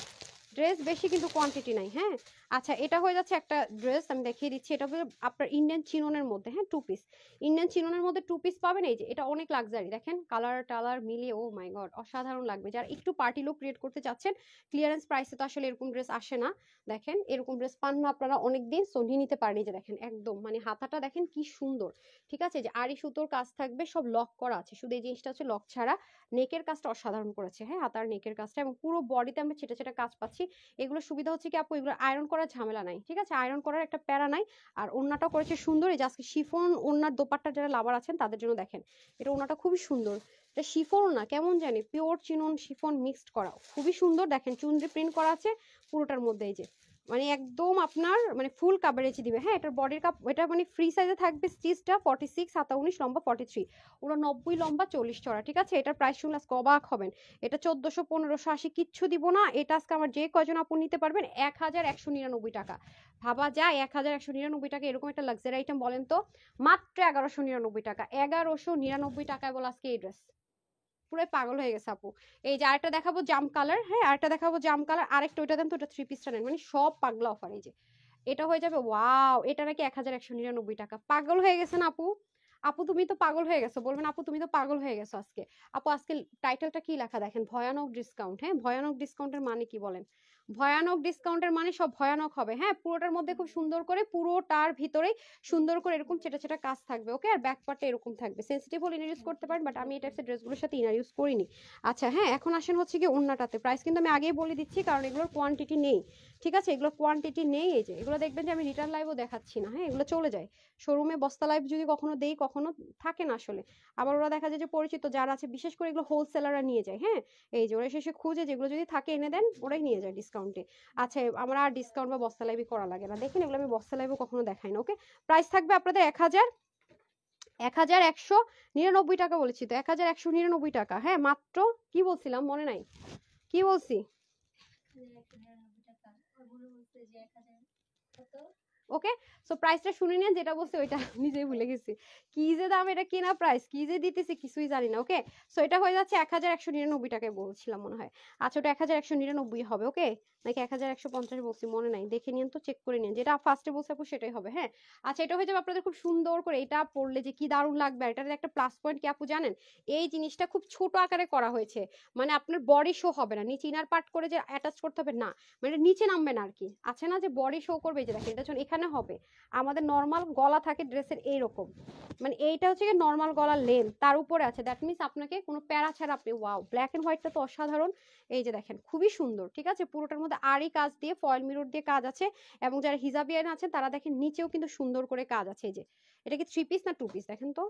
ড্রেস বেশি কিন্তু কোয়ান্টিটি নাই, হ্যাঁ। আচ্ছা এটা হয়ে যাচ্ছে একটা ড্রেস, আমি দেখিয়ে দিচ্ছি, এটা হবে আপনার ইন্ডিয়ান চিননের মধ্যে, হ্যাঁ 2 পিস, ইন্ডিয়ান চিননের মধ্যে 2 পিস পাবেন, এই যে এটা অনেক লাক্সারি, দেখেন কালার টালার মিলিয়ে ও মাই গড অসাধারণ লাগবে, যারা একটু পার্টি লুক ক্রিয়েট করতে চাচ্ছেন, ক্লিয়ারেন্স প্রাইসে তো আসলে এরকম ড্রেস আসে না, দেখেন এরকম ড্রেস পান না আপনারা অনেকদিন, সো নিয়ে নিতে পারেন। এই যে দেখেন একদম মানে হাতাটা দেখেন কি সুন্দর, ঠিক আছে, যে আড়ি সুতোর কাজ থাকবে, সব লক করা আছে, শুধু এই জিনিসটা হচ্ছে লক ছাড়া, নেকের কাজটা অসাধারণ করেছে, হ্যাঁ হাতার নেকের কাজটা, এবং পুরো বডিতে আমরা ছেটা ছেটা কাজ পাচ্ছি। এগুলো সুবিধা হচ্ছে কি আপু, এগুলো আয়রন করার ঝামেলা নাই, ঠিক আছে, আয়রন করার একটা প্যারা নাই, আর ওড়নাটাও করেছে সুন্দর, এই যে আজকে শিফন ওড়নার দোপাট্টা যারা লাভার আছেন তাদের জন্য দেখেন, এটা ওড়নাটা খুবই সুন্দর, এটা শিফন না কেমন জানি পিওর চিনন শিফন মিক্সড করা, খুবই সুন্দর, দেখেন চুনরি প্রিন্ট করা আছে পুরোটার মধ্যে, এই যে মানে একদম আপনার মানে ফুল কাভারেজ দিবে, হ্যাঁ এটার বডির কাপ, এটা মানে ফ্রি সাইজে থাকবে, স্টিচটা 46, হাতা 19, লম্বা 43, ওরা 90 লম্বা 40 চড়া, ঠিক আছে, এটার প্রাইস শুনলে আজকে অবাক হবেন, এটা 1400 1580 কিচ্ছু দিব না, এটা আজকে আমার যে কয়জন আপু নিতে পারবেন 1199 টাকা, ভাবা যায় 1199 টাকা এরকম একটা লাক্সারি আইটেম, বলেন তো মাত্র 1199 টাকা, 1199 টাকায় বলে আজকে এই ড্রেস, পুরো পাগল হয়ে গেছে আপু। এই যে আরেকটা দেখাবো জাম কালার, হ্যাঁ আরেকটা দেখাবো জাম কালার, আরেকটা ওইটা দেন তো, ওটা 3 পিসটা নেন, মানে সব পাগলা অফার, এই যে এটা হয়ে যাবে, ওয়াও এটা নাকি 1199 টাকা, পাগল হয়ে গেছেন আপু, আপু তুমি তো পাগল হয়ে গেছো, বলবেন আপু তুমি তো পাগল হয়ে গেছো আজকে, আপু আজকে টাইটেলটা কি লেখা দেখেন, ভয়ানক ডিসকাউন্ট, হ্যাঁ ভয়ানক ডিসকাউন্টের মানে কি বলেন, ভয়ানক ডিসকাউন্টের মানে সব ভয়ানক হবে, হ্যাঁ পুরোটার মধ্যে খুব সুন্দর করে, পুরোটার ভিতরে সুন্দর করে এরকম ছেটা ছেটা কাজ থাকবে, ওকে, আর ব্যাক পার্টটা এরকম থাকবে, সেনসিটিভ হলে ইনার ইউজ করতে পারেন, বাট আমি এই টাইপের ড্রেসগুলোর সাথে ইনার ইউজ করিনি। আচ্ছা হ্যাঁ এখন আসেন হচ্ছে কি ওন্নাটাতে, প্রাইস কিন্তু আমি আগেই বলে দিচ্ছি কারণ এগুলোর কোয়ান্টিটি নেই, ঠিক আছে, এগুলো কোয়ান্টিটি নেই, এই যে এগুলো দেখবেন যে আমি রিটার্ন লাইভও দেখাচ্ছি না, হ্যাঁ এগুলো চলে যায় শোরুমে, বস্তা লাইভ যদি কখনো দেই কখনো থাকে না আসলে, আবার ওরা দেখা যায় যে পরিচিত যারা আছে বিশেষ করে এগুলো হোলসেলাররা নিয়ে যায়, হ্যাঁ এই যে ওরা শেষে খুঁজে যেগুলো যদি থাকে এনে দেন, ওরাই নিয়ে যায় ডিসকাউন্টে। আচ্ছা আমার আর ডিসকাউন্ট বা বস্তা লাইভই করা লাগে না, দেখেন এগুলো আমি বস্তা লাইভও কখনো দেখাই না, ওকে। প্রাইস থাকবে আপনাদের 1199 টাকা, বলেছি তো 1199 টাকা, হ্যাঁ মাত্র, কি বলছিলাম মনে নাই, কি বলছি, ওকে। সো প্রাইসটা শুনে নেন, যেটা বলছে ওইটা নিজেই ভুলে গেছি, কি যে দাম, এটা কেনা প্রাইস কি যে দিতেছি কিছুই জানি না, ওকে। সো এটা হয়ে যাচ্ছে 1199 টাকায় বলছিলাম মনে হয়, আচ্ছা ওটা 1199 হবে, ওকে, নাকি 1150 বলছি মনে নাই, দেখে নিন তো, চেক করে নিন, যেটা ফার্স্টে বলছে আপু সেটাই হবে, হ্যাঁ। আচ্ছা এটা হয়ে যাবে আপনাদের খুব সুন্দর করে, এটা পরলে যে কি দারুণ লাগবে, আর এটার একটা প্লাস পয়েন্ট কি আপু জানেন, এই জিনিসটা খুব ছোট আকারে করা হয়েছে, মানে আপনার বডি শো হবে না, নিচে ইনার পার্ট করে যে অ্যাটাচ করতে হবে না, মানে নিচে নামবে না আর কি, আছে না যে বডি শো করবে, এই যে দেখেন এটা যখন এখানে হবে, আমাদের নর্মাল গলা থাকে ড্রেসের এইরকম, মানে এইটা হচ্ছে কি নর্মাল গলার লেন্থ, তার উপরে আছে, দ্যাট মিনস আপনাকে কোনো প্যারা ছাড়া আপনি, ওয়াও ব্ল্যাক এন্ড হোয়াইটটা তো অসাধারণ, এই যে দেখেন খুবই সুন্দর, ঠিক আছে, পুরোটার মধ্যে আরই কাজ দিয়ে ফয়েল মিরর দিয়ে কাজ আছে, এবং যারা হিজাবিয়ান আছেন তারা দেখেন নিচেও কিন্তু সুন্দর করে কাজ আছে, এই যে এটা কি 3 পিস না 2 পিস দেখেন তো,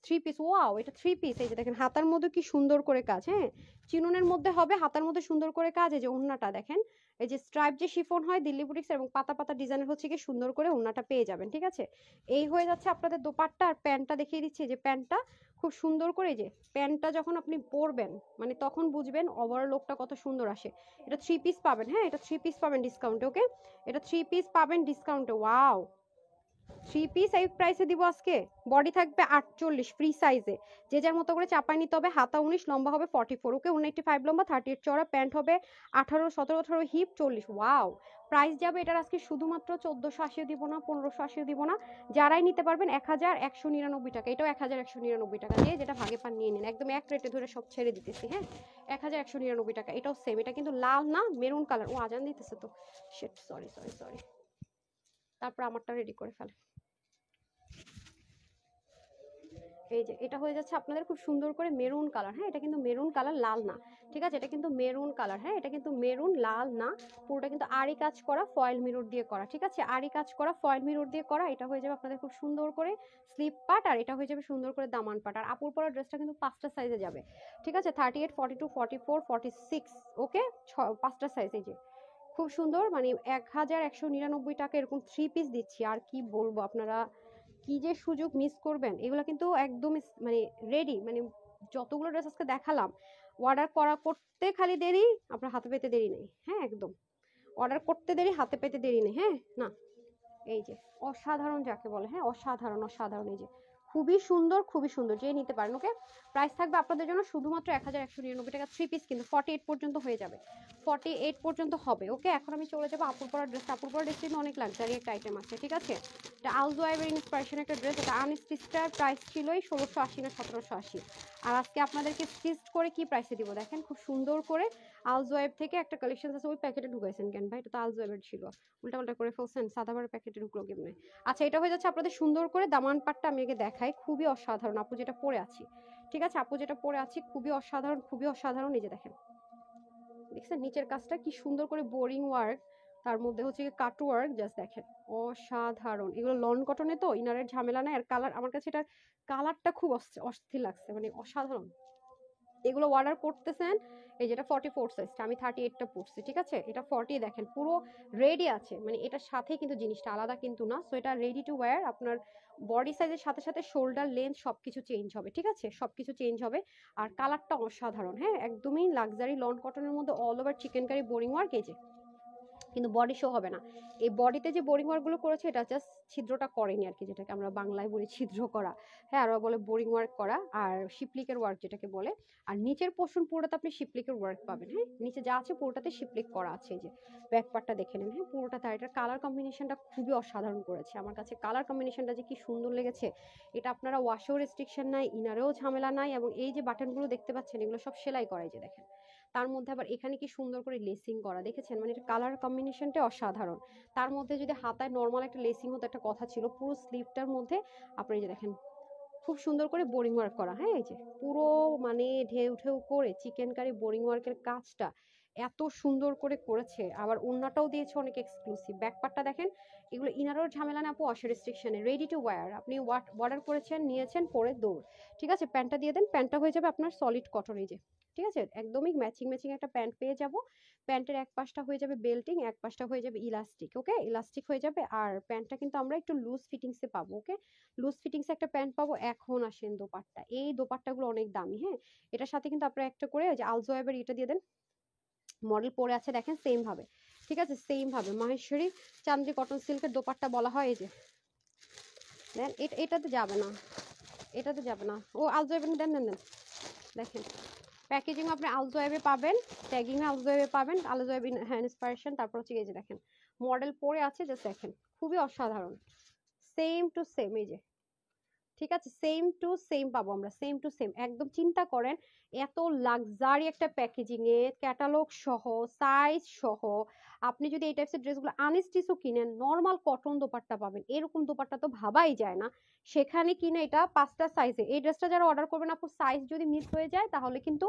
থ্রি পিস, ওয়াও এটা থ্রি পিস। এই যে দেখেন হাতার মধ্যে কি সুন্দর করে কাজ, হ্যাঁ চিননের মধ্যে হবে, হাতার মধ্যে সুন্দর করে কাজ। এই যে ওড়নাটা দেখেন, এই যে স্ট্রাইপ যে শিফন হয় দিল্লি বুটিক্স এবং পাতা পাতা ডিজাইনের হচ্ছে কি সুন্দর করে ওড়নাটা পেয়ে যাবেন। ঠিক আছে, এই হয়ে যাচ্ছে আপনাদের দোপাট্টা। আর প্যান্টটা দেখিয়ে দিচ্ছি, যে প্যান্টটা খুব সুন্দর করে, যে প্যান্টটা যখন আপনি পরবেন মানে তখন বুঝবেন ওভারঅল লুকটা কত সুন্দর আসে। এটা থ্রি পিস পাবেন, হ্যাঁ এটা থ্রি পিস পাবেন ডিসকাউন্টে। ওকে, এটা থ্রি পিস পাবেন ডিসকাউন্টে। ওয়াও, থ্রি পিস এই প্রাইসে দিব আজকে। বডি থাকবে 48 ফ্রি সাইজে, যে যার মতো করে চাপাই নিতে হবে। হাতা 19, লম্বা হবে 44। ওকে, 185 লম্বা, 38 চওড়া, প্যান্ট হবে 18, 17, 18 হিপ 40। ওয়াও, প্রাইস যাবে এটার আজকে শুধুমাত্র 1480 দিব না, 1580 দিব না, যারাই নিতে পারবেন 1199 টাকা। এটাও 1199 টাকা দিয়ে, যেটা ভাগে পান নিয়ে নিন, একদম এক রেটে ধরে সব ছেড়ে দিতেছি। হ্যাঁ 1199 টাকা। এটাও সেম, এটা কিন্তু লাল না মেরুন কালার। ও আজান দিতেছে তো, শিট, সরি সরি সরি। তারপর আমারটা রেডি করে ফেলে। এই যে এটা হয়ে যাচ্ছে আপনাদের খুব সুন্দর করে মেরুন কালার। হ্যাঁ এটা কিন্তু মেরুন কালার, লাল না। ঠিক আছে, এটা কিন্তু মেরুন কালার। হ্যাঁ এটা কিন্তু মেরুন, লাল না। পুরোটা কিন্তু আড়ি কাজ করা, ফয়েল মিরর দিয়ে করা। ঠিক আছে, আড়ি কাজ করা, ফয়েল মিরর দিয়ে করা। এটা হয়ে যাবে আপনাদের খুব সুন্দর করে স্লিপ পার্ট, আর এটা হয়ে যাবে সুন্দর করে দামান পার্ট। আর আপুর পরা ড্রেসটা কিন্তু 5টা সাইজে যাবে। ঠিক আছে, 38, 42, 44, 46। ওকে, 5টা সাইজ। এই যে খুব সুন্দর, মানে 1199 টাকা এরকম থ্রি পিস দিচ্ছি। আর কি বলবো, আপনারা কি যে সুযোগ মিস করবেন। এগুলো কিন্তু একদম মানে রেডি, মানে যতগুলো ড্রেস আজকে দেখালাম অর্ডার করা করতে খালি দেরি, আপনার হাতে পেতে দেরি নেই। হ্যাঁ একদম অর্ডার করতে দেরি, হাতে পেতে দেরি নেই। হ্যাঁ না, এই যে অসাধারণ যাকে বলে, হ্যাঁ অসাধারণ অসাধারণ। এই যে খুবই সুন্দর, খুবই সুন্দর, যে নিতে পারেন। ওকে, প্রাইস থাকবে আপনাদের জন্য শুধুমাত্র 1199 টাকা। থ্রি পিস কিন্তু 48 পর্যন্ত হয়ে যাবে, 48 পর্যন্ত হবে। ওকে, এখন আমি চলে যাবো আপুর পরা ড্রেস। আপুর পরা ড্রেস কিন্তু অনেক লাক্সারি একটা আইটেম আছে। ঠিক আছে, এটা আলজোয়াইবের ইন্সপিরেশন একটা ড্রেস। এটা আনস্টিচটার প্রাইস ছিলই 1680 না 1780, আর আজকে আপনাদেরকে স্টিচড করে কি প্রাইসে দিব দেখেন। খুব সুন্দর করে আলজোয়াইব থেকে একটা কালেকশন আছে, ওই প্যাকেটে ঢুকাইছেন কেন ভাই? এটা তো আলজোয়াইবের ছিল, উল্টাপাল্টা করে ফেলছেন, সাদাবারের প্যাকেটে ঢুকলো কেমনে? আচ্ছা, এটা হয়ে যাচ্ছে আপনাদের সুন্দর করে দামান পাটটা আমি আগে দেখাই। খুবই অসাধারণ আপু যেটা পরে আছি। ঠিক আছে, আপু যেটা পরে আছি খুবই অসাধারণ, খুবই অসাধারণ। এই যে দেখেন, দেখছেন নিচের কাজটা কি সুন্দর করে বোরিং ওয়ার্ক, তার মধ্যে হচ্ছে কাট ওয়ার্ক, জাস্ট দেখেন অসাধারণ। এগুলো লন কটনে তো, ইনারের ঝামেলা নাই। আর কালার, আমার কাছে এটার কালারটা খুব অস্থির লাগছে, মানে অসাধারণ। এগুলো অর্ডার করতেছেন, এই যেটা 44 সাইজটা, আমি 38টা পড়ছি। ঠিক আছে, এটা 40, দেখেন পুরো রেডি আছে, মানে এটার সাথে কিন্তু জিনিসটা আলাদা কিন্তু না। সো এটা রেডি টু ওয়্যার, আপনার বডি সাইজের সাথে সাথে শোল্ডার লেন্থ সবকিছু চেঞ্জ হবে। ঠিক আছে, সবকিছু চেঞ্জ হবে। আর কালারটা অসাধারণ, হ্যাঁ একদমই লাক্সারি লন কটনের মধ্যে all over chikankari boring work. এই যে কিন্তু বডি শো হবে না। এই বডিতে যে বোরিং ওয়ার্ক গুলো করেছে, এটা জাস্ট ছিদ্রটা করেনি আর কি, যেটাকে আমরা বাংলায় বলি ছিদ্র করা। হ্যাঁ, আর বলে বোরিং ওয়ার্ক করা, আর শিপলিকের ওয়ার্ক যেটাকে বলে। আর নিচের পোর্শন পুরোটাতে আপনি শিপলিকের ওয়ার্ক পাবেন। হ্যাঁ, নিচে যা আছে পুরোটাতে শিপলিক করা আছে। এই যে ব্যাক পার্টটা দেখে নেন, হ্যাঁ পুরোটা তার। এটার কালার কম্বিনেশনটা খুবই অসাধারণ করেছে। আমার কাছে কালার কম্বিনেশনটা যে কি সুন্দর লেগেছে। এটা আপনারা ওয়াশেও রেস্ট্রিকশন নাই, ইনারেও ঝামেলা নাই। এবং এই যে বাটনগুলো দেখতে পাচ্ছেন, এগুলো সব সেলাই করা। এই যে দেখেন, তার মধ্যে আবার এখানে কি সুন্দর করে লেসিং করা, দেখেছেন? মানে এটা কালার কম্বিনেশনটা অসাধারণ। তার মধ্যে যদি হাতায় নর্মাল একটা লেসিং হতো, একটা কথা ছিল। পুরো স্লিভটার মধ্যে আপনি এই যে দেখেন খুব সুন্দর করে বোরিং ওয়ার্ক করা। হ্যাঁ, এই যে পুরো মানে ঢেউ ঢেউ করে চিকেন কারি বোরিং ওয়ার্কের কাজটা এত সুন্দর করে করেছে। আবার ওড়নাটাও দিয়েছে অনেক এক্সক্লুসিভ। ব্যাক পার্টটা দেখেন, এগুলো ইনারের ঝামেলা না আপু, ওয়াশ রেস্ট্রিকশনে, রেডি টু ওয়্যার। আপনি অর্ডার করেছেন, নিয়েছেন, পরে দৌড়। ঠিক আছে, প্যান্টটা দিয়ে দেন, প্যান্টটা হয়ে যাবে আপনার সলিড কটন। এই যে ঠিক আছে, একদমই ম্যাচিং ম্যাচিং একটা প্যান্ট পেয়ে যাব। প্যান্টের এক পাশটা হয়ে যাবে বেল্টিং, এক পাশটা হয়ে যাবে ইলাস্টিক। ওকে, ইলাস্টিক হয়ে যাবে। আর প্যান্টটা কিন্তু আমরা একটু লুজ ফিটিংসে পাবো। ওকে, লুজ ফিটিংসে একটা প্যান্ট পাবো। এখন আসেন দোপাট্টা, এই দোপাট্টাগুলো অনেক দামি। হ্যাঁ, এটার সাথে কিন্তু আপনারা একটা করে যে আলজোয়াবের এটা দিয়ে দেন। মডেল পরে আছে দেখেন সেম ভাবে। ঠিক আছে, সেম ভাবে মাহেশ্বরী চান্দ্রি কটন সিল্কের দোপাট্টা বলা হয়। এই যে দেন, এটাতে যাবে না, এটাতে যাবে না। ও আলজোয়াবের দেন দেন দেন, দেখেন প্যাকেজিং আপনি আলজোয়াবে পাবেন, ট্যাগিং আলজোয়াবে পাবেন, আলজোয়াবে হ্যান্ড ইন্সপিরেশন। তারপর হচ্ছে এই যে দেখেন মডেল পরে আছে, জাস্ট দেখেন খুবই অসাধারণ। সেম টু সেম, এই যে ঠিক আছে, সেম টু সেম পাবো আমরা, সেম টু সেম। একদম চিন্তা করেন এত লাক্সারি একটা প্যাকেজিং এ ক্যাটালগ সহ সাইজ সহ আপনি যদি এই টাইপসের ড্রেসগুলো আনস্টিচও কিনেন, নর্মাল কটন দোপাট্টা পাবেন, এরকম দোপাট্টা তো ভাবাই যায় না। সেখানে কিনে এটা 5টা সাইজে, এই ড্রেসটা যারা অর্ডার করবেন আপু সাইজ যদি মিস হয়ে যায় তাহলে কিন্তু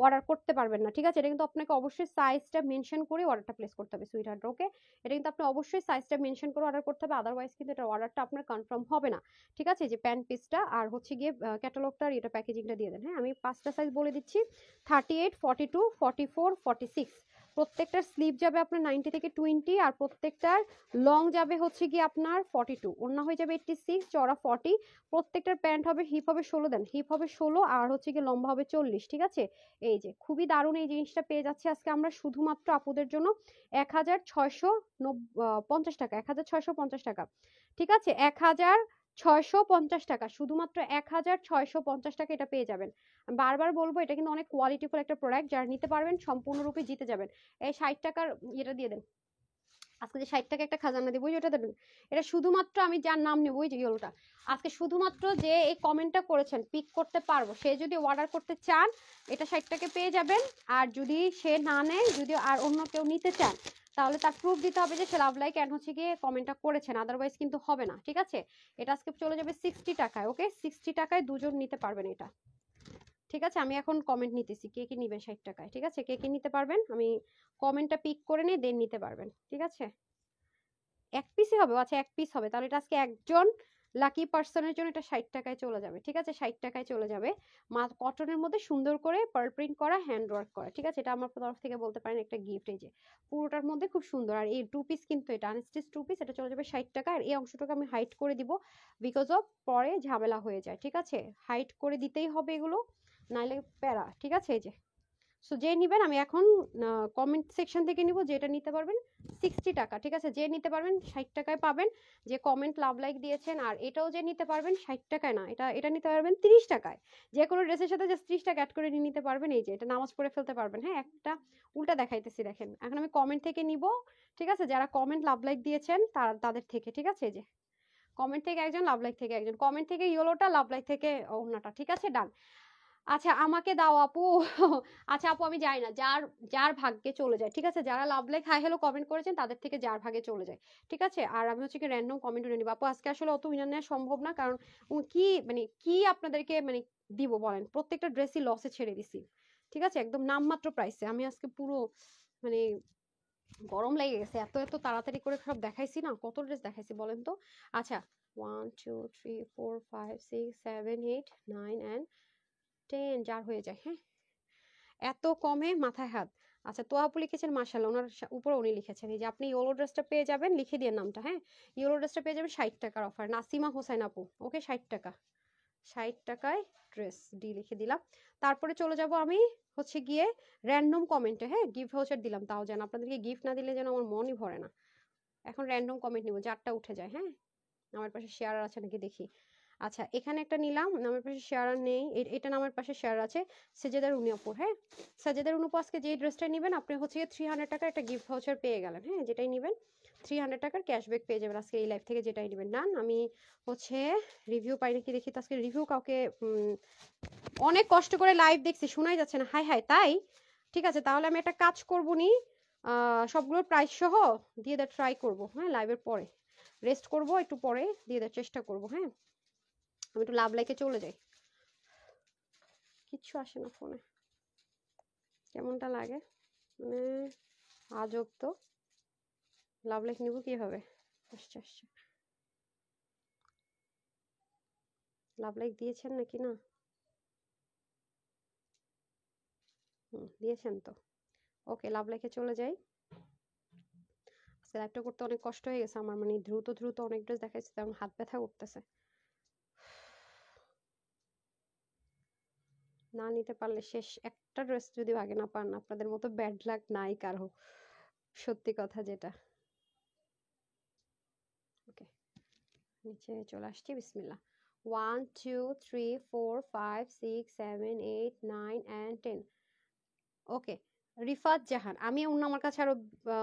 অর্ডার করতে পারবেন না, ঠিক আছে? এটা কিন্তু আপনাকে অবশ্যই সাইজটা মেনশন করে অর্ডারটা প্লেস করতে হবে সুইট হার্ট, ওকে? এটা কিন্তু আপনি অবশ্যই সাইজটা মেনশন করে অর্ডার করতে হবে, আদারওয়াইজ কিন্তু এটা অর্ডারটা আপনার কনফার্ম হবে না, ঠিক আছে? যে প্যান্ট পিসটা আর হচ্ছে গিয়ে ক্যাটালগটার এটা প্যাকেজিংটা দিয়ে দেন, হ্যাঁ? আমি 5টা সাইজ বলে দিচ্ছি, 38, 42, 44, 46। প্রত্যেকটার স্লিভ যাবে আপনার 90 থেকে 20, আর প্রত্যেকটার লং যাবে হচ্ছে গিয়ে আপনার 42, ওড়না হয়ে যাবে 86, চড়া 40। প্রত্যেকটার প্যান্ট হবে, হিপ হবে 16 দেন, হিপ হবে 16 আর হচ্ছে গিয়ে লম্বা হবে 40, ঠিক আছে? এই যে খুবই দারুণ এই জিনিসটা পেয়ে যাচ্ছে আজকে আমরা শুধুমাত্র আপুদের জন্য 1650 টাকা, 1650 টাকা, ঠিক আছে? 1650 টাকা, শুধুমাত্র 1650 টাকা এটা পেয়ে যাবেন। বারবার বলবো এটা কিন্তু অনেক কোয়ালিটিফুল একটা প্রোডাক্ট, যারা নিতে পারবেন সম্পূর্ণরূপে জিতে যাবেন। এই 60 টাকার এটা দিয়ে দেন, আজকে যে 60 টাকা একটা খাজানা দেবো ওটা দেবেন। এটা শুধুমাত্র আমি যার নাম নেবো, ওই যে ইয়েলোটা, আজকে শুধুমাত্র যে এই কমেন্টটা করেছেন পিক করতে পারবো, সে যদি অর্ডার করতে চান এটা 60 টাকা পেয়ে যাবেন। আর যদি সে না নেয়, যদি আর অন্য কেউ নিতে চান, তাহলে তার প্রুফ দিতে হবে যে সে লাভ লাইক অ্যান্ড হচ্ছে গিয়ে কমেন্টটা করেছেন, আদারওয়াইজ কিন্তু হবে না, ঠিক আছে? এটা আজকে চলে যাবে 60 টাকায়, ওকে? 60 টাকায় দুজন নিতে পারবেন এটা, ঠিক আছে? আমি এখন কমেন্ট নিতেছি, কে কে নিবেন 60 টাকায়, ঠিক আছে? কে কে নিতে পারবেন আমি কমেন্টটা পিক করে নিয়ে দেন নিতে পারবেন, ঠিক আছে? এক পিসই হবে? আচ্ছা এক পিস হবে, তাহলে এটা আজকে একজন লাকি পার্সনের জন্য এটা 60 টাকায় চলে যাবে, ঠিক আছে? 60 টাকায় চলে যাবে, কটনের মধ্যে সুন্দর করে পার্ল প্রিন্ট করা, হ্যান্ড ওয়ার্ক করা, ঠিক আছে? এটা আমার তরফ থেকে বলতে পারেন একটা গিফট। এই যে পুরোটার মধ্যে খুব সুন্দর, আর এই টু পিস কিন্তু এটা আনস্টিচ টু পিস, এটা চলে যাবে 60 টাকা। আর এই অংশটাকে আমি হাইট করে দিব বিকজ অফ পরে ঝামেলা হয়ে যায়, ঠিক আছে? হাইট করে দিতেই হবে এগুলো, নাইলে প্যারা, ঠিক আছে? এই যে সো যে নিবেন আমি এখন কমেন্ট সেকশন থেকে নিব, যেটা নিতে পারবেন 60 টাকা, ঠিক আছে? যে নিতে পারবেন 60 টাকায় পাবেন, যে কমেন্ট লাভ লাইক দিয়েছেন। আর এটাও যে নিতে পারবেন 60 টাকায় না, এটা এটা নিতে পারবেন 30 টাকায়, যে কোনো ড্রেসের সাথে জাস্ট 30 টাকা অ্যাড করে নিয়ে নিতে পারবেন। এই যে এটা নামাজ পড়ে ফেলতে পারবেন, হ্যাঁ? একটা উল্টা দেখাইতেছি দেখেন, এখন আমি কমেন্ট থেকে নিব, ঠিক আছে? যারা কমেন্ট লাভ লাইক দিয়েছেন তাদের থেকে, ঠিক আছে? এই যে কমেন্ট থেকে একজন, লাভ লাইক থেকে একজন, কমেন্ট থেকে ইয়েলোটা, লাভ লাইক থেকে ওড়নাটা, ঠিক আছে? ডান। আচ্ছা আমাকে দাও আপু। আচ্ছা আপু আমি যাই না, যার যার ভাগ্যে চলে যায়, ঠিক আছে? যারা love like hi hello comment করেছেন তাদের থেকে যার ভাগে চলে যায়, ঠিক আছে? আর আমি হচ্ছে কি র্যান্ডম কমেন্ট উঠে নিব আপু, আজকে আসলে অত উইনার নেওয়া সম্ভব না, কারণ কি মানে কি আপনাদেরকে মানে দিব বলেন, প্রত্যেকটা ড্রেসই লসে ছেড়ে দিছি, ঠিক আছে? একদম নামমাত্র প্রাইসে আমি আজকে পুরো মানে গরম লেগে গেছে, এত এত তাড়াতাড়ি করে সব দেখাইছি না, কত ড্রেস দেখাইছি বলেন তো? আচ্ছা 1 2 3 4 5 6 7 8 9 and 10, যার হয়ে যায়, হ্যাঁ? এত কমে মাথায় হাত। আচ্ছা তো আপু লিখেছেন মাশাআল্লাহ, ওনার উপরে উনি লিখেছেন এই যে আপনি ইয়েলো ড্রেসটা পেয়ে যাবেন, লিখে দিয়ে নামটা, হ্যাঁ? ইয়েলো ড্রেসটা পেয়ে যাবেন 60 টাকার অফার, নাসিমা হোসেন আপু, ওকে? 60 টাকা, 60 টাকায় ড্রেস ডি লিখে দিলাম। তারপরে চলে যাব আমি হচ্ছে গিয়ে র্যান্ডম কমেন্টে, হ্যাঁ? গিফট ভাউচার দিলাম, তাও যেন আপনাদেরকে গিফট না দিলে যেন আমার মনই ভরে না। এখন র্যান্ডম কমেন্ট নিব, যারটা উঠে যায়, হ্যাঁ? আমার পাশে শেয়ার আছে নাকি দেখি। আচ্ছা এখানে একটা নিলাম, নামের পাশে শেয়ার নেই, এটা নামের পাশে শেয়ার আছে, সেজেদার উনি আপু, হ্যাঁ? সেজেদার উনি আপু আজকে যে ড্রেসটা নেবেন আপনি হচ্ছে 300 টাকার একটা গিফট ভাউচার পেয়ে গেলেন, হ্যাঁ? যেটাই নেবেন 300 টাকার ক্যাশব্যাক পেয়ে যাবেন আজকে এই লাইভ থেকে, যেটাই নেবেন। ডান। আমি হচ্ছে রিভিউ পাই নাকি দেখি তো, আজকে রিভিউ কাউকে অনেক কষ্ট করে লাইভ দেখছি, শোনাই যাচ্ছে না, হাই হাই তাই? ঠিক আছে তাহলে আমি একটা কাজ করবো নি, সবগুলোর প্রাইস সহ দিয়ে দেওয়ার ট্রাই করবো, হ্যাঁ? লাইভের পরে রেস্ট করব, একটু পরে দিয়ে দেওয়ার চেষ্টা করব, হ্যাঁ? আমি একটু লাভ লাইকে চলে যাই, কিচ্ছু আসে না ফোনে, কেমনটা লাগে মানে আজব তো। লাভ লাইক নিব কিভাবে? আসছে আসছে, লাভ লাইক দিয়েছেন নাকি না? দিয়েছেন তো, ওকে লাভ লাইকে চলে যাই। লাইভটা করতে অনেক কষ্ট হয়ে গেছে আমার, মানে দ্রুত দ্রুত অনেক ড্রেস দেখাইছে, তেমন হাত ব্যথা করতেছে। না নিতে পারলে শেষ, একটা ড্রেস যদি ভাগে না পান আপনাদের মতো ব্যাড লাক নাই কারো, সত্যি কথা যেটা। ওকে নিচে চলে আসছি, বিসমিল্লাহ। 1 2 3 4 5 6 7 8 9 and 10, ওকে। রিফাত জাহান, আমি অন্য আমার কাছে আরো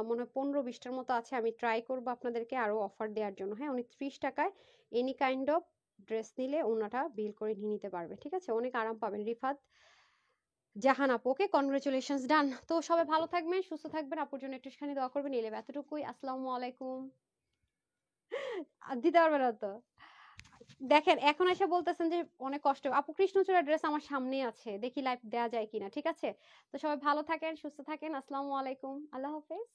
মনে হয় 15-20টার মতো আছে, আমি ট্রাই করবো আপনাদেরকে আরো অফার দেওয়ার জন্য, হ্যাঁ? উনি 30 টাকায় এনি কাইন্ড অফ ড্রেস নিলে ওনাটা বিল করে নিয়ে নিতে পারবে, ঠিক আছে? অনেক আরাম পাবেন। রিফাত জাহান আপু, ওকে কনগ্রেচুলেশনস, ডান। তো সবাই ভালো থাকবেন, সুস্থ থাকবেন, আপুর জন্য একটুখানি দোয়া করবেন, এলে এতটুকুই। আসসালামু আলাইকুম। দিতে পারবে না তো। দেখেন এখন এসে বলতেছেন যে অনেক কষ্ট। আপু কৃষ্ণচূড়া ড্রেস আমার সামনেই আছে, দেখি লাইভ দেয়া যায় কিনা, ঠিক আছে? তো সবাই ভালো থাকেন, সুস্থ থাকেন। আসসালামু আলাইকুম, আল্লাহ হাফেজ।